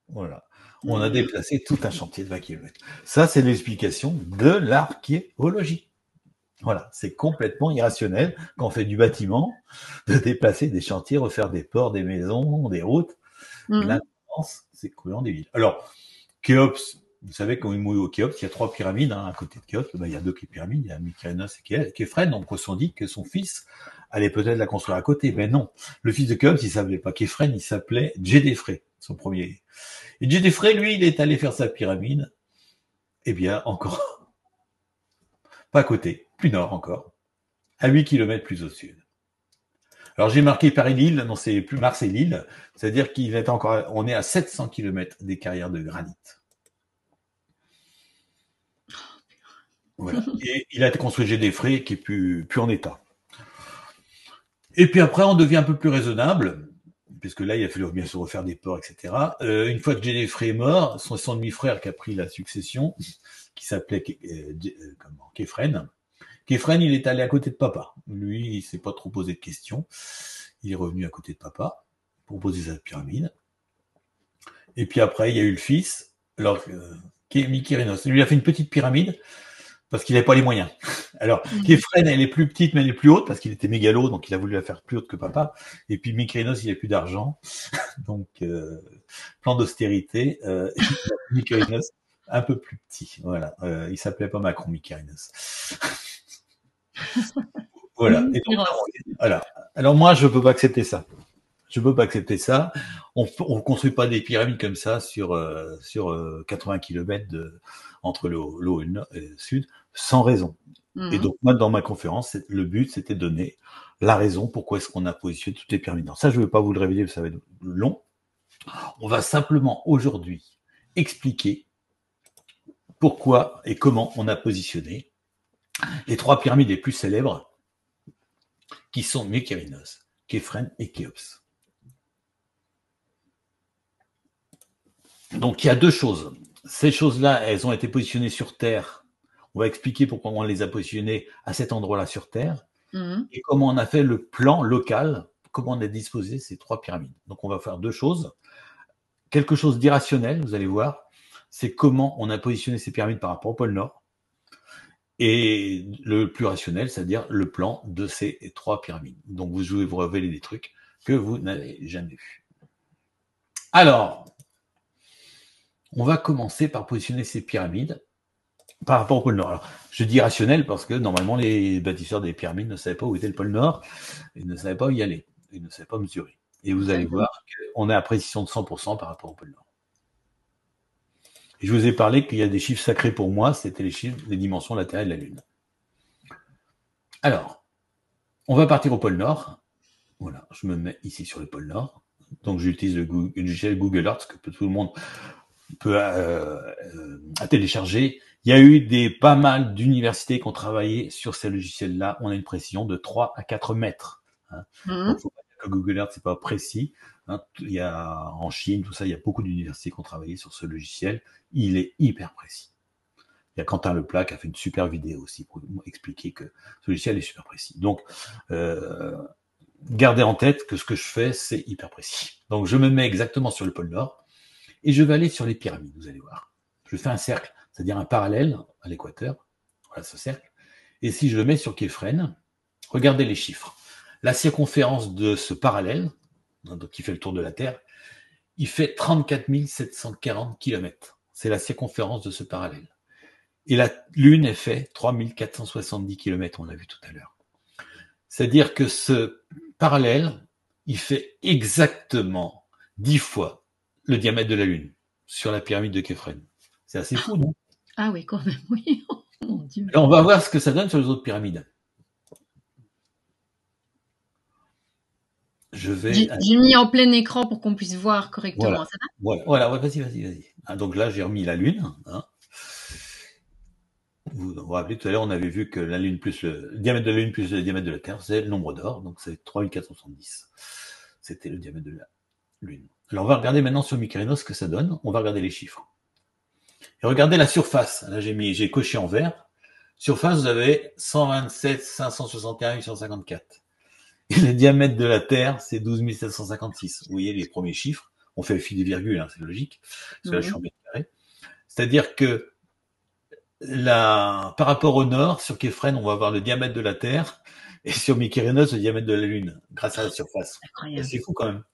Voilà. On a déplacé tout un chantier de 20 km. Ça, c'est l'explication de l'archéologie. Voilà. C'est complètement irrationnel quand on fait du bâtiment de déplacer des chantiers, refaire des ports, des maisons, des routes. La tendance, c'est coulant des villes. Alors, Khéops, vous savez, quand il mouille au Khéops, il y a 3 pyramides, hein, à côté de Khéops. Ben, il y a 2 pyramides, il y a Mykérinos et Képhren. Donc, on s'est dit que son fils allait peut-être la construire à côté. Mais non. Le fils de Khéops, il s'appelait pas Képhren, il s'appelait Djedefré, son premier. Et Djedefré, lui, il est allé faire sa pyramide. Eh bien, encore pas à côté, plus nord encore, à 8 km plus au sud. Alors, j'ai marqué Paris-Lille, non, c'est plus Marseille-Lille, c'est-à-dire qu'il est encore, on est à 700 km des carrières de granit. Voilà. Et il a été construit Djedefré, qui est plus en état. Et puis après, on devient un peu plus raisonnable, puisque là, il a fallu bien sûr refaire des ports, etc. Une fois que Djedefré est mort, son demi-frère qui a pris la succession, qui s'appelait Képhren. Képhren, il est allé à côté de papa. Lui, il s'est pas trop posé de questions. Il est revenu à côté de papa pour poser sa pyramide. Et puis après, il y a eu le fils, alors qui est Mykérinos. Lui, il a fait une petite pyramide parce qu'il n'avait pas les moyens. Alors, Képhren, elle est plus petite, mais elle est plus haute parce qu'il était mégalo, donc il a voulu la faire plus haute que papa. Et puis Mykérinos, il a plus d'argent, donc plan d'austérité. Mykérinos, un peu plus petit. Voilà, il s'appelait pas Macron, Mykérinos. Voilà. Et donc, voilà. Alors moi, je peux pas accepter ça. Je peux pas accepter ça. On construit pas des pyramides comme ça sur 80 km entre le sud, sans raison. Et donc moi, dans ma conférence, le but, c'était de donner la raison pourquoi est-ce qu'on a positionné toutes les pyramides. Alors ça, je ne vais pas vous le révéler, ça va être long. On va simplement aujourd'hui expliquer pourquoi et comment on a positionné les 3 pyramides les plus célèbres qui sont Mykérinos, Képhren et Khéops. Donc il y a 2 choses. Ces choses-là, elles ont été positionnées sur Terre. On va expliquer pourquoi on les a positionnées à cet endroit-là sur Terre et comment on a fait le plan local, comment on a disposé ces 3 pyramides. Donc on va faire 2 choses. Quelque chose d'irrationnel, vous allez voir, c'est comment on a positionné ces pyramides par rapport au pôle Nord. Et le plus rationnel, c'est-à-dire le plan de ces 3 pyramides. Donc je vais vous révéler des trucs que vous n'avez jamais vus. Alors, on va commencer par positionner ces pyramides par rapport au pôle Nord. Alors, je dis rationnel parce que normalement, les bâtisseurs des pyramides ne savaient pas où était le pôle Nord, ils ne savaient pas où y aller, ils ne savaient pas mesurer. Et vous allez voir qu'on est à précision de 100% par rapport au pôle Nord. Et je vous ai parlé qu'il y a des chiffres sacrés pour moi, c'était les chiffres des dimensions latérales de la Lune. Alors, on va partir au pôle Nord. Voilà, je me mets ici sur le pôle Nord. Donc, j'utilise le logiciel Google Earth que tout le monde peut télécharger. Il y a eu pas mal d'universités qui ont travaillé sur ces logiciels-là. On a une précision de 3 à 4 mètres. Hein. Donc, faut pas dire que Google Earth, c'est pas précis. Hein. Il y a, en Chine, tout ça, il y a beaucoup d'universités qui ont travaillé sur ce logiciel. Il est hyper précis. Il y a Quentin Leplat qui a fait une super vidéo aussi pour expliquer que ce logiciel est super précis. Donc, gardez en tête que ce que je fais, c'est hyper précis. Donc, je me mets exactement sur le pôle Nord et je vais aller sur les pyramides, vous allez voir. Je fais un cercle, c'est-à-dire un parallèle à l'équateur. Voilà ce cercle. Et si je le mets sur Képhren, regardez les chiffres. La circonférence de ce parallèle, donc qui fait le tour de la Terre, il fait 34 740 km. C'est la circonférence de ce parallèle. Et la Lune, elle fait 3 470 km, on l'a vu tout à l'heure. C'est-à-dire que ce parallèle, il fait exactement 10 fois le diamètre de la Lune sur la pyramide de Képhren. C'est assez fou, non? Ah oui, quand même, oui. Oh, mon Dieu. Alors, on va voir ce que ça donne sur les autres pyramides. J'ai mis en plein écran pour qu'on puisse voir correctement. Voilà, Ça va? voilà. Ouais, vas-y. Ah, donc là, j'ai remis la Lune. Hein. Vous vous rappelez, tout à l'heure, on avait vu que la Lune plus le diamètre de la Lune plus le diamètre de la Terre, c'est le nombre d'or, donc c'est 3470. C'était le diamètre de la Lune. Alors, on va regarder maintenant sur Mykérinos ce que ça donne. On va regarder les chiffres. Et regardez la surface. Là, j'ai coché en vert. Surface, vous avez 127, 561, 854. Et le diamètre de la Terre, c'est 12 756. Vous voyez les premiers chiffres. On fait le fil des virgules, hein, c'est logique. Parce que là, je suis en mètre carré. C'est-à-dire que par rapport au nord, sur Képhren, on va avoir le diamètre de la Terre. Et sur Mykérinos, le diamètre de la Lune, grâce à la surface. C'est fou quand même.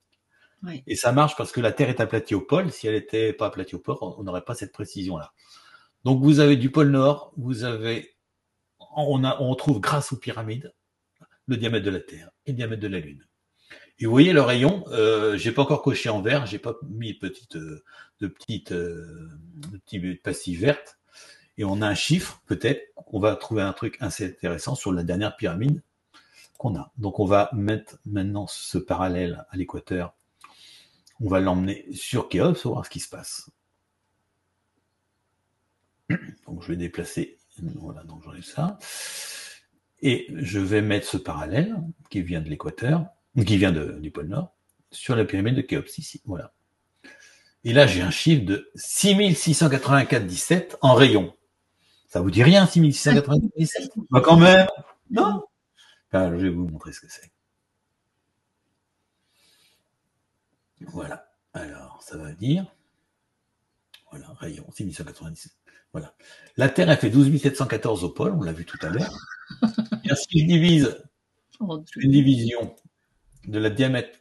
Oui. Et ça marche parce que la Terre est aplatie au pôle. Si elle n'était pas aplatie au pôle, on n'aurait pas cette précision-là. Donc vous avez du pôle Nord, on trouve grâce aux pyramides le diamètre de la Terre et le diamètre de la Lune. Et vous voyez le rayon, j'ai pas encore coché en vert, j'ai pas mis de petites pastilles vertes. Et on a un chiffre, peut-être, on va trouver un truc assez intéressant sur la dernière pyramide qu'on a. Donc on va mettre maintenant ce parallèle à l'équateur. On va l'emmener sur Khéops pour voir ce qui se passe. Donc je vais déplacer, voilà, donc j'enlève ça. Et je vais mettre ce parallèle qui vient de l'équateur, qui vient du pôle Nord, sur la pyramide de Khéops ici, voilà. Et là j'ai un chiffre de 6684,17 en rayon. Ça vous dit rien, 6697? Bah quand même, non? Enfin, je vais vous montrer ce que c'est. Voilà. Alors, ça va dire. Voilà, rayon, 6197. Voilà. La Terre, elle fait 12 714 au pôle, on l'a vu tout à l'heure. Et si je divise une division de la diamètre,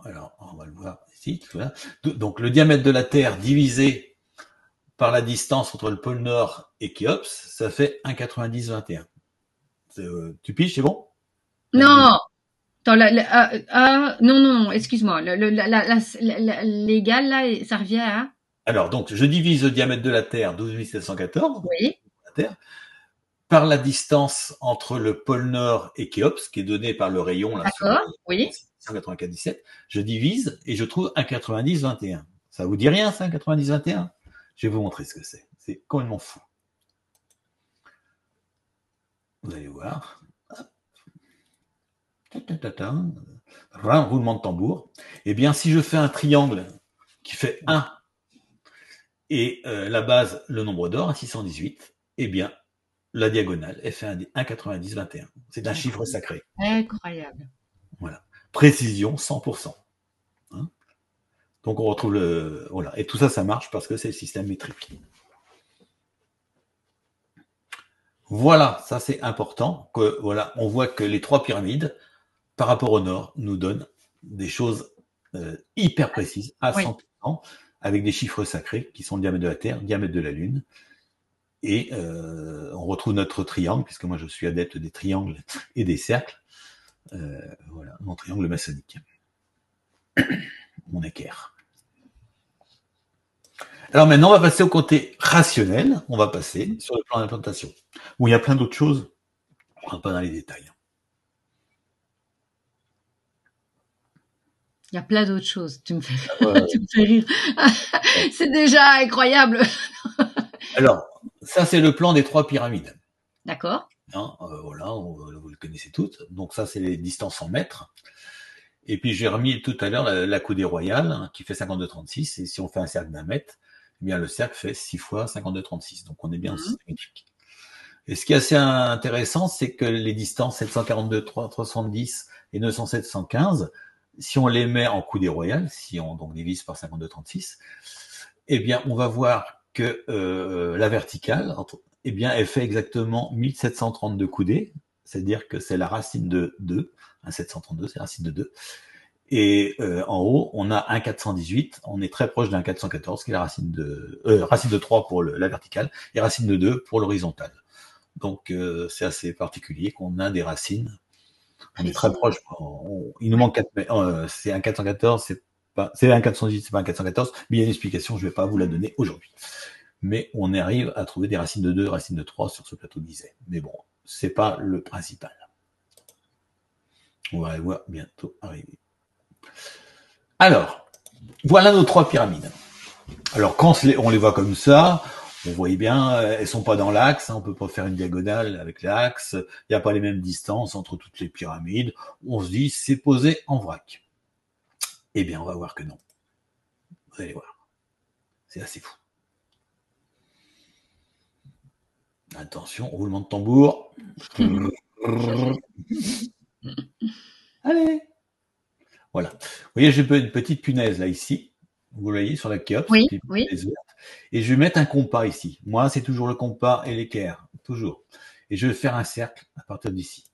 alors, on va le voir ici, voilà. Donc, le diamètre de la Terre divisé par la distance entre le pôle Nord et Khéops, ça fait 1,9021. Tu piges, c'est bon? Non! Attends, non, excuse-moi. L'égal, là, ça revient à... Alors, donc, je divise le diamètre de la Terre, 12 714, oui. la Terre, par la distance entre le pôle Nord et Khéops, qui est donnée par le rayon là sur D'accord, oui. 194,17, je divise et je trouve 1,90,21. Ça vous dit rien, ça, 1,90,21? Je vais vous montrer ce que c'est. C'est complètement fou. Vous allez voir. Un roulement de tambour. Eh bien, si je fais un triangle qui fait 1 et la base, le nombre d'or, à 618, eh bien, la diagonale, elle fait 1,90,21. C'est un chiffre sacré. Incroyable. Voilà. Précision 100%. Hein, donc, on retrouve le... Voilà. Et tout ça, ça marche parce que c'est le système métrique. Voilà, ça c'est important. Que, voilà, on voit que les 3 pyramides, par rapport au nord, nous donnent des choses hyper précises, à 100%, avec des chiffres sacrés qui sont le diamètre de la Terre, le diamètre de la Lune. Et on retrouve notre triangle, puisque moi je suis adepte des triangles et des cercles. Voilà, mon triangle maçonnique. Mon équerre. Alors maintenant, on va passer au côté rationnel. On va passer sur le plan d'implantation, où il y a plein d'autres choses. On ne rentre pas dans les détails. Il y a plein d'autres choses. Tu me fais, tu me fais rire. C'est déjà incroyable. Alors, ça, c'est le plan des 3 pyramides. D'accord. Hein, voilà, vous le connaissez toutes. Donc ça, c'est les distances en mètres. Et puis, j'ai remis tout à l'heure la coudée royale, hein, qui fait 52,36. Et si on fait un cercle d'1 mètre, eh bien, le cercle fait 6 fois 52,36. Donc, on est bien en système métrique. Et ce qui est assez intéressant, c'est que les distances 742, 370 et 907, 115, si on les met en coudée royale, si on donc divise par 52,36, eh bien, on va voir que la verticale, eh bien, elle fait exactement 1732 coudées, c'est-à-dire que c'est la racine de 2, 732, c'est la racine de 2. Et en haut, on a 1,418, on est très proche d'un 414, qui est la racine de 3 pour la verticale, et racine de 2 pour l'horizontale. Donc, c'est assez particulier qu'on a des racines. On est très proche. Il nous manque 4, c'est un 414, c'est un 418, c'est pas un 414, mais il y a une explication, je vais pas vous la donner aujourd'hui. Mais on arrive à trouver des racines de 2, racines de 3 sur ce plateau d'Isée. Mais bon, c'est pas le principal. On va les voir bientôt arriver. Alors, voilà nos 3 pyramides. Alors, quand on les voit comme ça, on voit bien, elles sont pas dans l'axe, hein, on peut pas faire une diagonale avec l'axe, il n'y a pas les mêmes distances entre toutes les pyramides. On se dit, c'est posé en vrac. Eh bien, on va voir que non. Vous allez voir. C'est assez fou. Attention, roulement de tambour. Allez. Voilà. Vous voyez, j'ai une petite punaise là, ici. Vous voyez, sur la Khéops. Oui, oui. Et je vais mettre un compas ici. Moi, c'est toujours le compas et l'équerre. Toujours. Et je vais faire un cercle à partir d'ici.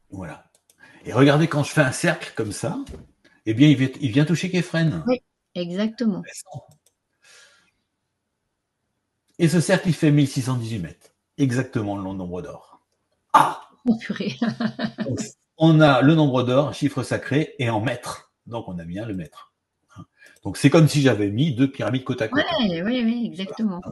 Voilà. Et regardez, quand je fais un cercle comme ça, eh bien, il vient toucher Képhren. Oui, exactement. Et ce cercle, il fait 1618 mètres. Exactement le nombre d'or. Ah! Oh, purée. Donc, on a le nombre d'or, chiffre sacré, et en mètres. Donc, on a bien le mètre. Donc, c'est comme si j'avais mis 2 pyramides côte à côte. Oui, exactement. Voilà.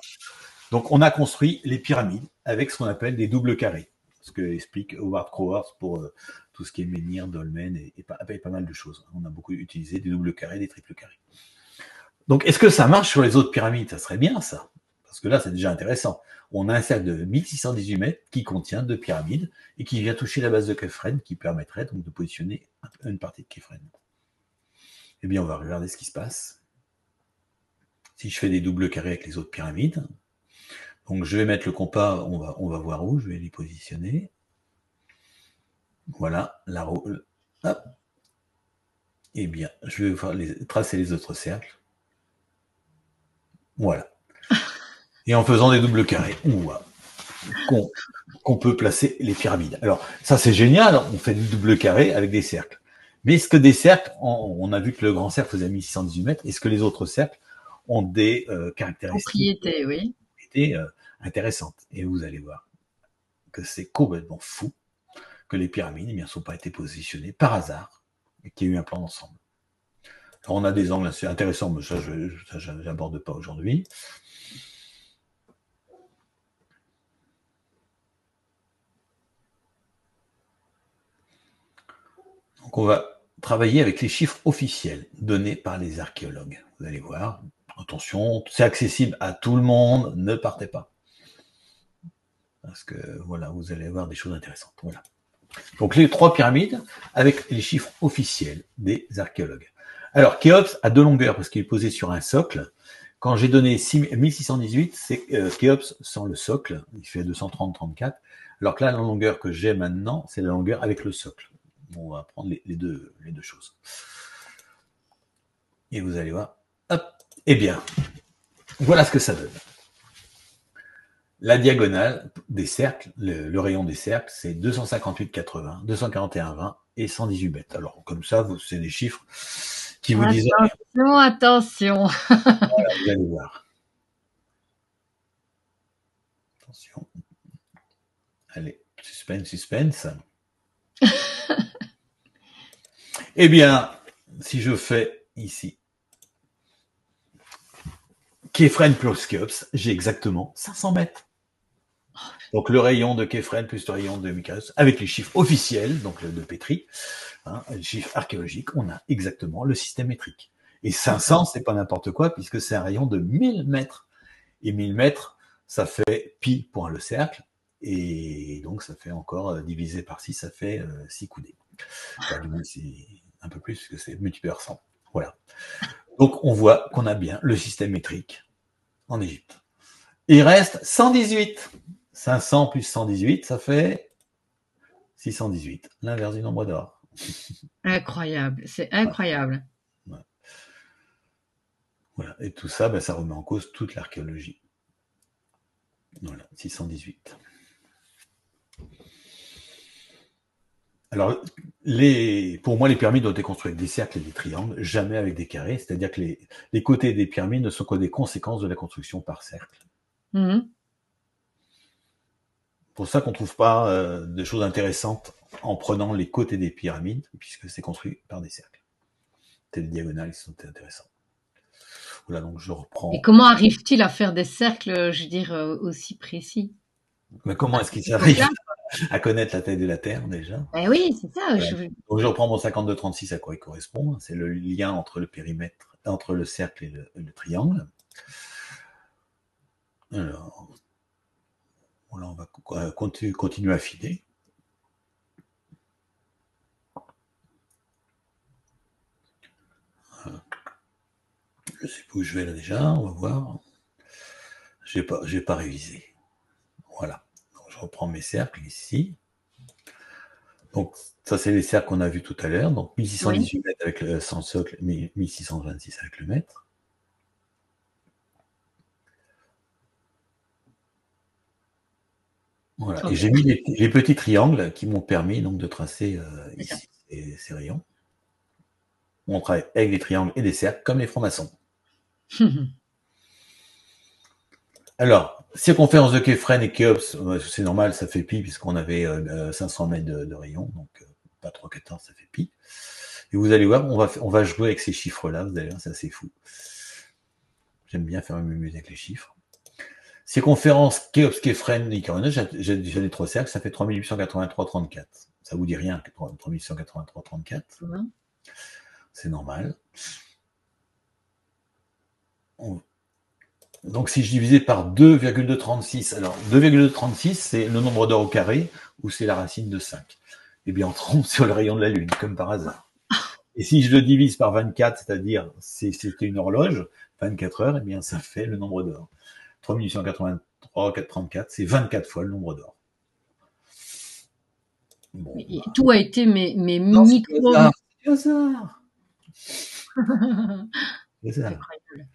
Donc, on a construit les pyramides avec ce qu'on appelle des doubles carrés. Ce que explique Howard Crowhurst pour tout ce qui est menhir, dolmen et pas mal de choses. On a beaucoup utilisé des doubles carrés, des triples carrés. Donc, est-ce que ça marche sur les autres pyramides? Ça serait bien, ça. Parce que là, c'est déjà intéressant. On a un cercle de 1618 mètres qui contient 2 pyramides et qui vient toucher la base de Képhren, qui permettrait donc de positionner une partie de Képhren. Eh bien, on va regarder ce qui se passe. Si je fais des doubles carrés avec les autres pyramides, donc je vais mettre le compas, on va voir où, je vais les positionner. Voilà, la roue. Hop. Eh bien, je vais tracer les autres cercles. Voilà. Et en faisant des doubles carrés, on voit qu'on peut placer les pyramides. Alors, ça c'est génial, on fait des doubles carrés avec des cercles. Mais est-ce que des cercles, on a vu que le grand cercle faisait 1618 mètres, est-ce que les autres cercles ont des caractéristiques intéressantes? Et vous allez voir que c'est complètement fou que les pyramides ne sont pas été positionnées par hasard et qu'il y a eu un plan d'ensemble. Alors, on a des angles assez intéressants, mais ça, je n'aborde pas aujourd'hui. Donc, on va travailler avec les chiffres officiels donnés par les archéologues. Vous allez voir, attention, c'est accessible à tout le monde, ne partez pas. Parce que voilà, vous allez avoir des choses intéressantes. Voilà. Donc les 3 pyramides avec les chiffres officiels des archéologues. Alors Khéops a 2 longueurs parce qu'il est posé sur un socle. Quand j'ai donné 1618, c'est Khéops sans le socle, il fait 230-34. Alors que là, la longueur que j'ai maintenant, c'est la longueur avec le socle. On va prendre les deux choses. Et vous allez voir, hop, eh bien, voilà ce que ça donne. La diagonale des cercles, le rayon des cercles, c'est 258,80, 241,20 et 118 mètres. Alors, comme ça, c'est des chiffres qui vous disent rien. Attention. Voilà, vous allez voir. Attention. Allez, suspense. Eh bien, si je fais ici Képhren plus Khéops, j'ai exactement 500 mètres. Donc le rayon de Képhren plus le rayon de Mykaios, avec les chiffres officiels, donc le de Petri, les chiffres archéologiques, on a exactement le système métrique. Et 500, c'est pas n'importe quoi, puisque c'est un rayon de 1000 mètres. Et 1000 mètres, ça fait pi pour le cercle, et donc ça fait encore, divisé par 6, ça fait 6 coudées. Enfin, du moins, c'est un peu plus, puisque c'est multiplié par 100. Voilà. Donc on voit qu'on a bien le système métrique en Égypte. Il reste 118. 500 plus 118, ça fait 618, l'inverse du nombre d'or. Incroyable, c'est incroyable. Ouais. Voilà. Et tout ça, ça remet en cause toute l'archéologie. Voilà, 618. Alors, pour moi, les pyramides ont été construites avec des cercles et des triangles, jamais avec des carrés. C'est-à-dire que les côtés des pyramides ne sont que des conséquences de la construction par cercle. Mmh. Pour ça qu'on ne trouve pas de choses intéressantes en prenant les côtés des pyramides, puisque c'est construit par des cercles. C'est les diagonales qui sont intéressants. Voilà, donc je reprends. Et comment arrive-t-il à faire des cercles, je veux dire, aussi précis? Mais comment est-ce qu'ils arrivent à connaître la taille de la Terre déjà? Ben oui, c'est ça. Voilà. Donc je reprends mon 52-36, à quoi il correspond. C'est le lien entre le périmètre, entre le cercle et le triangle. Alors, voilà, on va continuer à filer. Je sais pas où je vais là déjà, on va voir. J'ai pas révisé. Voilà. Donc, je reprends mes cercles ici. Donc ça c'est les cercles qu'on a vus tout à l'heure. Donc 1618 Oui. mètres avec le sans socle, 1626 avec le mètre. Voilà. Et j'ai mis les petits triangles qui m'ont permis donc de tracer ici ces rayons. On travaille avec des triangles et des cercles comme les francs-maçons. Alors, circonférence de Képhren et Khéops, c'est normal, ça fait pi puisqu'on avait 500 mètres de rayon, donc pas 3,14, ça fait pi. Et vous allez voir, on va jouer avec ces chiffres-là, vous allez voir, c'est assez fou. J'aime bien faire m'amuser avec les chiffres. Circonférence Khéops, Képhren, Mykonos, j'ai les 3 cercles, ça fait 3883,34. Ça vous dit rien, 3883,34. C'est normal. Donc si je divisais par 2,236, alors 2,236 c'est le nombre d'or au carré ou c'est la racine de 5. Eh bien on tombe sur le rayon de la Lune, comme par hasard. Et si je le divise par 24, c'est-à-dire c'était une horloge, 24 heures, eh bien ça fait le nombre d'or. 3883,34, c'est 24 fois le nombre d'or. Bon, tout a été mes micro. C'est hasard. C'est incroyable.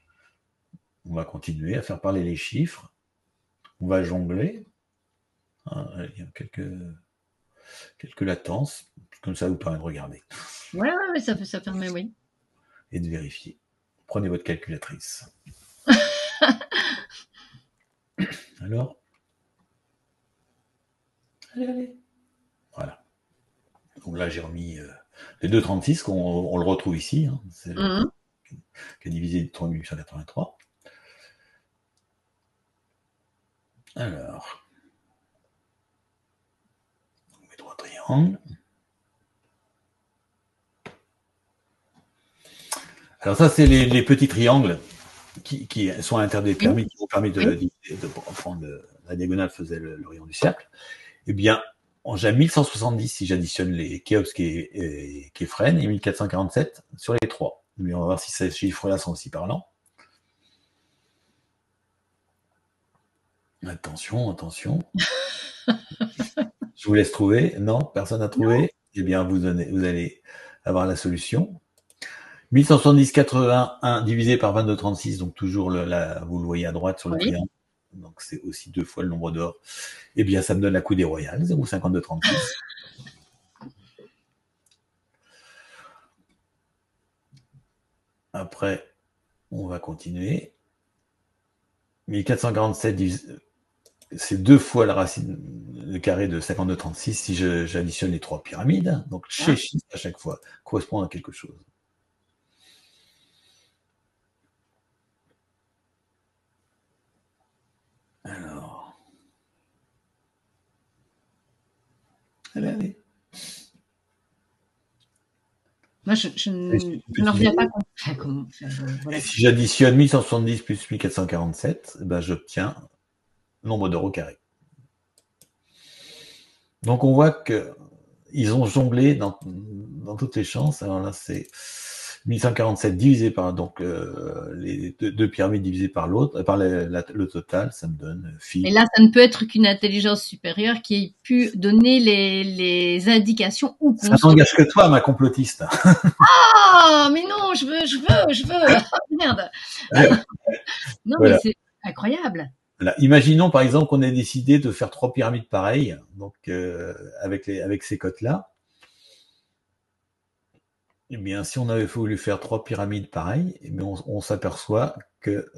On va continuer à faire parler les chiffres. On va jongler. Il y a quelques latences. Comme ça, vous permet de regarder. Ouais, ça permet, oui. Et de vérifier. Prenez votre calculatrice. Alors. Allez. Voilà. Donc là, j'ai remis les 2,36, on le retrouve ici. Hein. qui a divisé 3883. Alors, on met 3 triangles. Alors ça, c'est les petits triangles qui sont à l'intérieur des permis, qui vont permettre de prendre la diagonale faisait le rayon du cercle. Eh bien, j'ai 1170 si j'additionne les Khéops et Képhren, et 1447 sur les 3. Mais on va voir si ces chiffres-là sont aussi parlants. Attention, attention. Je vous laisse trouver. Non, personne n'a trouvé. Non. Eh bien, vous allez avoir la solution. 1170 81 divisé par 2236, donc toujours vous le voyez à droite sur le triangle. Donc c'est aussi 2 fois le nombre d'or. Eh bien, ça me donne la coudée royale, 0,5236. Après, on va continuer. 1447 c'est 2 fois la racine, le carré de 5236 si j'additionne les 3 pyramides. Donc, chez chiffre à chaque fois correspond à quelque chose. Alors. Allez. Moi, je n'en reviens pas comment faire. Voilà. Et si j'additionne 1170 plus 1447, ben j'obtiens nombre d'or au carré. Donc on voit que ils ont jonglé dans toutes les chances. Alors là, c'est 1147 divisé par donc les deux pyramides divisées par l'autre, par le total, ça me donne phi. Et là, ça ne peut être qu'une intelligence supérieure qui ait pu donner les indications ou ça n'engage que toi, ma complotiste. Ah, mais non, je veux. Oh, merde. Non, voilà. Mais c'est incroyable. Voilà. Imaginons par exemple qu'on ait décidé de faire 3 pyramides pareilles, donc avec ces cotes-là. Eh bien, si on avait voulu faire 3 pyramides pareilles, eh bien, on s'aperçoit que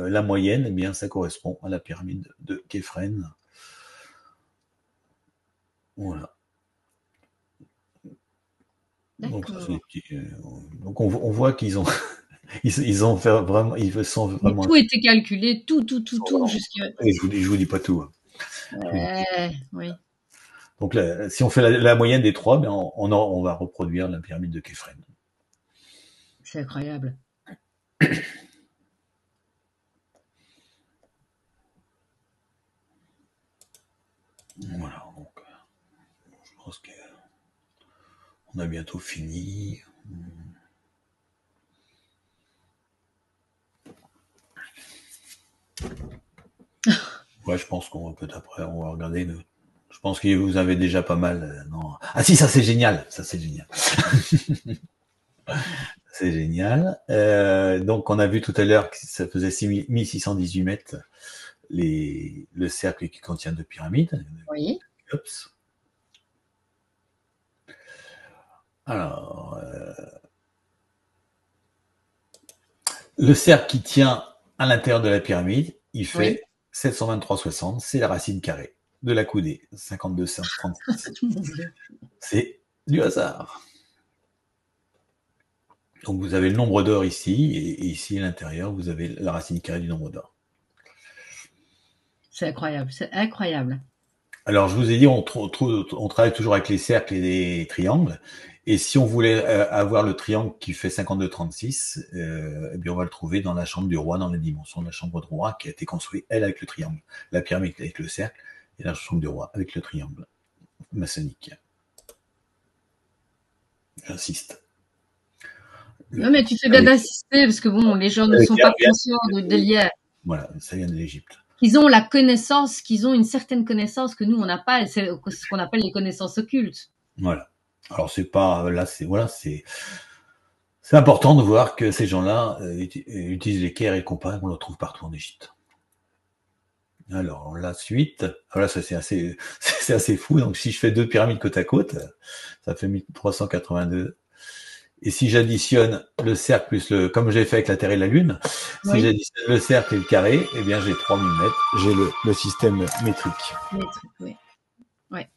la moyenne, eh bien, ça correspond à la pyramide de Képhren. Voilà. Donc, donc on voit qu'ils ont ils ont fait vraiment, ils sont vraiment. Mais tout était calculé, tout jusqu'à. Et je vous dis pas tout. Oui. Donc là, si on fait la moyenne des 3, ben on va reproduire la pyramide de Képhren. C'est incroyable. Voilà, donc je pense qu'on a bientôt fini. Ouais, je pense qu'on peut après, on va regarder. Je pense que vous avez déjà pas mal. Non. Ah si, ça c'est génial, ça c'est génial. C'est génial. Donc on a vu tout à l'heure que ça faisait 1618 mètres le cercle qui contient 2 pyramides. Oui. Oups. Alors, le cercle qui tient à l'intérieur de la pyramide, il fait 723,60, c'est la racine carrée de la coudée, 52,36. C'est du hasard. Donc vous avez le nombre d'or ici, et ici à l'intérieur, vous avez la racine carrée du nombre d'or. C'est incroyable, c'est incroyable. Alors je vous ai dit, on travaille toujours avec les cercles et les triangles. Et si on voulait avoir le triangle qui fait 52,36, eh bien on va le trouver dans la chambre du roi, dans les dimensions de la chambre du roi, qui a été construite, elle, avec le triangle. La pyramide avec le cercle, et la chambre du roi avec le triangle maçonnique. J'insiste. Non, mais tu fais bien d'insister, parce que bon, les gens ne sont pas conscients de liens. Voilà, ça vient de l'Égypte. Qu'ils ont la connaissance, qu'ils ont une certaine connaissance que nous, on n'a pas, c'est ce qu'on appelle les connaissances occultes. Voilà. Alors, c'est pas, là, c'est important de voir que ces gens-là utilisent l'équerre et le compas, on le trouve partout en Égypte. Alors, la suite, voilà, ça c'est assez fou. Donc, si je fais 2 pyramides côte à côte, ça fait 1382. Et si j'additionne le cercle plus comme j'ai fait avec la Terre et la Lune, si j'additionne le cercle et le carré, eh bien, j'ai 3000 mètres. J'ai le système métrique. Métrique, oui. Ouais.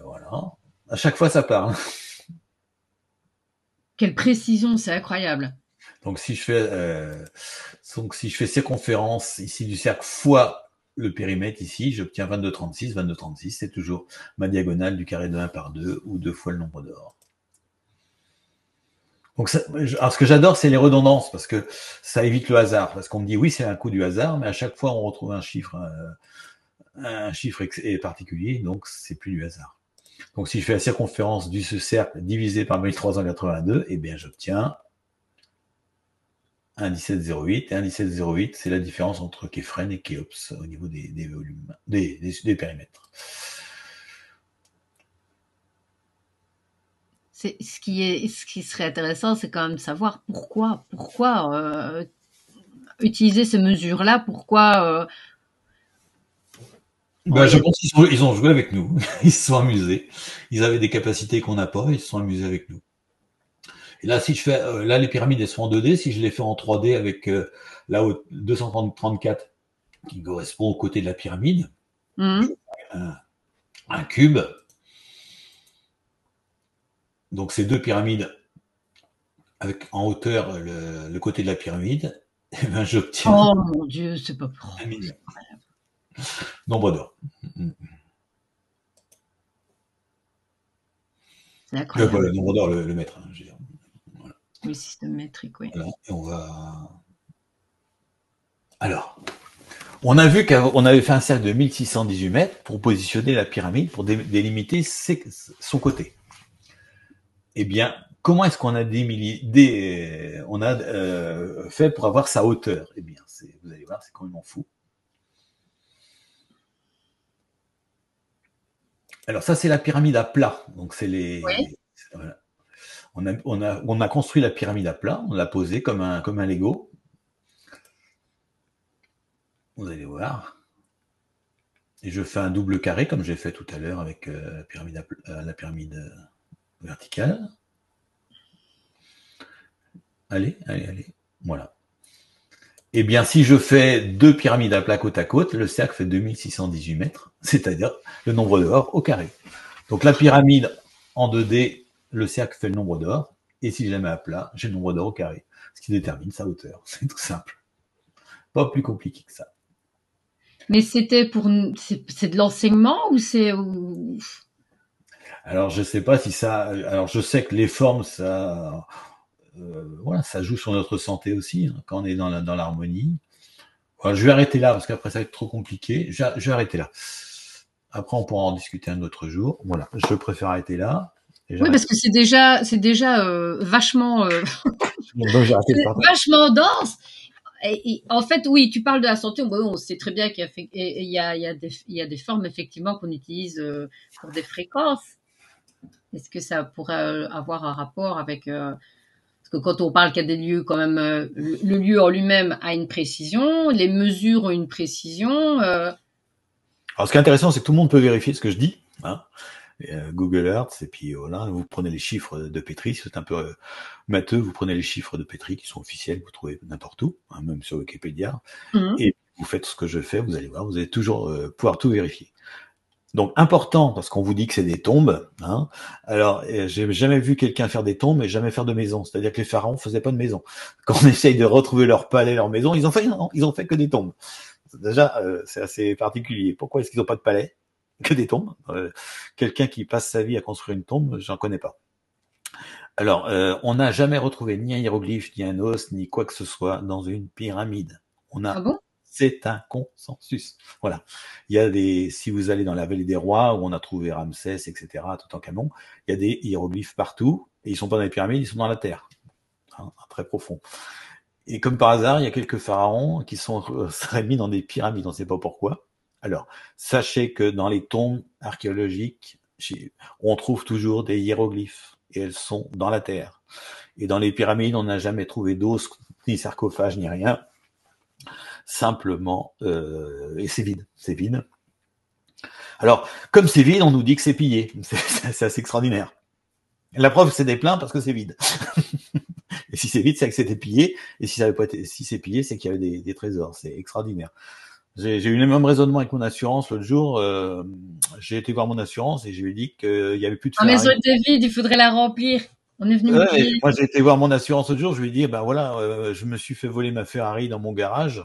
Voilà. À chaque fois, ça part. Quelle précision, c'est incroyable. Donc si je fais circonférence ici du cercle fois le périmètre ici, j'obtiens 22,36. 22,36, c'est toujours ma diagonale du carré de 1 par 2 ou 2 fois le nombre d'or. Donc alors ce que j'adore, c'est les redondances, parce que ça évite le hasard. Parce qu'on me dit oui, c'est un coup du hasard, mais à chaque fois on retrouve un chiffre particulier, donc c'est plus du hasard. Donc si je fais la circonférence du cercle divisé par 1382, eh bien j'obtiens 1,1708. Et 1,1708, c'est la différence entre Kefren et Kéops au niveau des volumes, des périmètres. Ce qui serait intéressant, c'est quand même de savoir pourquoi utiliser ces mesures-là, pourquoi. Je pense qu'ils ont joué avec nous, ils se sont amusés, ils avaient des capacités qu'on n'a pas, ils se sont amusés avec nous. Et là, si je fais, là les pyramides elles sont en 2D, si je les fais en 3D avec là 234 qui correspond au côté de la pyramide, un cube. Donc c'est deux pyramides avec en hauteur le côté de la pyramide, et ben j'obtiens. Oh mon Dieu, c'est pas un million. Nombre d'or. C'est incroyable. Voilà, nombre d'or, le mètre. Hein, je veux dire. Voilà. Le système métrique, oui. Voilà, et on va. Alors, on a vu qu'on avait fait un cercle de 1618 mètres pour positionner la pyramide, pour délimiter son côté. Eh bien, comment est-ce qu'on a fait pour avoir sa hauteur? Eh bien, vous allez voir, c'est complètement fou. Alors ça, c'est la pyramide à plat. Donc c'est les. Oui. Voilà. On a construit la pyramide à plat, on l'a posée comme un Lego. Vous allez voir. Et je fais un double carré comme j'ai fait tout à l'heure avec la pyramide verticale. Allez. Voilà. Eh bien, si je fais deux pyramides à plat côte à côte, le cercle fait 2618 mètres, c'est-à-dire le nombre d'or au carré. Donc la pyramide en 2D, le cercle fait le nombre d'or, et si je la mets à plat, j'ai le nombre d'or au carré, ce qui détermine sa hauteur. C'est tout simple. Pas plus compliqué que ça. Mais c'est de l'enseignement ou c'est. Alors je sais pas si ça. Alors je sais que les formes, ça. Voilà, ça joue sur notre santé aussi, hein, quand on est dans l'harmonie. Voilà, je vais arrêter là, parce qu'après ça va être trop compliqué. Je vais arrêter là. Après, on pourra en discuter un autre jour. Voilà, je préfère arrêter là. Oui, parce que c'est déjà vachement, vachement dense. Et en fait, oui, tu parles de la santé. Bon, on sait très bien qu'il y a des formes effectivement qu'on utilise pour des fréquences. Est-ce que ça pourrait avoir un rapport avec parce que quand on parle qu'il y a des lieux, quand même, le lieu en lui-même a une précision, les mesures ont une précision. Alors, ce qui est intéressant, c'est que tout le monde peut vérifier ce que je dis. Hein. Google Earth, et puis voilà, vous prenez les chiffres de Petri, c'est un peu matheux, vous prenez les chiffres de Petri qui sont officiels, vous trouvez n'importe où, hein, même sur Wikipédia, et vous faites ce que je fais, vous allez voir, vous allez toujours pouvoir tout vérifier. Donc important, parce qu'on vous dit que c'est des tombes. Hein. Alors, j'ai jamais vu quelqu'un faire des tombes et jamais faire de maison. C'est-à-dire que les pharaons faisaient pas de maison. Quand on essaye de retrouver leur palais, leur maison, ils ont fait que des tombes. Déjà, c'est assez particulier. Pourquoi est-ce qu'ils n'ont pas de palais? Que des tombes. Quelqu'un qui passe sa vie à construire une tombe, j'en connais pas. Alors, on n'a jamais retrouvé ni un hiéroglyphe, ni un os, ni quoi que ce soit dans une pyramide. Ah bon? C'est un consensus. Voilà. Il y a si vous allez dans la vallée des rois, où on a trouvé Ramsès, etc., Toutankhamon, il y a des hiéroglyphes partout, et ils sont pas dans les pyramides, ils sont dans la terre. Hein, très profond. Et comme par hasard, il y a quelques pharaons qui seraient mis dans des pyramides, on ne sait pas pourquoi. Alors, sachez que dans les tombes archéologiques, on trouve toujours des hiéroglyphes, et elles sont dans la terre. Et dans les pyramides, on n'a jamais trouvé d'os, ni sarcophage, ni rien. Simplement, et c'est vide. Alors, comme c'est vide, on nous dit que c'est pillé. C'est assez extraordinaire. La preuve, c'est des plaintes parce que c'est vide. Et si c'est vide, c'est que c'était pillé. Et si c'est pillé, c'est qu'il y avait des trésors. C'est extraordinaire. J'ai eu le même raisonnement avec mon assurance l'autre jour. J'ai été voir mon assurance et je lui ai dit qu'il y avait plus de La maison Ferrari. était vide, il faudrait la remplir. On est venu me dire. Moi, j'ai été voir mon assurance l'autre jour. Je lui ai dit, ben voilà, je me suis fait voler ma Ferrari dans mon garage.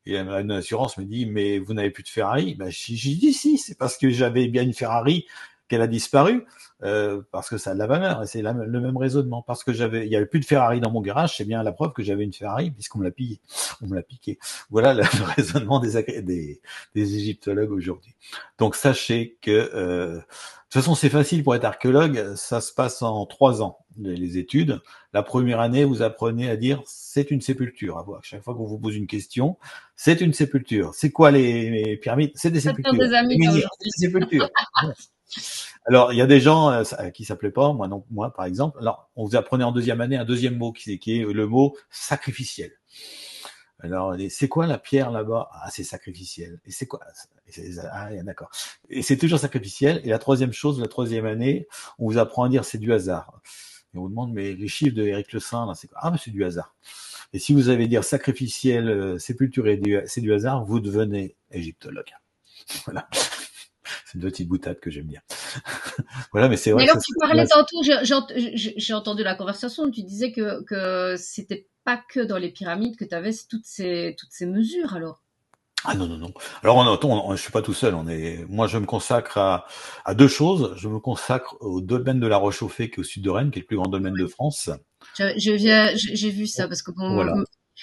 Et une assurance me dit, mais vous n'avez plus de Ferrari? Ben, j'ai dit si, c'est parce que j'avais bien une Ferrari qu'elle a disparu, parce que ça a de la valeur. Et c'est le même raisonnement. Parce que il y avait plus de Ferrari dans mon garage, c'est bien la preuve que j'avais une Ferrari puisqu'on me l'a pillé, on me l'a piqué. Voilà le raisonnement des égyptologues aujourd'hui. Donc sachez que de toute façon, c'est facile pour être archéologue. Ça se passe en 3 ans, les études. La première année, vous apprenez à dire c'est une sépulture. À voir. Chaque fois qu'on vous pose une question, c'est une sépulture. C'est quoi les pyramides? C'est des Ça te faire sépultures. des amis Les là menhirs, c'est aujourd'hui. des sépultures. Alors, il y a des gens qui s'appelaient pas, moi non, moi par exemple. Alors, on vous apprenait en deuxième année un deuxième mot qui est le mot sacrificiel. Alors, c'est quoi la pierre là-bas? Ah, c'est sacrificiel. Et c'est quoi? Ah, d'accord. Et c'est toujours sacrificiel. Et la troisième chose, la troisième année, on vous apprend à dire c'est du hasard. Et on vous demande, mais les chiffres de Éric Le Saint, là, c'est quoi? Ah, mais c'est du hasard. Et si vous avez dire sacrificiel, sépulture et c'est du hasard, vous devenez égyptologue. Voilà. C'est une petite boutade que j'aime bien. Voilà, mais c'est Mais vrai que alors, ça tu serait parlais tantôt, j'ai entendu la conversation, tu disais que c'était pas que dans les pyramides que tu avais toutes ces mesures, alors. Ah non, non, non. Alors, je suis pas tout seul. Moi, je me consacre à deux choses. Je me consacre au domaine de la Rochauffée, qui est au sud de Rennes, qui est le plus grand domaine de France. J'ai vu ça parce que bon, Voilà.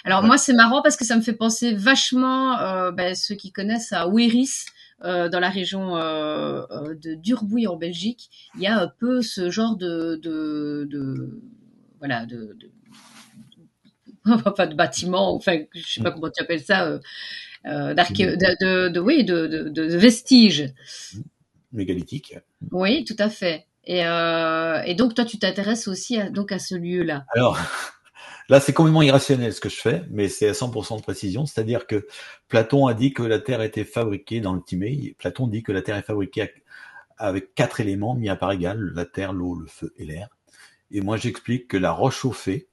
alors Ouais. moi c'est marrant parce que ça me fait penser vachement, ceux qui connaissent à Ouiris, dans la région de Durbouille en Belgique, il y a un peu ce genre voilà pas de bâtiment, enfin je sais pas comment tu appelles ça, oui de vestiges. Mégalithique. Oui, tout à fait. Et donc toi tu t'intéresses aussi donc à ce lieu-là. Alors, là, c'est complètement irrationnel ce que je fais, mais c'est à 100% de précision. C'est-à-dire que Platon a dit que la Terre était fabriquée dans le Timée. Platon dit que la Terre est fabriquée avec 4 éléments mis à part égale, la terre, l'eau, le feu et l'air. Et moi, j'explique que la roche chauffée,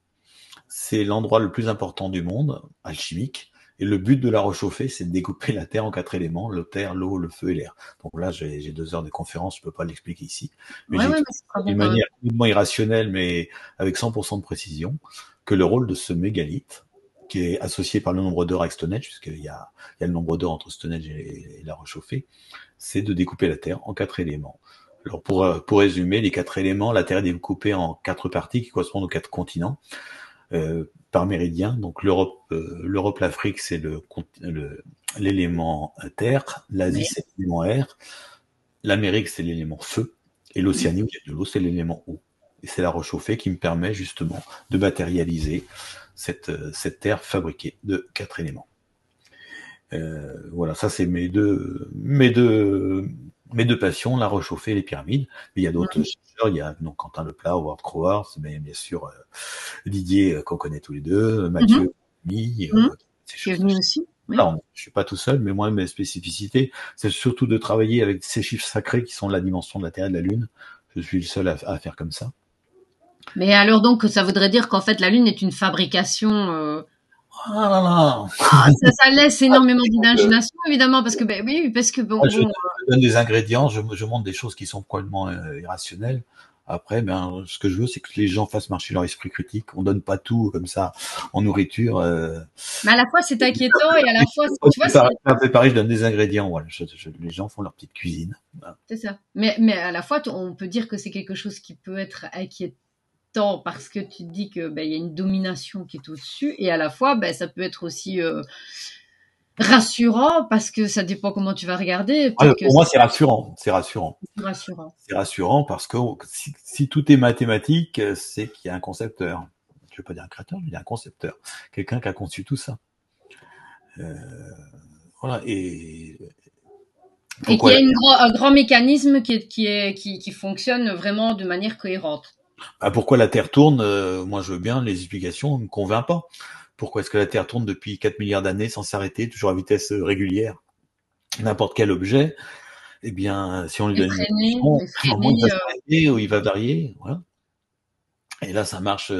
c'est l'endroit le plus important du monde, alchimique. Et le but de la roche chauffée, c'est de découper la terre en 4 éléments, le terre, l'eau, le feu et l'air. Donc là, j'ai 2 heures de conférence, je peux pas l'expliquer ici. Mais Ouais, mais j'explique c'est pas bon d'une quand même. manière complètement irrationnelle, mais avec 100% de précision, que le rôle de ce mégalithe, qui est associé par le nombre d'heures avec Stonehenge, puisqu'il y a le nombre d'heures entre Stonehenge et la roche chauffée, c'est de découper la terre en 4 éléments. Alors pour résumer, les 4 éléments, la Terre est découpée en 4 parties qui correspondent aux 4 continents par méridien. Donc l'Europe, l'Afrique, c'est l'élément terre, l'Asie, Mais c'est l'élément air, l'Amérique, c'est l'élément feu, et l'Océanie, où il y a de l'eau, c'est l'élément eau. Et c'est la roche chauffée qui me permet justement de matérialiser cette terre fabriquée de 4 éléments. Voilà, ça c'est mes deux passions, la roche chauffée et les pyramides. Mais il y a d'autres chercheurs, il y a donc Quentin Leplat, Howard Croward, mais bien sûr Didier qu'on connaît tous les deux, Mathieu, ces qui est choses-là. venu aussi. Oui. Alors, je suis pas tout seul, mais moi mes spécificités, c'est surtout de travailler avec ces chiffres sacrés qui sont la dimension de la Terre et de la Lune. Je suis le seul à faire comme ça. Mais alors donc ça voudrait dire qu'en fait la Lune est une fabrication. Ah là là. Ça laisse énormément d'imagination évidemment parce que ben oui parce que Je donne des ingrédients, je montre des choses qui sont complètement irrationnelles. Après, ben, ce que je veux, c'est que les gens fassent marcher leur esprit critique. On donne pas tout comme ça en nourriture. mais à la fois c'est inquiétant et à la fois tu vois Pareil, je donne des ingrédients. Voilà, les gens font leur petite cuisine. Voilà. c'est ça. Mais à la fois on peut dire que c'est quelque chose qui peut être inquiétant parce que tu te dis que ben il y a une domination qui est au-dessus et à la fois ben ça peut être aussi rassurant parce que ça dépend comment tu vas regarder. Pour moi, c'est rassurant. C'est rassurant. Rassurant. C'est rassurant parce que si tout est mathématique, c'est qu'il y a un concepteur. Je veux pas dire un créateur, mais il y a un concepteur. Quelqu'un qui a conçu tout ça. Voilà. Et qu'il y a un grand mécanisme qui fonctionne vraiment de manière cohérente. Pourquoi la Terre tourne moi, je veux bien les explications, ne me convainc pas. Pourquoi est-ce que la Terre tourne depuis 4 milliards d'années sans s'arrêter, toujours à vitesse régulière? N'importe quel objet, eh bien, si on lui donne une impulsion, à un moment, il va s'arrêter ou il va varier. Voilà. Et là, ça marche,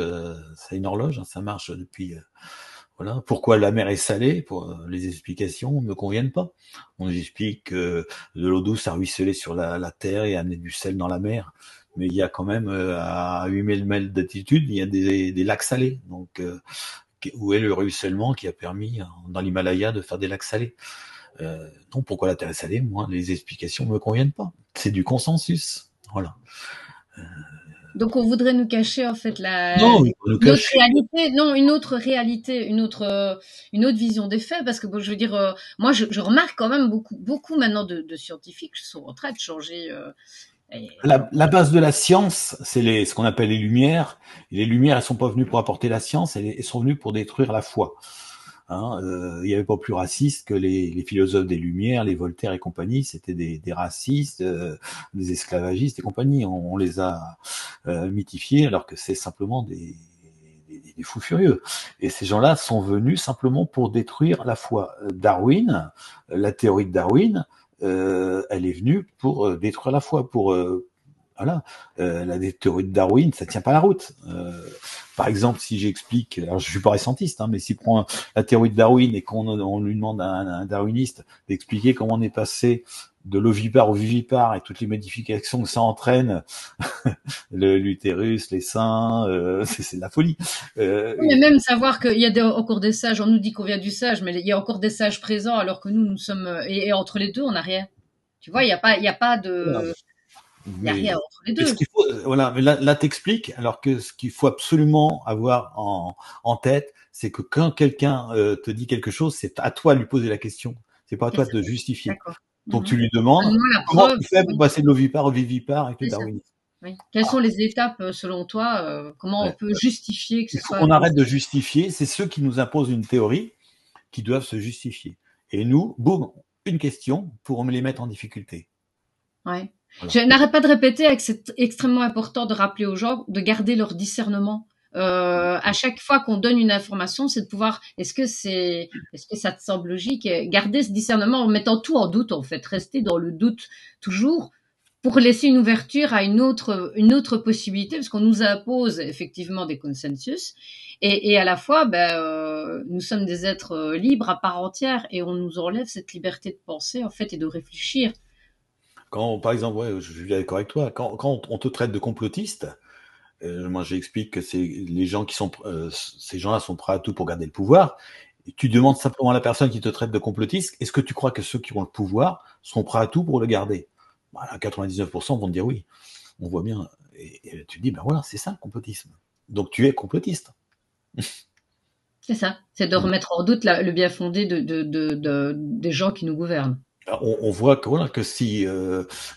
c'est une horloge, hein, ça marche depuis... voilà. Pourquoi la mer est salée? Les explications ne me conviennent pas. On nous explique que de l'eau douce a ruisselé sur la terre et a amené du sel dans la mer. mais il y a quand même à 8000 mètres d'altitude, il y a des lacs salés. Donc, où est le ruissellement qui a permis dans l'Himalaya de faire des lacs salés? Donc, pourquoi la Terre est salée? Moi, les explications me conviennent pas. C'est du consensus. Voilà. Donc on voudrait nous cacher en fait Non, il faut nous une autre cacher. réalité, non, une autre réalité, une autre vision des faits, parce que bon, je veux dire, moi je remarque quand même beaucoup maintenant de scientifiques qui sont en train de changer. La base de la science, c'est ce qu'on appelle les Lumières. Et les Lumières, elles sont pas venues pour apporter la science, elles sont venues pour détruire la foi. Hein, il n'y avait pas plus raciste que les philosophes des Lumières, les Voltaire et compagnie, c'était des racistes, des esclavagistes et compagnie. On les a mythifiés alors que c'est simplement des fous furieux. Et ces gens-là sont venus simplement pour détruire la foi. Darwin, la théorie de Darwin, elle est venue pour détruire la foi, pour voilà, la théorie de Darwin, ça tient pas la route. Par exemple, si j'explique, alors je suis pas récentiste, hein, mais si prend la théorie de Darwin et qu'on lui demande à un darwiniste d'expliquer comment on est passé de l'ovipare au vivipare et toutes les modifications que ça entraîne, l'utérus, les seins, c'est de la folie. Mais même savoir qu'il y a encore des sages, on nous dit qu'on vient du sage, mais il y a encore des sages présents, alors que nous sommes, et entre les deux, on n'a rien. Tu vois, il y a pas de, il y a rien entre les mais ce deux. qu'il faut, voilà, mais là t'expliques, alors que ce qu'il faut absolument avoir en tête, c'est que quand quelqu'un te dit quelque chose, c'est à toi de lui poser la question. C'est pas à C'est toi ça. de justifier. D'accord. Donc Mhm. tu lui demandes Donne-moi la comment preuve. tu fais pour Oui, passer de l'ovipare au vivipare avec le c'est ça. darwinisme. Oui. Quelles sont les étapes, selon toi, comment on Ouais. peut justifier que ce Il faut soit qu'on arrête de possible? justifier. C'est ceux qui nous imposent une théorie qui doivent se justifier. Et nous, boum, une question pour les mettre en difficulté. Ouais. Voilà. Je n'arrête pas de répéter que c'est extrêmement important de rappeler aux gens de garder leur discernement. À chaque fois qu'on donne une information, c'est de pouvoir, est-ce que ça te semble logique? Et garder ce discernement en mettant tout en doute, en fait, rester dans le doute toujours pour laisser une ouverture à une autre possibilité, parce qu'on nous impose effectivement des consensus, et à la fois, nous sommes des êtres libres à part entière, et on nous enlève cette liberté de penser, en fait, et de réfléchir. Quand, par exemple, ouais, je suis d'accord avec toi, quand on te traite de complotiste, moi j'explique que c'est les gens qui sont, ces gens-là sont prêts à tout pour garder le pouvoir. Et tu demandes simplement à la personne qui te traite de complotiste, est-ce que tu crois que ceux qui ont le pouvoir sont prêts à tout pour le garder? Voilà, 99% vont te dire oui. On voit bien. Et tu te dis, ben voilà, c'est ça le complotisme. Donc tu es complotiste. C'est ça, c'est de remettre en doute le bien fondé des gens qui nous gouvernent. On voit que, voilà, que si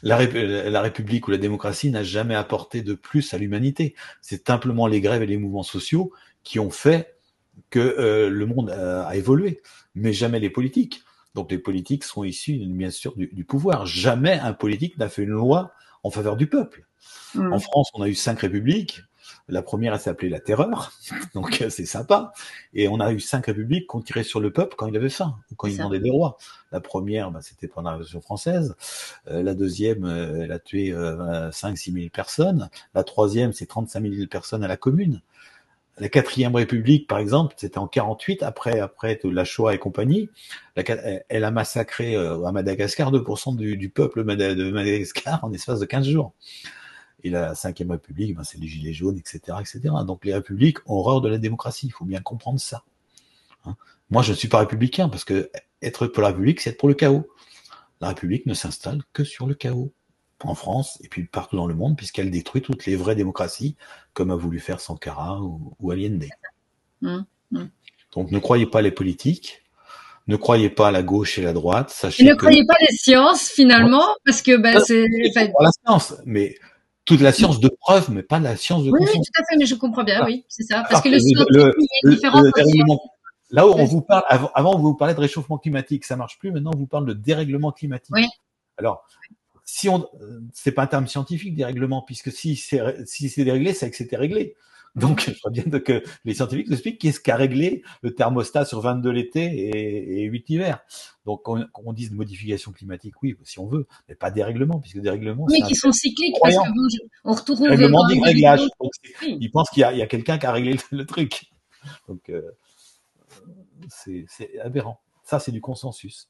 la République ou la démocratie n'a jamais apporté de plus à l'humanité, c'est simplement les grèves et les mouvements sociaux qui ont fait que le monde a évolué, mais jamais les politiques. Donc les politiques sont issus, bien sûr, du pouvoir. Jamais un politique n'a fait une loi en faveur du peuple. En Mmh. France, on a eu 5 républiques. La première, elle s'appelait la Terreur, donc c'est sympa. Et on a eu 5 républiques qui ont tiré sur le peuple quand il avait faim ou quand C'est il ça. demandait des rois. La première, c'était pendant la Révolution française. La deuxième, elle a tué 5-6 000 personnes. La troisième, c'est 35 000 personnes à la Commune. La quatrième République, par exemple, c'était en 48, après la Shoah et compagnie. Elle a massacré à Madagascar 2% du peuple de Madagascar en espace de 15 jours. Et la cinquième République, c'est les Gilets jaunes, etc., etc. Donc les républiques ont horreur de la démocratie. Il faut bien comprendre ça. Hein. Moi, je ne suis pas républicain parce que être pour la République, c'est être pour le chaos. La République ne s'installe que sur le chaos. En France et puis partout dans le monde, puisqu'elle détruit toutes les vraies démocraties, comme a voulu faire Sankara ou Allende. Mmh. Mmh. Donc ne croyez pas les politiques, ne croyez pas à la gauche et la droite, Et ne sachez que croyez pas les sciences finalement, parce que c'est. il faut Enfin, croire la science, mais toute la science de preuve, mais pas la science de oui, oui, consensus. tout à fait, mais je comprends bien, oui, c'est ça. Parce Alors que que le scientifique, il y a une différence le entre dérèglement, là où on le- vous parle, avant on vous parlait de réchauffement climatique, ça marche plus, maintenant on vous parle de dérèglement oui, climatique. Alors, si on, c'est pas un terme scientifique, dérèglement, puisque si c'est déréglé, c'est que c'était réglé. Donc, je crois bien que les scientifiques nous expliquent qu'est-ce qu'a réglé le thermostat sur 22 l'été et 8 l'hiver. Donc, on dise modification climatique, oui, si on veut, mais pas dérèglement, puisque dérèglement, mais c'est un qui sont terme cycliques, parce que croyant. bon, on retrouve Règlement dans dit les réglage. vidéos. Donc, Oui. ils pensent qu'il y a quelqu'un qui a réglé le truc. Donc, c'est aberrant. Ça, c'est du consensus.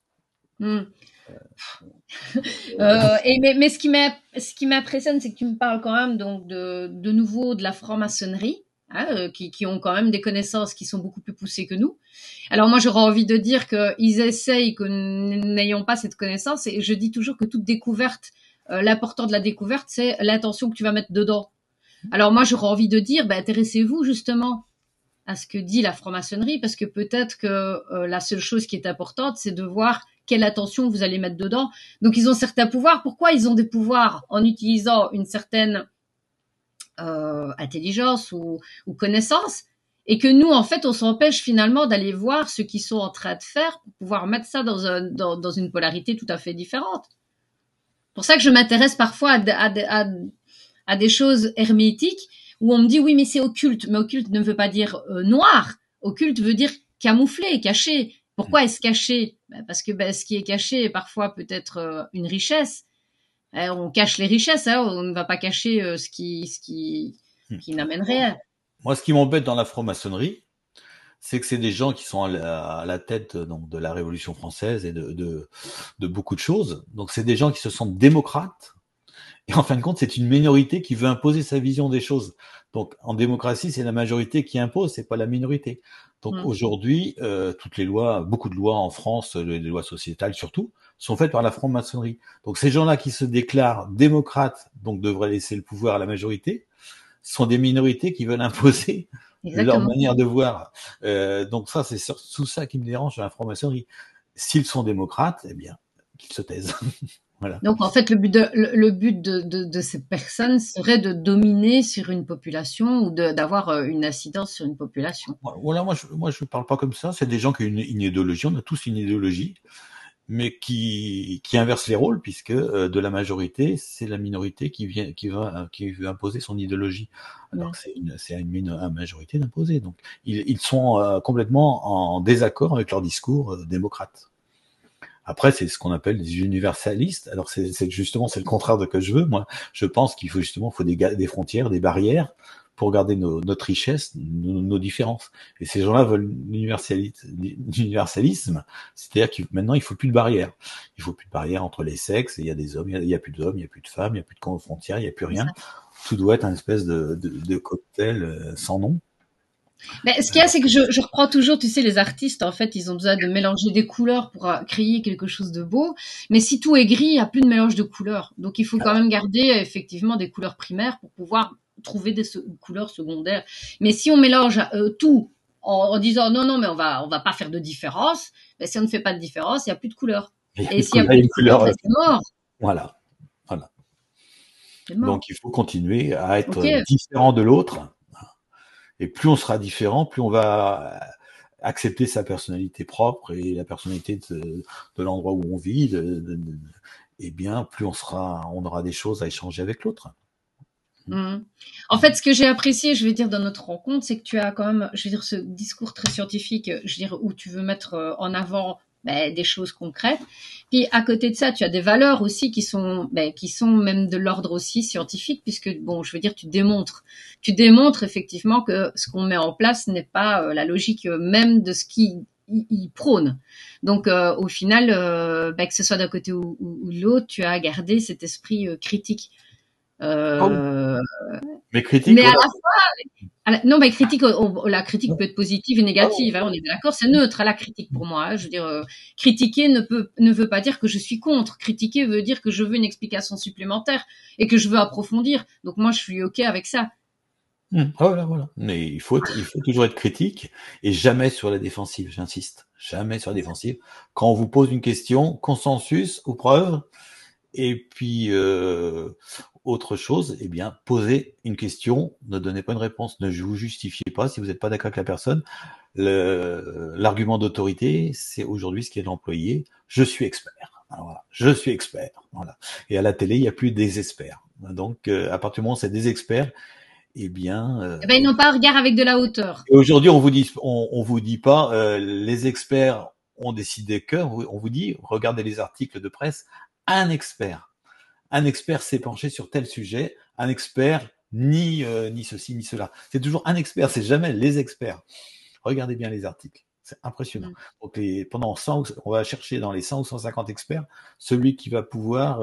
Hmm. Mais ce qui m'impressionne, c'est que tu me parles quand même donc de nouveau de la franc-maçonnerie, hein, qui ont quand même des connaissances qui sont beaucoup plus poussées que nous. Alors moi, j'aurais envie de dire qu'ils essayent que nous n'ayons pas cette connaissance, et je dis toujours que toute découverte, l'important de la découverte, c'est l'intention que tu vas mettre dedans. Alors moi, j'aurais envie de dire, intéressez-vous justement à ce que dit la franc-maçonnerie, parce que peut-être que la seule chose qui est importante, c'est de voir quelle attention vous allez mettre dedans. Donc ils ont certains pouvoirs. Pourquoi ils ont des pouvoirs? En utilisant une certaine intelligence ou connaissance, et que nous, en fait, on s'empêche finalement d'aller voir ce qu'ils sont en train de faire pour pouvoir mettre ça dans une polarité tout à fait différente. C'est pour ça que je m'intéresse parfois à des choses hermétiques où on me dit oui, mais c'est occulte. Mais occulte ne veut pas dire noir. Occulte veut dire camouflé, caché. Pourquoi est-ce caché? Parce que ce qui est caché est parfois peut-être une richesse. On cache les richesses, hein, on ne va pas cacher ce qui n'amène rien. Moi, ce qui m'embête dans la franc-maçonnerie, c'est que c'est des gens qui sont à la tête donc de la Révolution française et de beaucoup de choses. Donc, c'est des gens qui se sentent démocrates. Et en fin de compte, c'est une minorité qui veut imposer sa vision des choses. Donc, en démocratie, c'est la majorité qui impose, c'est pas la minorité. Donc, aujourd'hui, toutes les lois, beaucoup de lois en France, les lois sociétales surtout, sont faites par la franc-maçonnerie. Donc, ces gens-là qui se déclarent démocrates, donc devraient laisser le pouvoir à la majorité, sont des minorités qui veulent imposer leur manière de voir. Donc ça, c'est surtout ça qui me dérange dans la franc-maçonnerie. S'ils sont démocrates, eh bien, qu'ils se taisent. Voilà. Donc en fait, le but de ces personnes serait de dominer sur une population ou d'avoir une incidence sur une population. Voilà, moi je parle pas comme ça. C'est des gens qui ont une idéologie. On a tous une idéologie, mais qui inverse les rôles, puisque de la majorité, c'est la minorité qui veut imposer son idéologie, alors que c'est à une majorité d'imposer. Donc ils sont complètement en désaccord avec leur discours démocrate. Après, c'est ce qu'on appelle des universalistes. Alors c'est justement c'est le contraire de ce que je veux. Moi, je pense qu'il faut justement des frontières, des barrières pour garder notre richesse, nos différences. Et ces gens-là veulent l'universalisme, c'est-à-dire que maintenant il faut plus de barrières. Il faut plus de barrières entre les sexes. Il y a des hommes, il y a plus d'hommes, il y a plus de femmes, il y a plus de frontières, il y a plus rien. Tout doit être un espèce de cocktail sans nom. Mais ce qu'il y a, c'est que je reprends toujours, tu sais, les artistes, en fait, ils ont besoin de mélanger des couleurs pour créer quelque chose de beau. Mais si tout est gris, il n'y a plus de mélange de couleurs. Donc, il faut quand même garder effectivement des couleurs primaires pour pouvoir trouver des couleurs secondaires. Mais si on mélange tout en disant non, mais on va pas faire de différence, si on ne fait pas de différence, il n'y a plus de couleurs. Et s'il n'y a plus de couleurs, c'est mort. Voilà. Donc, il faut continuer à être différent de l'autre. Et plus on sera différent, plus on va accepter sa personnalité propre et la personnalité de l'endroit où on vit. Et bien, plus on aura des choses à échanger avec l'autre. En fait, ce que j'ai apprécié, je vais dire, dans notre rencontre, c'est que tu as quand même, je vais dire, ce discours très scientifique, je veux dire, où tu veux mettre en avant des choses concrètes. Puis à côté de ça, tu as des valeurs aussi qui sont même de l'ordre aussi scientifique, puisque bon, je veux dire, tu démontres effectivement que ce qu'on met en place n'est pas la logique même de ce qui il prône. Donc au final, que ce soit d'un côté ou de l'autre, tu as gardé cet esprit critique. Mais critique. Mais à la fois, non, mais critique, la critique peut être positive et négative. Hein, on est d'accord, c'est neutre la critique pour moi. Hein, je veux dire, critiquer ne veut pas dire que je suis contre. Critiquer veut dire que je veux une explication supplémentaire et que je veux approfondir. Donc moi, je suis ok avec ça. Voilà. Mais il faut toujours être critique et jamais sur la défensive. J'insiste, jamais sur la défensive. Quand on vous pose une question, consensus ou preuve. Et puis autre chose, eh bien, posez une question, ne donnez pas une réponse, ne vous justifiez pas si vous n'êtes pas d'accord avec la personne. L'argument d'autorité, c'est aujourd'hui ce qui est employé. Je suis expert. Voilà. Je suis expert. Voilà. Et à la télé, il n'y a plus des experts. Donc, à partir du moment où c'est des experts, eh bien, ils n'ont pas un regard avec de la hauteur. Et aujourd'hui, on vous dit pas, les experts ont décidé que, on vous dit, regardez les articles de presse. Un expert s'est penché sur tel sujet, un expert ni ceci ni cela. C'est toujours un expert, c'est jamais les experts. Regardez bien les articles. C'est impressionnant. Mm. Donc pendant 100, on va chercher dans les 100 ou 150 experts celui qui va pouvoir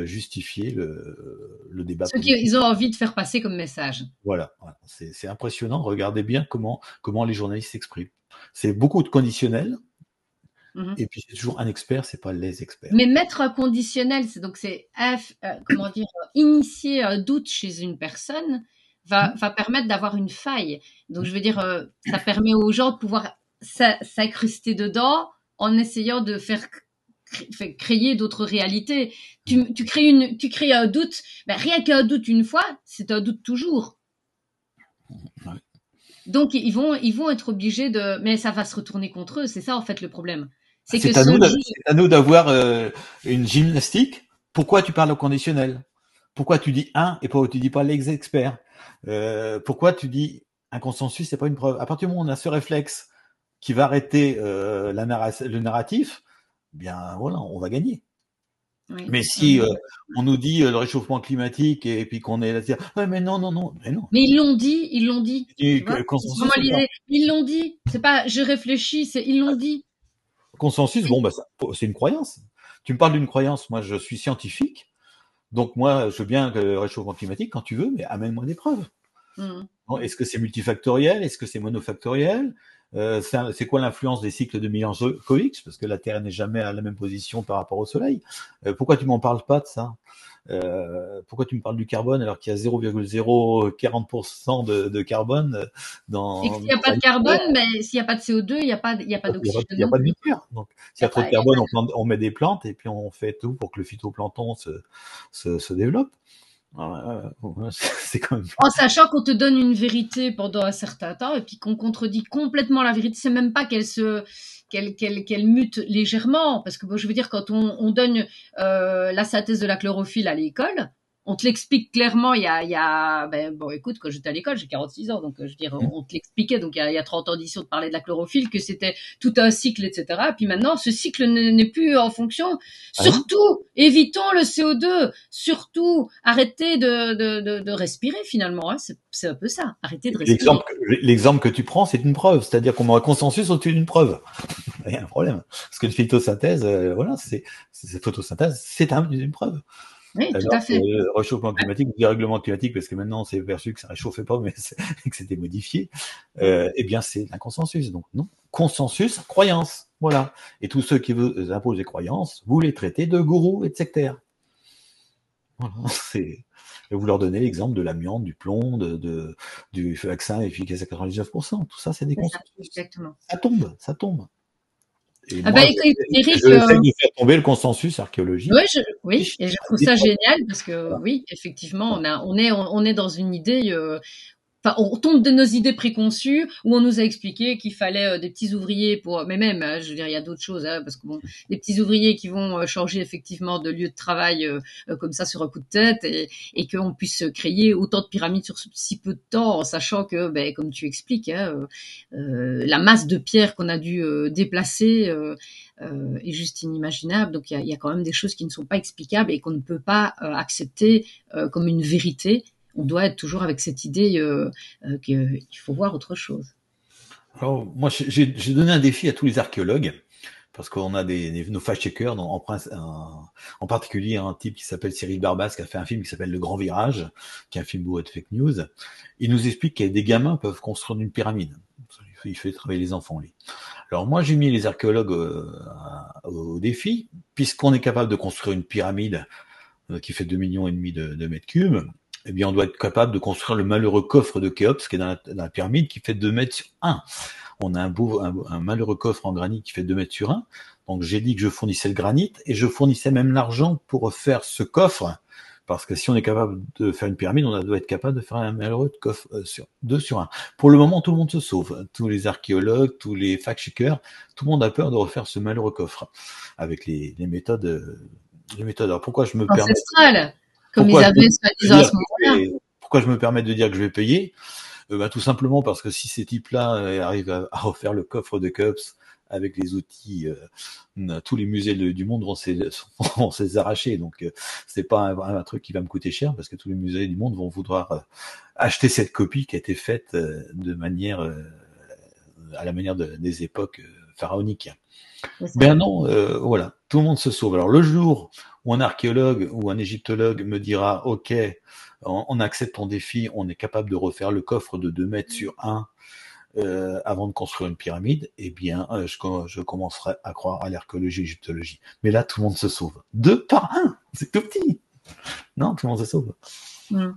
justifier le débat Ce politique. qu'ils ont envie de faire passer comme message. Voilà. C'est impressionnant. Regardez bien comment les journalistes s'expriment. C'est beaucoup de conditionnels. Mhm. Et puis c'est toujours un expert, c'est pas les experts. Mais mettre un conditionnel, c'est comment dire, initier un doute chez une personne va permettre d'avoir une faille. Donc je veux dire, ça permet aux gens de pouvoir s'incruster dedans en essayant de faire créer d'autres réalités. Tu crées un doute, ben rien qu'un doute une fois, c'est un doute toujours. Ouais. Donc ils vont être obligés mais ça va se retourner contre eux. C'est ça en fait le problème. C'est que C'est à nous d'avoir une gymnastique. Pourquoi tu parles au conditionnel? Pourquoi tu dis un et pourquoi tu dis pas les experts? Pourquoi tu dis un consensus, c'est pas une preuve? À partir du moment où on a ce réflexe qui va arrêter le narratif, bien voilà, on va gagner. Oui. Mais si on nous dit le réchauffement climatique et puis qu'on est là, ouais, mais non. Mais ils l'ont dit. Tu vois, consensus, ils l'ont dit. C'est pas je réfléchis, c'est ils l'ont dit. consensus, bon, bah, c'est une croyance. Tu me parles d'une croyance. Moi, je suis scientifique. Donc, moi, je veux bien que le réchauffement climatique, quand tu veux, mais amène-moi des preuves. Mmh. Bon, est-ce que c'est multifactoriel? Est-ce que c'est monofactoriel? C'est quoi l'influence des cycles de Milankovitch? Parce que la Terre n'est jamais à la même position par rapport au Soleil. Pourquoi tu m'en parles pas de ça? Pourquoi tu me parles du carbone alors qu'il y a 0,040% de carbone dans... Et s'il n'y a pas de carbone, mais s'il n'y a pas de CO2, il n'y a pas d'oxygène. Il n'y a pas de matière. Donc, s'il y a trop de carbone, on met des plantes et puis on fait tout pour que le phytoplancton se développe. C'est quand même... En sachant qu'on te donne une vérité pendant un certain temps et puis qu'on contredit complètement la vérité, c'est même pas qu'elle mute légèrement, parce que bon, je veux dire, quand on donne la synthèse de la chlorophylle à l'école, on te l'explique clairement. Bon, écoute, quand j'étais à l'école, j'ai 46 ans, donc je veux dire, on te l'expliquait. Donc il y a 30 ans d'ici, on te parlait de la chlorophylle, que c'était tout un cycle, etc. Et puis maintenant, ce cycle n'est plus en fonction. Surtout, évitons le CO2. Surtout, arrêtez de respirer finalement. Hein. C'est un peu ça. Arrêtez de respirer. L'exemple que tu prends, c'est une preuve. C'est-à-dire qu'on aura consensus au-dessus d'une preuve. Il y a un problème. Parce que la photosynthèse, voilà, cette photosynthèse, c'est une preuve. Oui, alors, tout à fait. Le réchauffement climatique, le dérèglement climatique, parce que maintenant on s'est perçu que ça réchauffait pas, mais que c'était modifié, eh bien c'est un consensus. Donc non, consensus, croyance, voilà. Et tous ceux qui vous imposent des croyances, vous les traitez de gourous et de sectaires. Voilà, et vous leur donnez l'exemple de l'amiante, du plomb, du vaccin efficace à 99%. Tout ça, c'est des consensus. Exactement. Ça tombe. Et Ah moi, Eric, j'essaie de faire tomber le consensus archéologique. Oui, et je trouve ça génial parce que oui, effectivement, on est dans une idée. Enfin, on tombe de nos idées préconçues où on nous a expliqué qu'il fallait des petits ouvriers pour, mais même, je veux dire, il y a d'autres choses, hein, parce que bon, des petits ouvriers qui vont changer effectivement de lieu de travail comme ça sur un coup de tête et qu'on puisse créer autant de pyramides sur si peu de temps, en sachant que, ben, comme tu expliques, hein, la masse de pierres qu'on a dû déplacer est juste inimaginable. Donc il y a quand même des choses qui ne sont pas explicables et qu'on ne peut pas accepter comme une vérité. On doit être toujours avec cette idée qu'il faut voir autre chose. Alors, moi, j'ai donné un défi à tous les archéologues, parce qu'on a nos fact-checkers, en particulier un type qui s'appelle Cyril Barbas, qui a fait un film qui s'appelle Le Grand Virage, qui est un film bourré de fake news. Il nous explique que des gamins peuvent construire une pyramide. Il fait travailler les enfants, lui. Alors moi, j'ai mis les archéologues au défi, puisqu'on est capable de construire une pyramide qui fait 2,5 millions de mètres cubes. Eh bien, on doit être capable de construire le malheureux coffre de Khéops qui est dans la pyramide qui fait 2 mètres sur 1. On a un malheureux coffre en granit qui fait 2 mètres sur 1. Donc, j'ai dit que je fournissais le granit et je fournissais même l'argent pour faire ce coffre. Parce que si on est capable de faire une pyramide, on doit être capable de faire un malheureux coffre 2 sur 1. Pour le moment, tout le monde se sauve. Tous les archéologues, tous les fact-checkers, tout le monde a peur de refaire ce malheureux coffre avec les méthodes. Alors, pourquoi je me permets... Ancestrales. Comme ils avaient soi-disant à ce moment-là. Pourquoi je me permets de dire que je vais payer? Tout simplement parce que si ces types-là arrivent à refaire le coffre de Khéops avec les outils, tous les musées du monde vont se les arracher. Donc, c'est pas un truc qui va me coûter cher parce que tous les musées du monde vont vouloir acheter cette copie qui a été faite de manière à la manière des époques pharaoniques. C'est ça. Ben non, voilà, tout le monde se sauve. Alors le jour où un archéologue ou un égyptologue me dira, OK, on accepte ton défi, on est capable de refaire le coffre de 2 mètres sur 1 avant de construire une pyramide, eh bien, je commencerai à croire à l'archéologie et l'égyptologie. Mais là, tout le monde se sauve. 2 par 1, c'est tout petit. Non, tout le monde se sauve. Mm.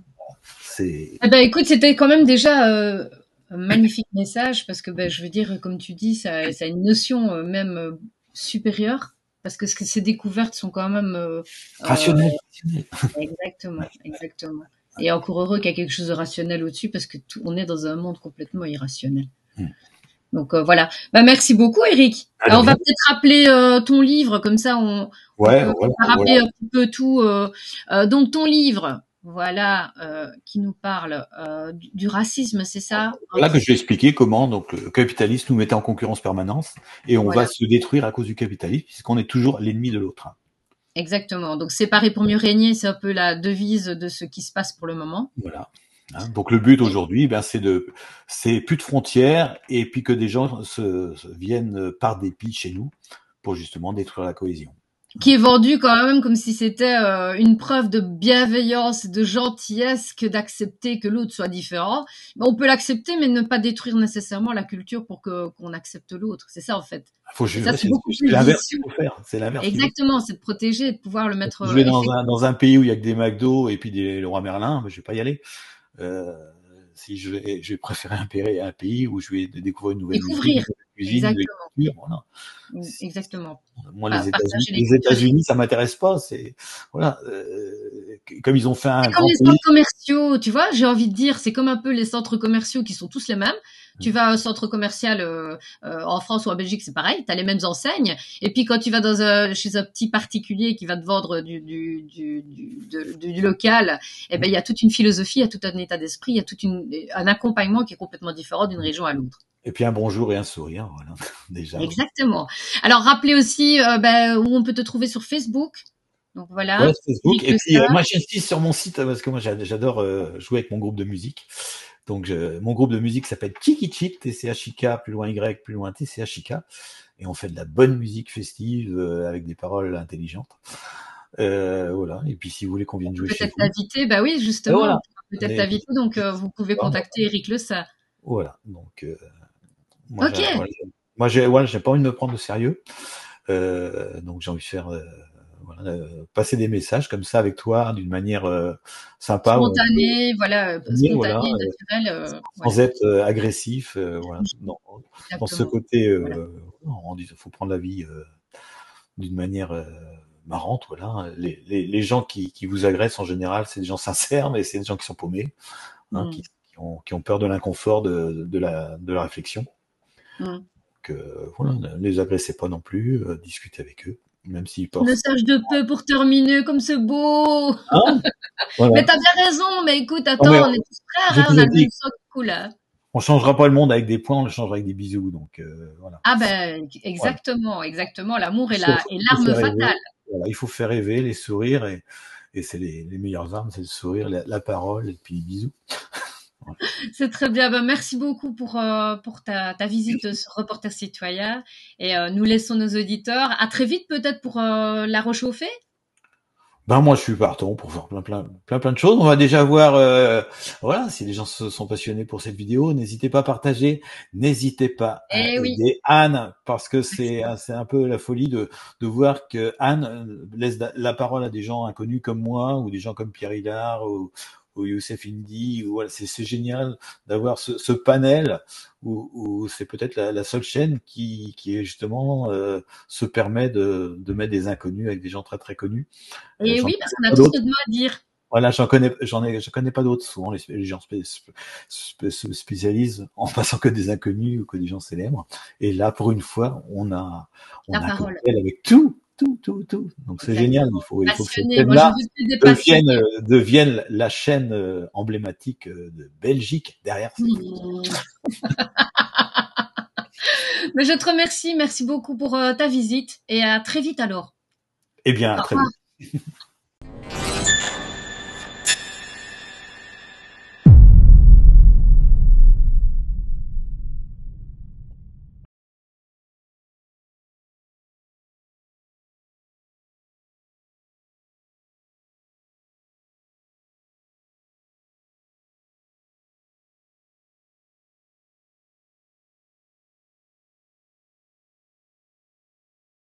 C'est... Eh ben, écoute, c'était quand même déjà un magnifique message parce que, ben, je veux dire, comme tu dis, ça a une notion même supérieure parce que ces découvertes sont quand même Rationnel. exactement, exactement. Et encore heureux qu'il y a quelque chose de rationnel au-dessus parce que on est dans un monde complètement irrationnel. Donc voilà. Bah, merci beaucoup, Eric. Alors, on va peut-être rappeler ton livre, comme ça on Ouais, peut voilà, rappeler un petit peu tout. Donc ton livre, voilà, qui nous parle du racisme, c'est ça? Voilà que je vais expliquer comment donc le capitalisme nous mettait en concurrence permanente et on Voilà, va se détruire à cause du capitalisme puisqu'on est toujours l'ennemi de l'autre. exactement. Donc séparer pour mieux régner, c'est un peu la devise de ce qui se passe pour le moment. Voilà. Hein, donc le but aujourd'hui, ben, c'est plus de frontières et puis que des gens se viennent par dépit chez nous pour justement détruire la cohésion. Qui est vendu quand même comme si c'était une preuve de bienveillance, de gentillesse que d'accepter que l'autre soit différent. On peut l'accepter, mais ne pas détruire nécessairement la culture pour qu'on accepte l'autre. C'est ça en fait. Faut Et ça, c'est beaucoup c'est plus l'inverse qu'il vicieux. faut faire. C'est l'inverse qu'il faut Exactement, c'est de protéger, de pouvoir le mettre faire. Je vais effectivement. dans un pays où il y a que des McDo et puis des Leroy Merlin, ben, je vais pas y aller. Euh, si je vais préférer un pays où je vais découvrir une nouvelle musique, une Découvrir. nouvelle cuisine, une nouvelle Exactement. culture. Voilà. Exactement. Moi, Partager les les cultures. États-Unis, ça m'intéresse pas. C'est voilà, comme ils ont fait un C'est comme grand les pays. centres commerciaux, tu vois, j'ai envie de dire, c'est comme un peu les centres commerciaux qui sont tous les mêmes. Tu vas à un centre commercial en France ou en Belgique, c'est pareil, tu as les mêmes enseignes. Et puis quand tu vas chez un petit particulier qui va te vendre du local, eh ben il y a toute une philosophie, il y a tout un état d'esprit, il y a un accompagnement qui est complètement différent d'une région à l'autre. Et puis un bonjour et un sourire, voilà, déjà. Exactement. Alors rappelez aussi où on peut te trouver sur Facebook. Donc Ouais, voilà, Facebook. Eric Et Le puis, Star. moi, j'insiste sur mon site parce que moi, j'adore jouer avec mon groupe de musique. Donc, mon groupe de musique s'appelle Tchikichik, T-C-H-I-K, plus loin Y, plus loin T-C-H-I-K. Et on fait de la bonne musique festive avec des paroles intelligentes. Voilà. Et puis, si vous voulez qu'on vienne jouer chez Peut-être vous. t'inviter, bah oui, Et justement, voilà. on pourra peut-être Et, t'inviter, donc vous pouvez contacter Eric Le Sar. voilà. Donc, moi, Ok, voilà, j'ai pas envie de me prendre au sérieux. Donc, j'ai envie de faire voilà, passer des messages comme ça avec toi d'une manière sympa, où on peut spontané, voilà, venir, voilà, spontané, naturel, sans voilà, être agressif. Voilà. Non, dans ce exactement. côté, Voilà. on dit, faut prendre la vie d'une manière marrante. Voilà. Les gens qui vous agressent en général, c'est des gens sincères, mais c'est des gens qui sont paumés, hein, Mm. qui ont peur de l'inconfort de la réflexion. Mm. Donc, voilà, ne les agressez pas non plus, discutez avec eux, même s'ils portent. Message de paix pour terminer, comme c'est beau. Hein, voilà. Mais t'as bien raison, mais écoute, Non, mais attends, on est tous j'ai frères, hein, on a toujours le même dit, sang qui coule, hein. on changera pas le monde avec des points, on le changera avec des bisous. Donc, voilà. Ah ben, Voilà. exactement, exactement, l'amour est Il faut l'arme faire rêver. fatale. Voilà, il faut faire rêver, les sourires, et c'est les meilleures armes, c'est le sourire, la parole, et puis bisous. Voilà. C'est très bien. Ben, merci beaucoup pour ta visite sur Reporter Citoyen. Et nous laissons nos auditeurs. À très vite peut-être pour la rechauffer. Ben moi je suis partant pour faire plein de choses. On va déjà voir, voilà, si les gens se sont passionnés pour cette vidéo, n'hésitez pas à partager, n'hésitez pas à Eh oui, aider Anne parce que merci. c'est un peu la folie de voir que Anne laisse la parole à des gens inconnus comme moi ou des gens comme Pierre Hillard ou Youssef Indy. Ou voilà, c'est génial d'avoir ce panel où c'est peut-être la seule chaîne qui est justement se permet de mettre des inconnus avec des gens très très connus. Et J'en oui, parce connais qu'on a pas tous d'autres. notre mot à dire. Voilà, je connais pas d'autres. Souvent, les gens se spécialisent en passant que des inconnus ou que des gens célèbres. Et là, pour une fois, on La a un parole. cocktail avec tout. Donc c'est génial. Exactement. Il faut que cette Passionné. Moi, je chaîne-là veux que des passionnés. devienne la chaîne emblématique de Belgique derrière. Mmh. Mais je te remercie. Merci beaucoup pour ta visite. Et à très vite alors. Eh bien, Au à très revoir. vite.